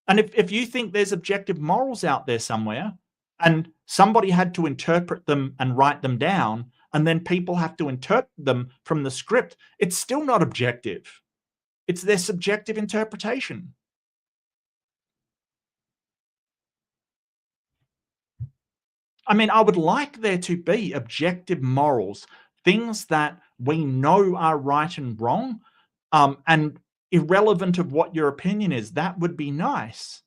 S1: And if you think there's objective morals out there somewhere and somebody had to interpret them and write them down, and then people have to interpret them from the script, it's still not objective. It's their subjective interpretation. I mean, I would like there to be objective morals, things that we know are right and wrong, and irrelevant of what your opinion is. That would be nice.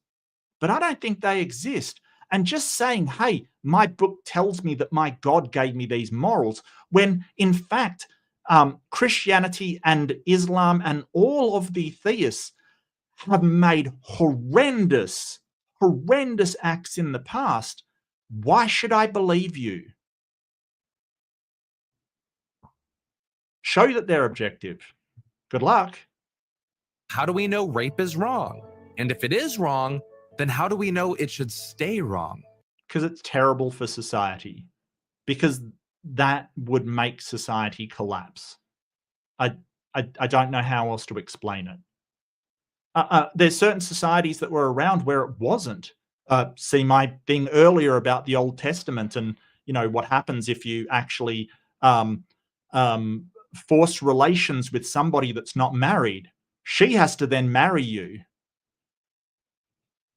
S1: But I don't think they exist. And just saying, hey, my book tells me that my God gave me these morals, when in fact, Christianity and Islam and all of the theists have made horrendous acts in the past. Why should I believe you? Show that they're objective. Good luck.
S2: How do we know rape is wrong? And if it is wrong, then how do we know it should stay wrong?
S1: Because it's terrible for society. Because that would make society collapse. I don't know how else to explain it. There's certain societies that were around where it wasn't. See my thing earlier about the Old Testament and what happens if you actually force relations with somebody that's not married. She has to then marry you.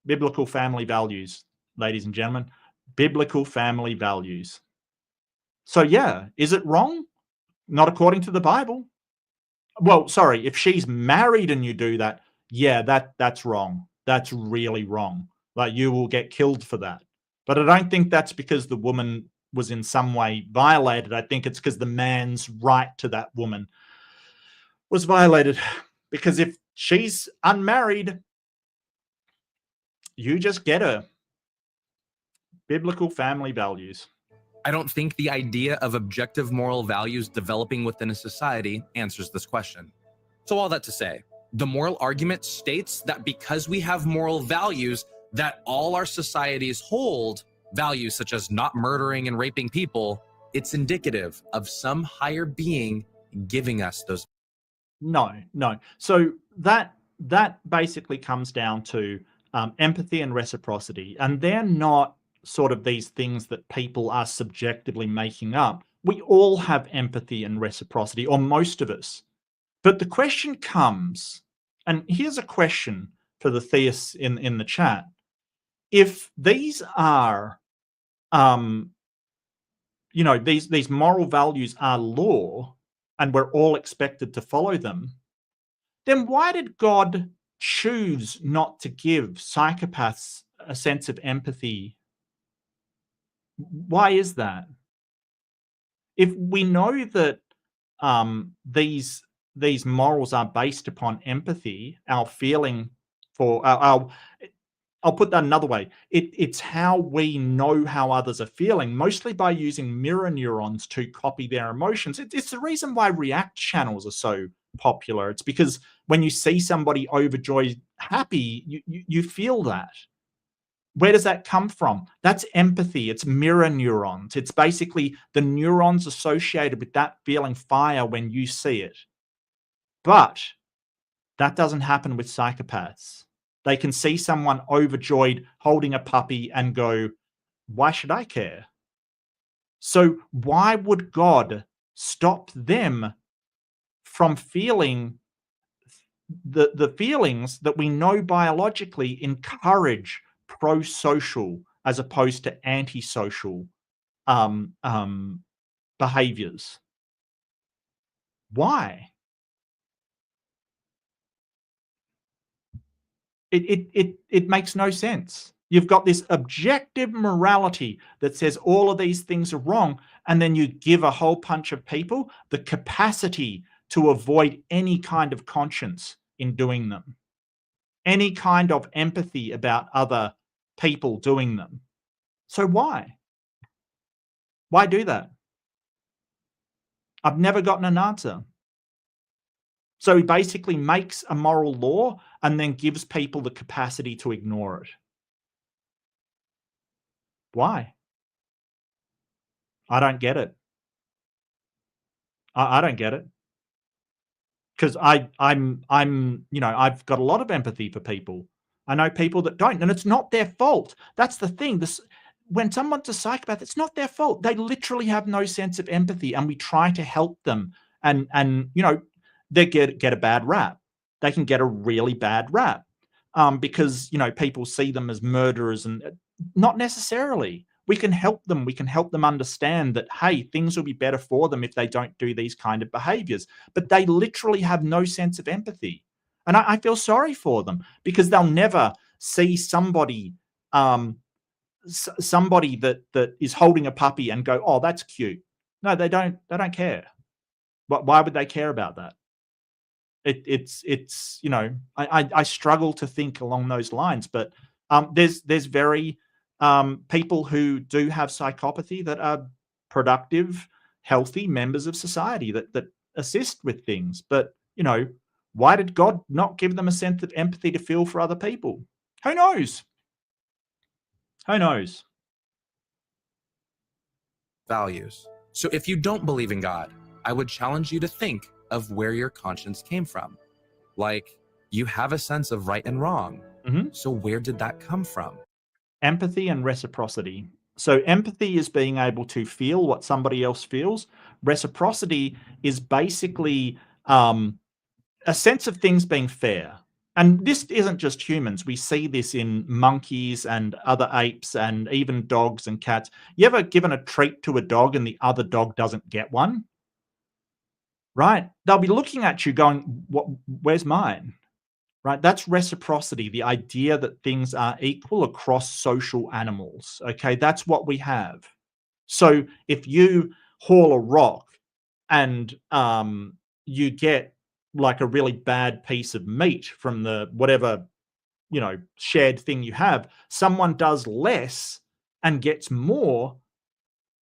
S1: Biblical family values, ladies and gentlemen. Biblical family values. So yeah, is it wrong? Not according to the Bible. Well, sorry, if she's married and you do that, yeah, that's wrong. That's really wrong. Like, you will get killed for that. But I don't think that's because the woman was in some way violated. I think it's because the man's right to that woman was violated. Because if she's unmarried, you just get her. Biblical family values.
S2: I don't think the idea of objective moral values developing within a society answers this question. So all that to say, the moral argument states that because we have moral values that all our societies hold, values such as not murdering and raping people, it's indicative of some higher being giving us those.
S1: No. So that basically comes down to empathy and reciprocity, and they're not sort of these things that people are subjectively making up. We all have empathy and reciprocity, or most of us. But the question comes, and here's a question for the theists in the chat. If these are, these moral values are law, and we're all expected to follow them, then why did God choose not to give psychopaths a sense of empathy? Why is that? If we know that these morals are based upon empathy, our feeling for our I'll put that another way. It's how we know how others are feeling, mostly by using mirror neurons to copy their emotions. It's the reason why React channels are so popular. It's because when you see somebody overjoyed, happy, you feel that. Where does that come from? That's empathy. It's mirror neurons. It's basically the neurons associated with that feeling fire when you see it. But that doesn't happen with psychopaths. They can see someone overjoyed holding a puppy and go, why should I care? So why would God stop them from feeling the feelings that we know biologically encourage pro-social as opposed to anti-social um, um, behaviors? Why? It makes no sense. You've got this objective morality that says all of these things are wrong, and then you give a whole bunch of people the capacity to avoid any kind of conscience in doing them, any kind of empathy about other people doing them. So why? Why do that? I've never gotten an answer. So he basically makes a moral law and then gives people the capacity to ignore it. Why? I don't get it. I don't get it. Because I'm you know, I've got a lot of empathy for people. I know people that don't, and it's not their fault. That's the thing. This when someone's a psychopath, it's not their fault. They literally have no sense of empathy, and we try to help them. And you know, they get a bad rap. They can get a really bad rap because you know people see them as murderers, and not necessarily. We can help them. We can help them understand that hey, things will be better for them if they don't do these kind of behaviors. But they literally have no sense of empathy, and I feel sorry for them because they'll never see somebody somebody that is holding a puppy and go, oh, that's cute. No, they don't care. But why would they care about that? It's you know, I struggle to think along those lines. But there's very people who do have psychopathy that are productive, healthy members of society that assist with things. But you know, why did God not give them a sense of empathy to feel for other people? Who knows? Who knows?
S2: Values. So if you don't believe in God, I would challenge you to think of where your conscience came from. Like, you have a sense of right and wrong.
S1: Mhm.
S2: So where did that come from?
S1: Empathy and reciprocity. So empathy is being able to feel what somebody else feels. Reciprocity is basically a sense of things being fair. And this isn't just humans. We see this in monkeys and other apes and even dogs and cats. You ever given a treat to a dog and the other dog doesn't get one? Right? They'll be looking at you going, "What? Where's mine?" Right? That's reciprocity, the idea that things are equal across social animals. Okay, that's what we have. So if you haul a rock and you get like a really bad piece of meat from the whatever you know shared thing you have, someone does less and gets more,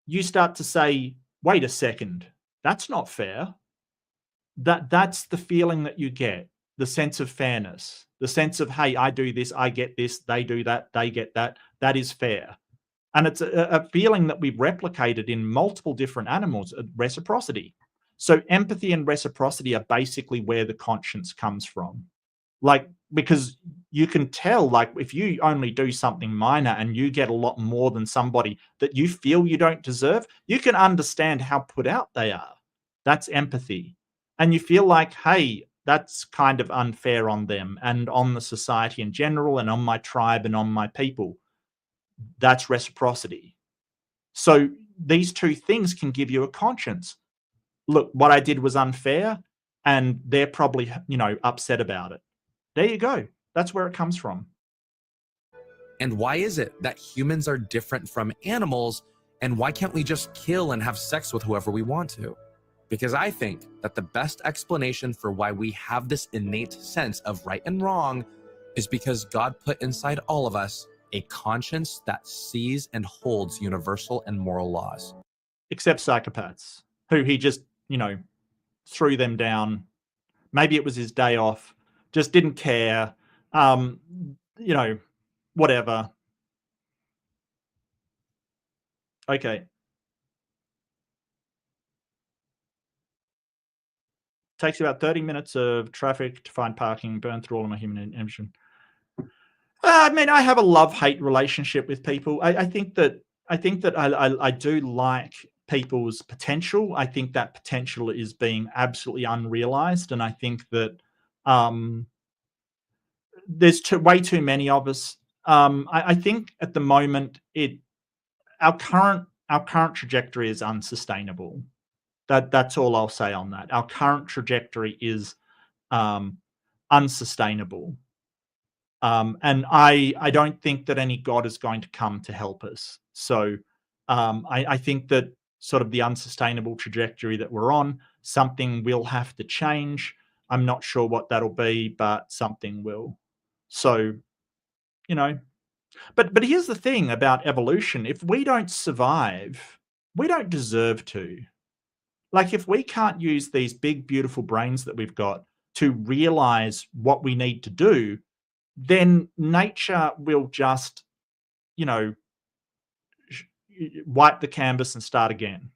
S1: you start to say, wait a second, that's not fair. That's the feeling that you get, the sense of fairness, the sense of, hey, I do this, I get this, they do that, they get that. That is fair. And it's a feeling that we've replicated in multiple different animals, reciprocity. So empathy and reciprocity are basically where the conscience comes from. Like, because you can tell, like, if you only do something minor and you get a lot more than somebody that you feel you don't deserve, you can understand how put out they are. That's empathy. And you feel like, hey, that's kind of unfair on them and on the society in general and on my tribe and on my people. That's reciprocity. So these two things can give you a conscience. Look, what I did was unfair, and they're probably, you know, upset about it. There you go. That's where it comes from.
S2: And why is it that humans are different from animals? And why can't we just kill and have sex with whoever we want to? Because I think that the best explanation for why we have this innate sense of right and wrong is because God put inside all of us a conscience that sees and holds universal and moral laws.
S1: Except psychopaths, who he just, you know, threw them down. Maybe it was his day off, just didn't care. Um, you know, whatever. Okay. Takes about 30 minutes of traffic to find parking, burn through all of my human energy. I mean, I have a love-hate relationship with people. I think that I do like people's potential. I think that potential is being absolutely unrealized, and I think that there's way too many of us. I think at the moment our current trajectory is unsustainable. That's all I'll say on that. Our current trajectory is unsustainable. And I don't think that any God is going to come to help us. So I think that sort of the unsustainable trajectory that we're on, something will have to change. I'm not sure what that'll be, but something will. So, you know, but here's the thing about evolution. If we don't survive, we don't deserve to. Like, if we can't use these big, beautiful brains that we've got to realize what we need to do, then nature will just, you know, wipe the canvas and start again.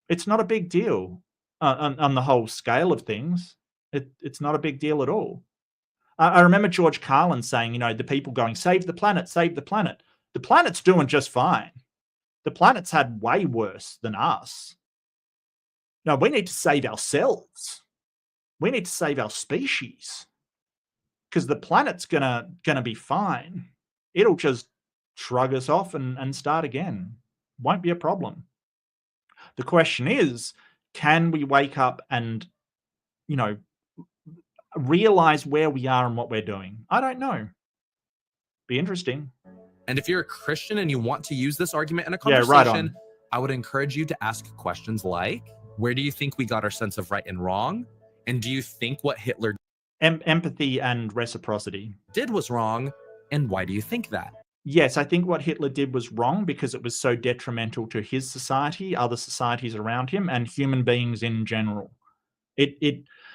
S1: It's not a big deal on the whole scale of things. It's not a big deal at all. I remember George Carlin saying, you know, the people going, save the planet, save the planet. The planet's doing just fine. The planet's had way worse than us. No, we need to save ourselves. We need to save our species, because the planet's gonna be fine. It'll just shrug us off and start again. Won't be a problem. The question is, can we wake up and, you know, realize where we are and what we're doing? I don't know. Be interesting.
S2: And if you're a Christian and you want to use this argument in a
S1: Yeah,
S2: conversation,
S1: right on.
S2: I would encourage you to ask questions like, where do you think we got our sense of right and wrong? And do you think what Hitler
S1: Empathy and reciprocity.
S2: did was wrong? And why do you think that?
S1: Yes, I think what Hitler did was wrong because it was so detrimental to his society, other societies around him, and human beings in general.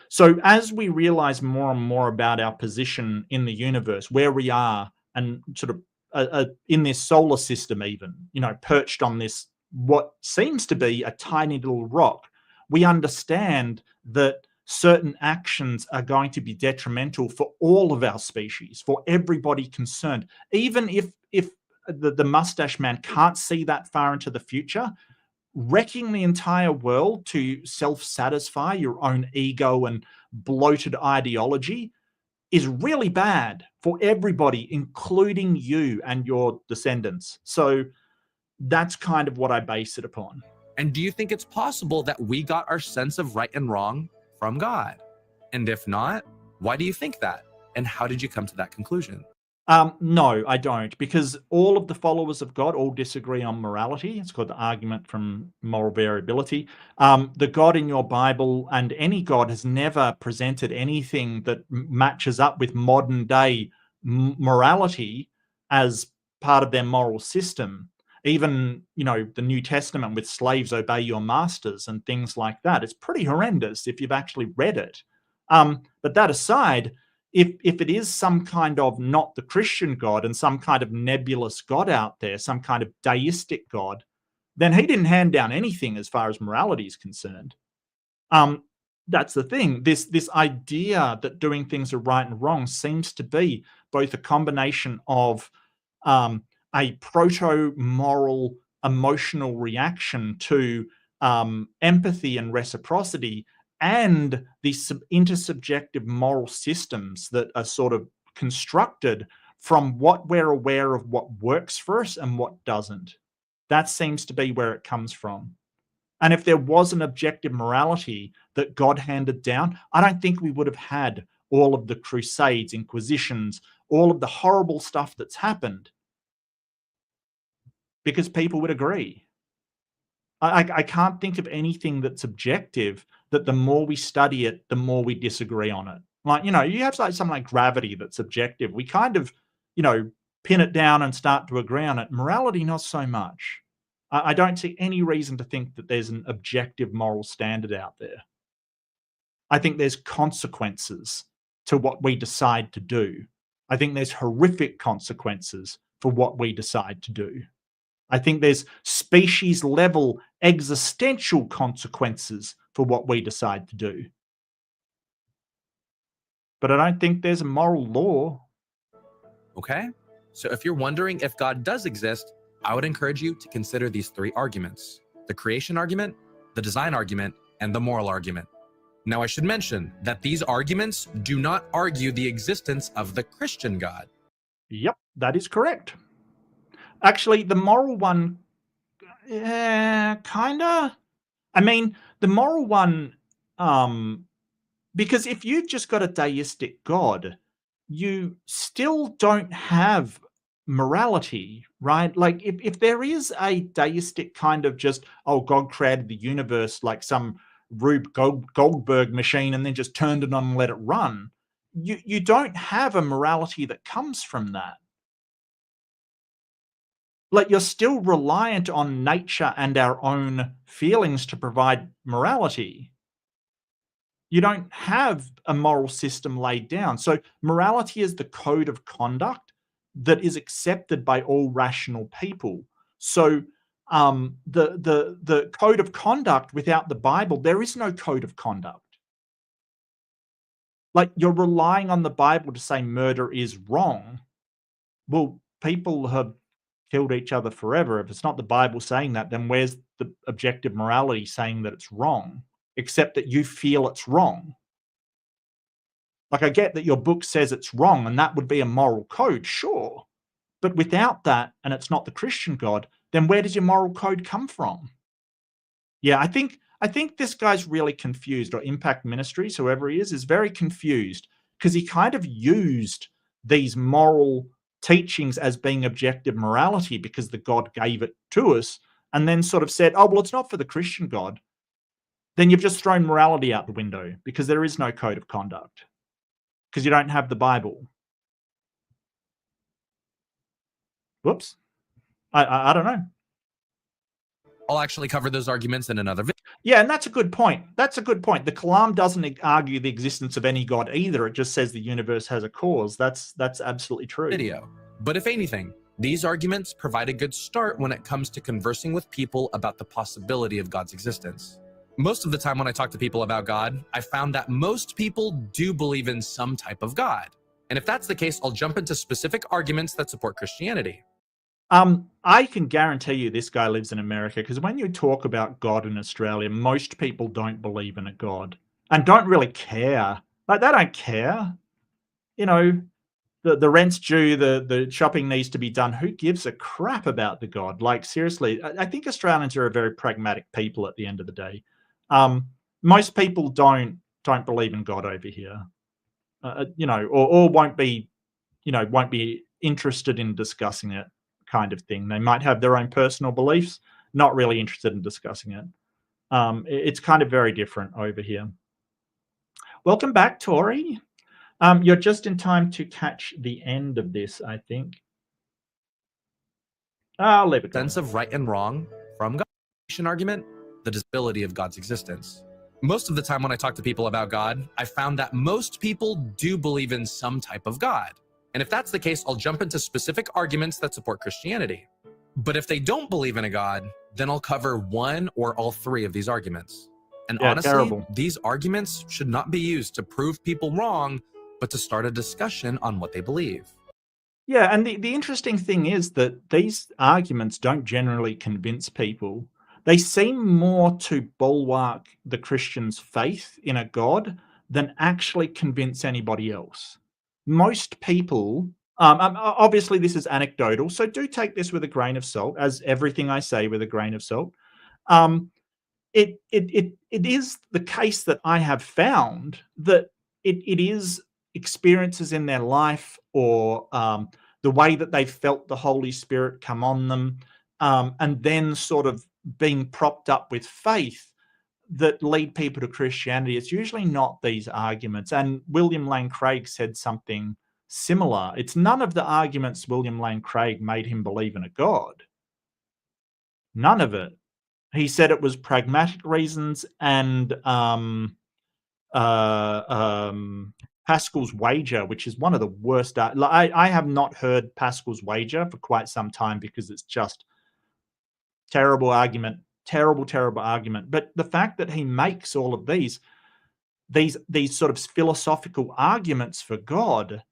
S1: So as we realize more and more about our position in the universe, where we are, and sort of in this solar system, even, you know, perched on this what seems to be a tiny little rock, we understand that certain actions are going to be detrimental for all of our species, for everybody concerned. Even if the mustache man can't see that far into the future, wrecking the entire world to self-satisfy your own ego and bloated ideology is really bad for everybody, including you and your descendants. So that's kind of what I base it upon.
S2: And do you think it's possible that we got our sense of right and wrong from God? And if not, why do you think that? And how did you come to that conclusion?
S1: No, I don't, because all of the followers of God all disagree on morality. It's called the argument from moral variability. The God in your Bible and any God has never presented anything that matches up with modern day morality as part of their moral system. Even, you know, the New Testament with slaves obey your masters and things like that. It's pretty horrendous if you've actually read it. But that aside, if it is some kind of not the Christian God and some kind of nebulous God out there, some kind of deistic God, then he didn't hand down anything as far as morality is concerned. That's the thing. This idea that doing things are right and wrong seems to be both a combination of a proto-moral emotional reaction to empathy and reciprocity, and the intersubjective moral systems that are sort of constructed from what we're aware of what works for us and what doesn't. That seems to be where it comes from. And if there was an objective morality that God handed down, I don't think we would have had all of the crusades, inquisitions, all of the horrible stuff that's happened, because people would agree. I can't think of anything that's objective that the more we study it, the more we disagree on it. Like, you know, you have like something like gravity that's objective. We kind of, you know, pin it down and start to agree on it. Morality, not so much. I don't see any reason to think that there's an objective moral standard out there. I think there's consequences to what we decide to do. I think there's horrific consequences for what we decide to do. I think there's species level existential consequences for what we decide to do. But I don't think there's a moral law.
S2: Okay? So if you're wondering if God does exist, I would encourage you to consider these three arguments: the creation argument, the design argument, and the moral argument. Now, I should mention that these arguments do not argue the existence of the Christian God.
S1: Yep, that is correct. Actually, the moral one, kinda. I mean, the moral one, because if you've just got a deistic God, you still don't have morality, right? Like, if there is a deistic kind of just, oh, God created the universe like some Rube Goldberg machine and then just turned it on and let it run, you don't have a morality that comes from that. Like, you're still reliant on nature and our own feelings to provide morality. You don't have a moral system laid down. So morality is the code of conduct that is accepted by all rational people. So the code of conduct without the Bible, there is no code of conduct. Like, you're relying on the Bible to say murder is wrong. Well, people have killed each other forever. If it's not the Bible saying that, then where's the objective morality saying that it's wrong? Except that you feel it's wrong. Like, I get that your book says it's wrong, and that would be a moral code, sure. But without that, and it's not the Christian God, then where does your moral code come from? Yeah, I think this guy's really confused, or Impact Ministries, whoever he is very confused, because he kind of used these moral teachings as being objective morality because the God gave it to us, and then sort of said, oh, well, it's not for the Christian God. Then you've just thrown morality out the window because there is no code of conduct because you don't have the Bible. Whoops. I don't know.
S2: I'll actually cover those arguments in another video.
S1: Yeah, and that's a good point. That's a good point. The Kalam doesn't argue the existence of any God either. It just says the universe has a cause. That's absolutely true.
S2: But if anything, these arguments provide a good start when it comes to conversing with people about the possibility of God's existence. Most of the time when I talk to people about God, I found that most people do believe in some type of God. And if that's the case, I'll jump into specific arguments that support Christianity.
S1: I can guarantee you this guy lives in America, because when you talk about God in Australia, most people don't believe in a God and don't really care. Like, they don't care. You know, the rent's due, the shopping needs to be done. Who gives a crap about the God? Like, seriously, I think Australians are a very pragmatic people at the end of the day. Most people don't believe in God over here, or won't be interested in discussing it, kind of thing. They might have their own personal beliefs, not really interested in discussing it. It's kind of very different over here. Welcome back, Tori. You're just in time to catch the end of this, I think. I'll leave it go.
S2: Sense of right and wrong from God's argument, the disability of God's existence. Most of the time when I talk to people about God, I found that most people do believe in some type of God. And if that's the case, I'll jump into specific arguments that support Christianity. But if they don't believe in a God, then I'll cover one or all three of these arguments. And honestly, these arguments should not be used to prove people wrong, but to start a discussion on what they believe.
S1: Yeah, and the interesting thing is that these arguments don't generally convince people. They seem more to bulwark the Christian's faith in a God than actually convince anybody else. Most people, obviously this is anecdotal, so do take this with a grain of salt, as everything I say with a grain of salt. It is the case that I have found that it is experiences in their life, or the way that they felt the Holy Spirit come on them, and then sort of being propped up with faith, that lead people to Christianity. It's usually not these arguments. And William Lane Craig said something similar. It's none of the arguments William Lane Craig made him believe in a God. None of it. He said it was pragmatic reasons and Pascal's Wager, which is one of the worst. I have not heard Pascal's Wager for quite some time because it's just Terrible argument. Terrible argument. But the fact that he makes all of these sort of philosophical arguments for God,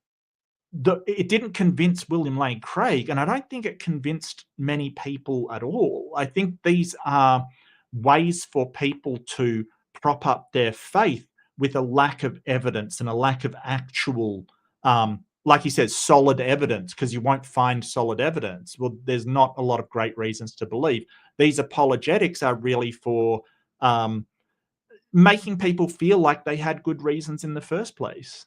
S1: it didn't convince William Lane Craig, and I don't think it convinced many people at all. I think these are ways for people to prop up their faith with a lack of evidence and a lack of actual, like he says, solid evidence, because you won't find solid evidence. Well, there's not a lot of great reasons to believe. These apologetics are really for making people feel like they had good reasons in the first place.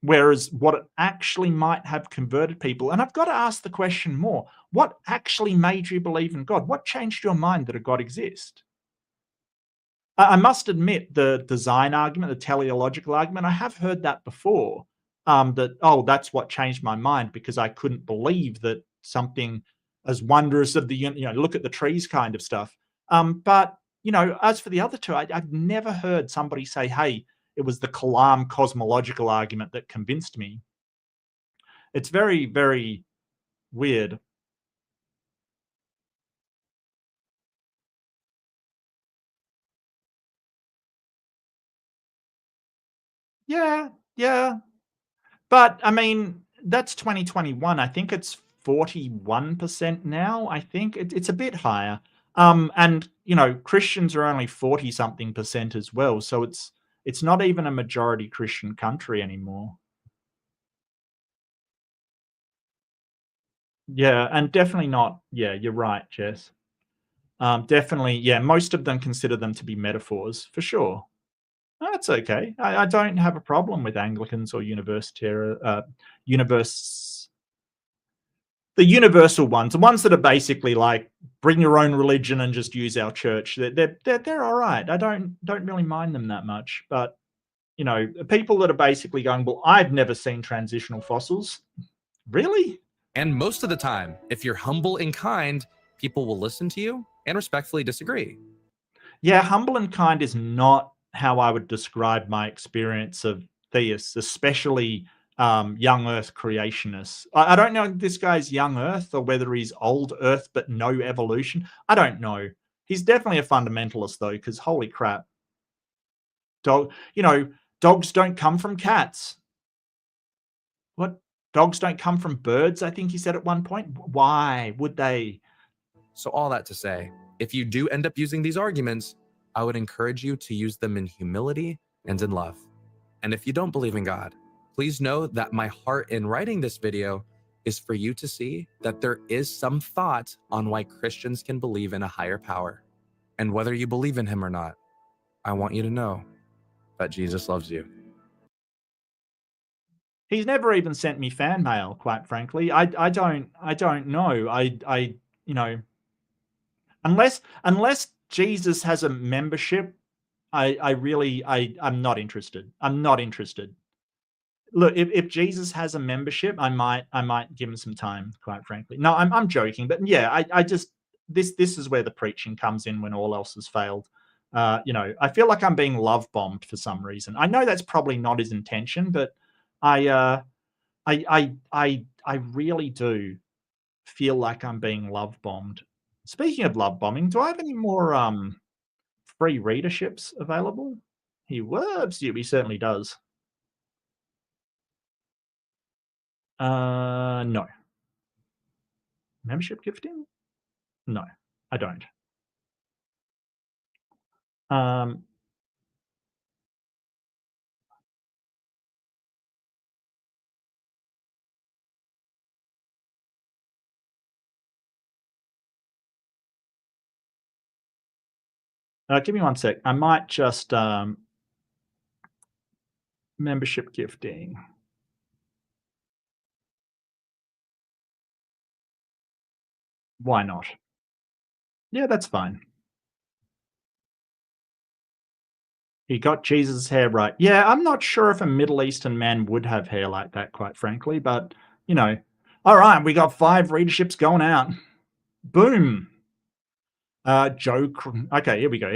S1: Whereas what it actually might have converted people, and I've got to ask the question more, what actually made you believe in God? What changed your mind that a God exists? I must admit, the design argument, the teleological argument, I have heard that before. That, oh, that's what changed my mind, because I couldn't believe that something as wondrous of the, look at the trees kind of stuff. But, as for the other two, I've never heard somebody say, hey, it was the Kalam cosmological argument that convinced me. It's very, very weird. Yeah, yeah. But I mean, that's 2021. I think it's 41% now. I think it's a bit higher. And Christians are only 40 something percent as well. So it's not even a majority Christian country anymore. Yeah, and definitely not. Yeah, you're right, Jess. Definitely, yeah, most of them consider them to be metaphors, for sure. That's okay. I don't have a problem with Anglicans or the universal ones, the ones that are basically like, bring your own religion and just use our church. They're all right. I don't really mind them that much. But people that are basically going, well, I've never seen transitional fossils. Really?
S2: And most of the time, if you're humble and kind, people will listen to you and respectfully disagree.
S1: Yeah, humble and kind is not how I would describe my experience of theists, especially young Earth creationists. I don't know if this guy's young Earth or whether he's old Earth but no evolution. I don't know. He's definitely a fundamentalist though, because holy crap, dogs don't come from cats. What? Dogs don't come from birds, I think he said at one point. Why would they?
S2: So all that to say, if you do end up using these arguments, I would encourage you to use them in humility and in love. And if you don't believe in God, please know that my heart in writing this video is for you to see that there is some thought on why Christians can believe in a higher power. And whether you believe in him or not, I want you to know that Jesus loves you.
S1: He's never even sent me fan mail, quite frankly. I don't know. Unless Jesus has a membership, I'm not interested. I'm not interested. Look, if Jesus has a membership, I might give him some time, quite frankly. No, I'm joking, but yeah, I just this is where the preaching comes in when all else has failed. I feel like I'm being love bombed for some reason. I know that's probably not his intention, but I really do feel like I'm being love bombed. Speaking of love bombing, do I have any more free readerships available? He works you. He certainly does. No. Membership gifting? No, I don't. Give me one sec. I might just membership gifting. Why not? Yeah, that's fine. He got Jesus' hair right. Yeah, I'm not sure if a Middle Eastern man would have hair like that, quite frankly, but all right, we got 5 readerships going out. Boom. Okay, here we go.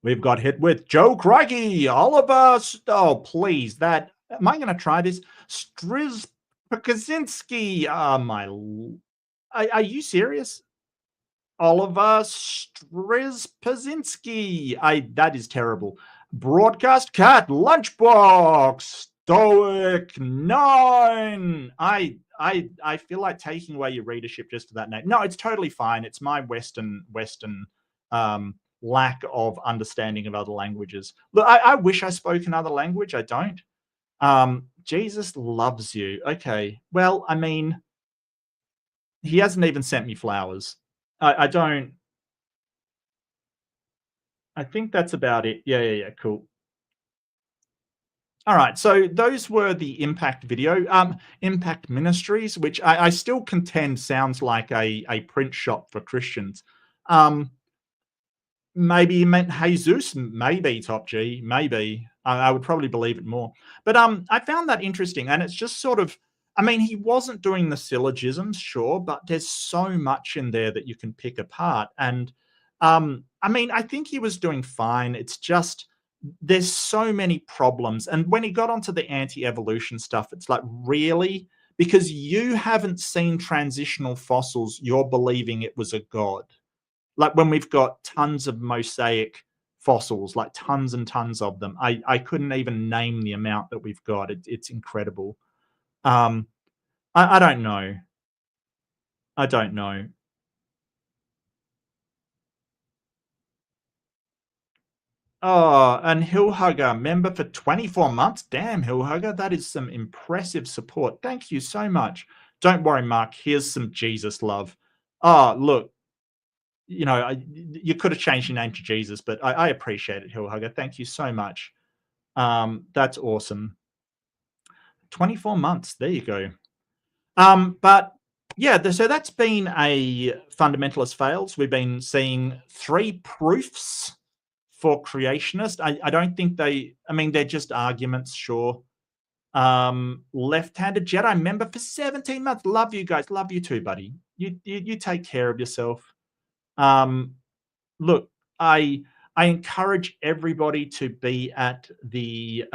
S1: We've got hit with Joe Crikey, Oliver. Oh, please, am I going to try this? Striz Kaczynski. Are you serious? Oliver Strzepazinski. That is terrible. Broadcast Cat Lunchbox Stoic 9. I feel like taking away your readership just for that name. No, it's totally fine. It's my Western lack of understanding of other languages. Look, I wish I spoke another language. I don't. Jesus loves you. Okay. Well, I mean, he hasn't even sent me flowers. I don't. I think that's about it. Yeah. Cool. All right. So those were the Impact video. Impact Ministries, which I still contend sounds like a print shop for Christians. Maybe he meant Jesus, maybe Top G, maybe. I would probably believe it more. But I found that interesting, and it's just sort of, I mean, he wasn't doing the syllogisms, sure, but there's so much in there that you can pick apart. And I mean, I think he was doing fine. It's just there's so many problems. And when he got onto the anti-evolution stuff, it's like, really? Because you haven't seen transitional fossils, you're believing it was a god. Like when we've got tons of mosaic fossils, like tons and tons of them. I couldn't even name the amount that we've got. It's incredible. Um, I don't know. I don't know. Oh, and Hillhugger, member for 24 months. Damn, Hillhugger, that is some impressive support. Thank you so much. Don't worry, Mark. Here's some Jesus love. Oh, look, you know, you could have changed your name to Jesus, but I appreciate it, Hillhugger. Thank you so much. That's awesome. 24 months. There you go. But yeah, so that's been a fundamentalist fails. We've been seeing 3 proofs for creationist. I don't think I mean, they're just arguments, sure. Left-handed Jedi member for 17 months. Love you guys. Love you too, buddy. You take care of yourself. Look, I encourage everybody to be at the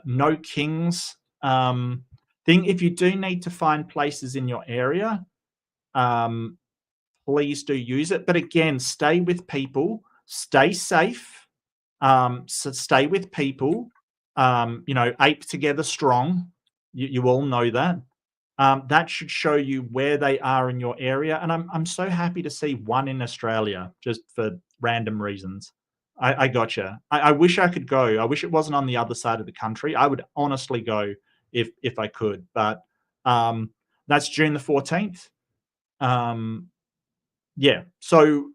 S1: No Kings thing. If you do need to find places in your area, please do use it. But again, stay with people, stay safe, so stay with people. You know, ape together strong. You all know that. That should show you where they are in your area. And I'm so happy to see one in Australia just for random reasons. I gotcha. I wish I could go. I wish it wasn't on the other side of the country. I would honestly go if I could. But that's June the 14th. Yeah. So,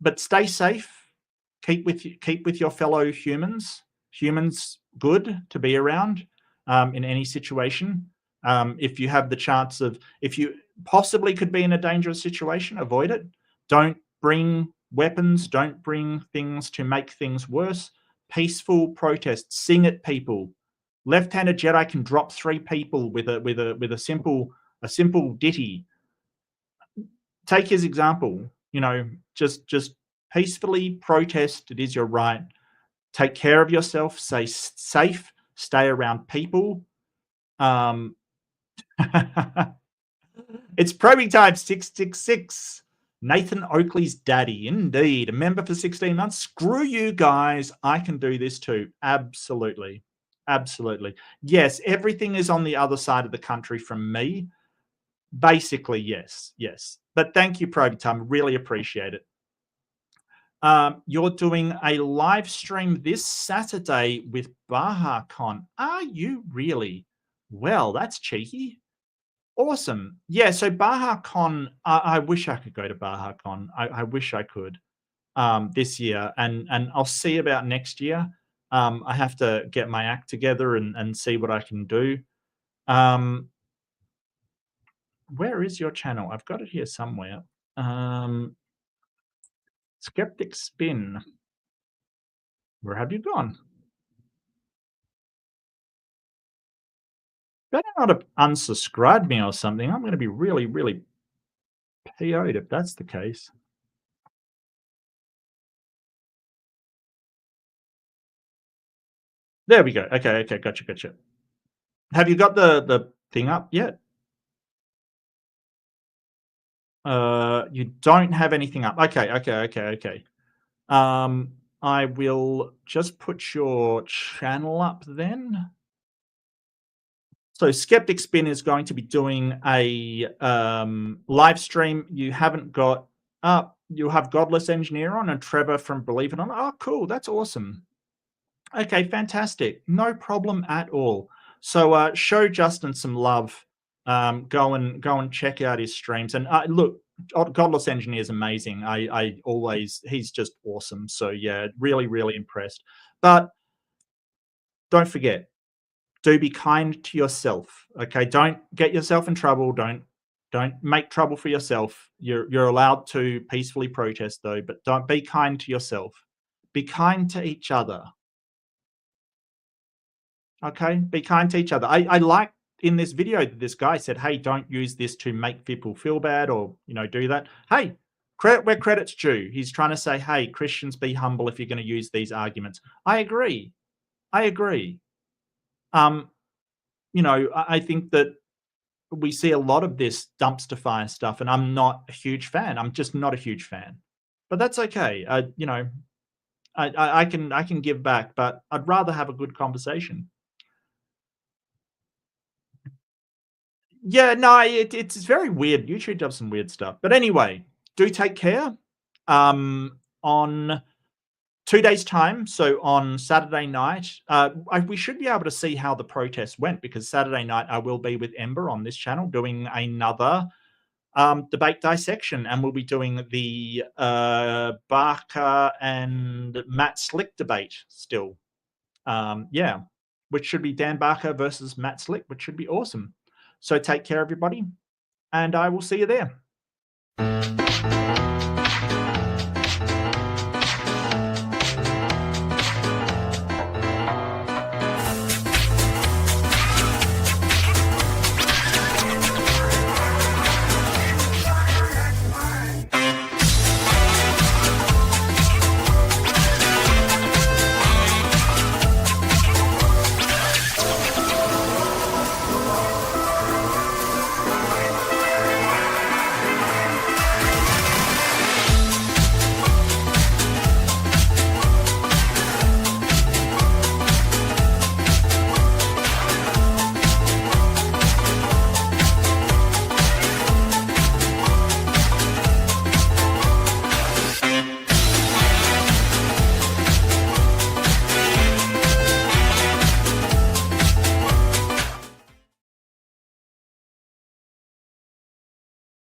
S1: but stay safe. Keep with your fellow humans. Humans good to be around in any situation. If you have the chance of, if you possibly could be in a dangerous situation, avoid it. Don't bring weapons. Don't bring things to make things worse. Peaceful protest. Sing at people. Left-handed Jedi can drop 3 people with a simple ditty. Take his example. You know, just peacefully protest. It is your right. Take care of yourself. Stay safe. Stay around people. It's probing time 666. Nathan Oakley's daddy, indeed. A member for 16 months. Screw you guys. I can do this too. Absolutely. Absolutely. Yes, everything is on the other side of the country from me. Basically, yes. But thank you, Probing Time. Really appreciate it. You're doing a live stream this Saturday with BajaCon. Are you really? Well, that's cheeky. Awesome. Yeah, so BajaCon, I wish I could go to BajaCon. I wish I could this year, and I'll see about next year. I have to get my act together and see what I can do. Where is your channel? I've got it here somewhere. Skeptic Spin. Where have you gone? Better not have unsubscribed me or something. I'm going to be really, really PO'd if that's the case. There we go. Okay, gotcha. Have you got the thing up yet? You don't have anything up. Okay. I will just put your channel up then. So Skeptic Spin is going to be doing a live stream. You haven't got up. You have Godless Engineer on and Trevor from Believe It or Not. Oh, cool. That's awesome. Okay, fantastic. No problem at all. So show Justin some love. Go and check out his streams. And look, Godless Engineer is amazing. He's just awesome. So yeah, really impressed. But don't forget, do be kind to yourself. Okay, don't get yourself in trouble. Don't make trouble for yourself. You're allowed to peacefully protest though, but don't be kind to yourself. Be kind to each other. Okay, be kind to each other. I like in this video that this guy said, hey, don't use this to make people feel bad or do that. Hey, credit where credit's due. He's trying to say, hey, Christians, be humble if you're going to use these arguments. I agree. I think that we see a lot of this dumpster fire stuff, and I'm not a huge fan. I'm just not a huge fan. But that's okay. I can give back, but I'd rather have a good conversation. Yeah, no, it's very weird. YouTube does some weird stuff. But anyway, do take care. On 2 days' time, so on Saturday night, we should be able to see how the protest went, because Saturday night I will be with Ember on this channel doing another debate dissection, and we'll be doing the Barker and Matt Slick debate still. Yeah, which should be Dan Barker versus Matt Slick, which should be awesome. So take care, everybody, and I will see you there.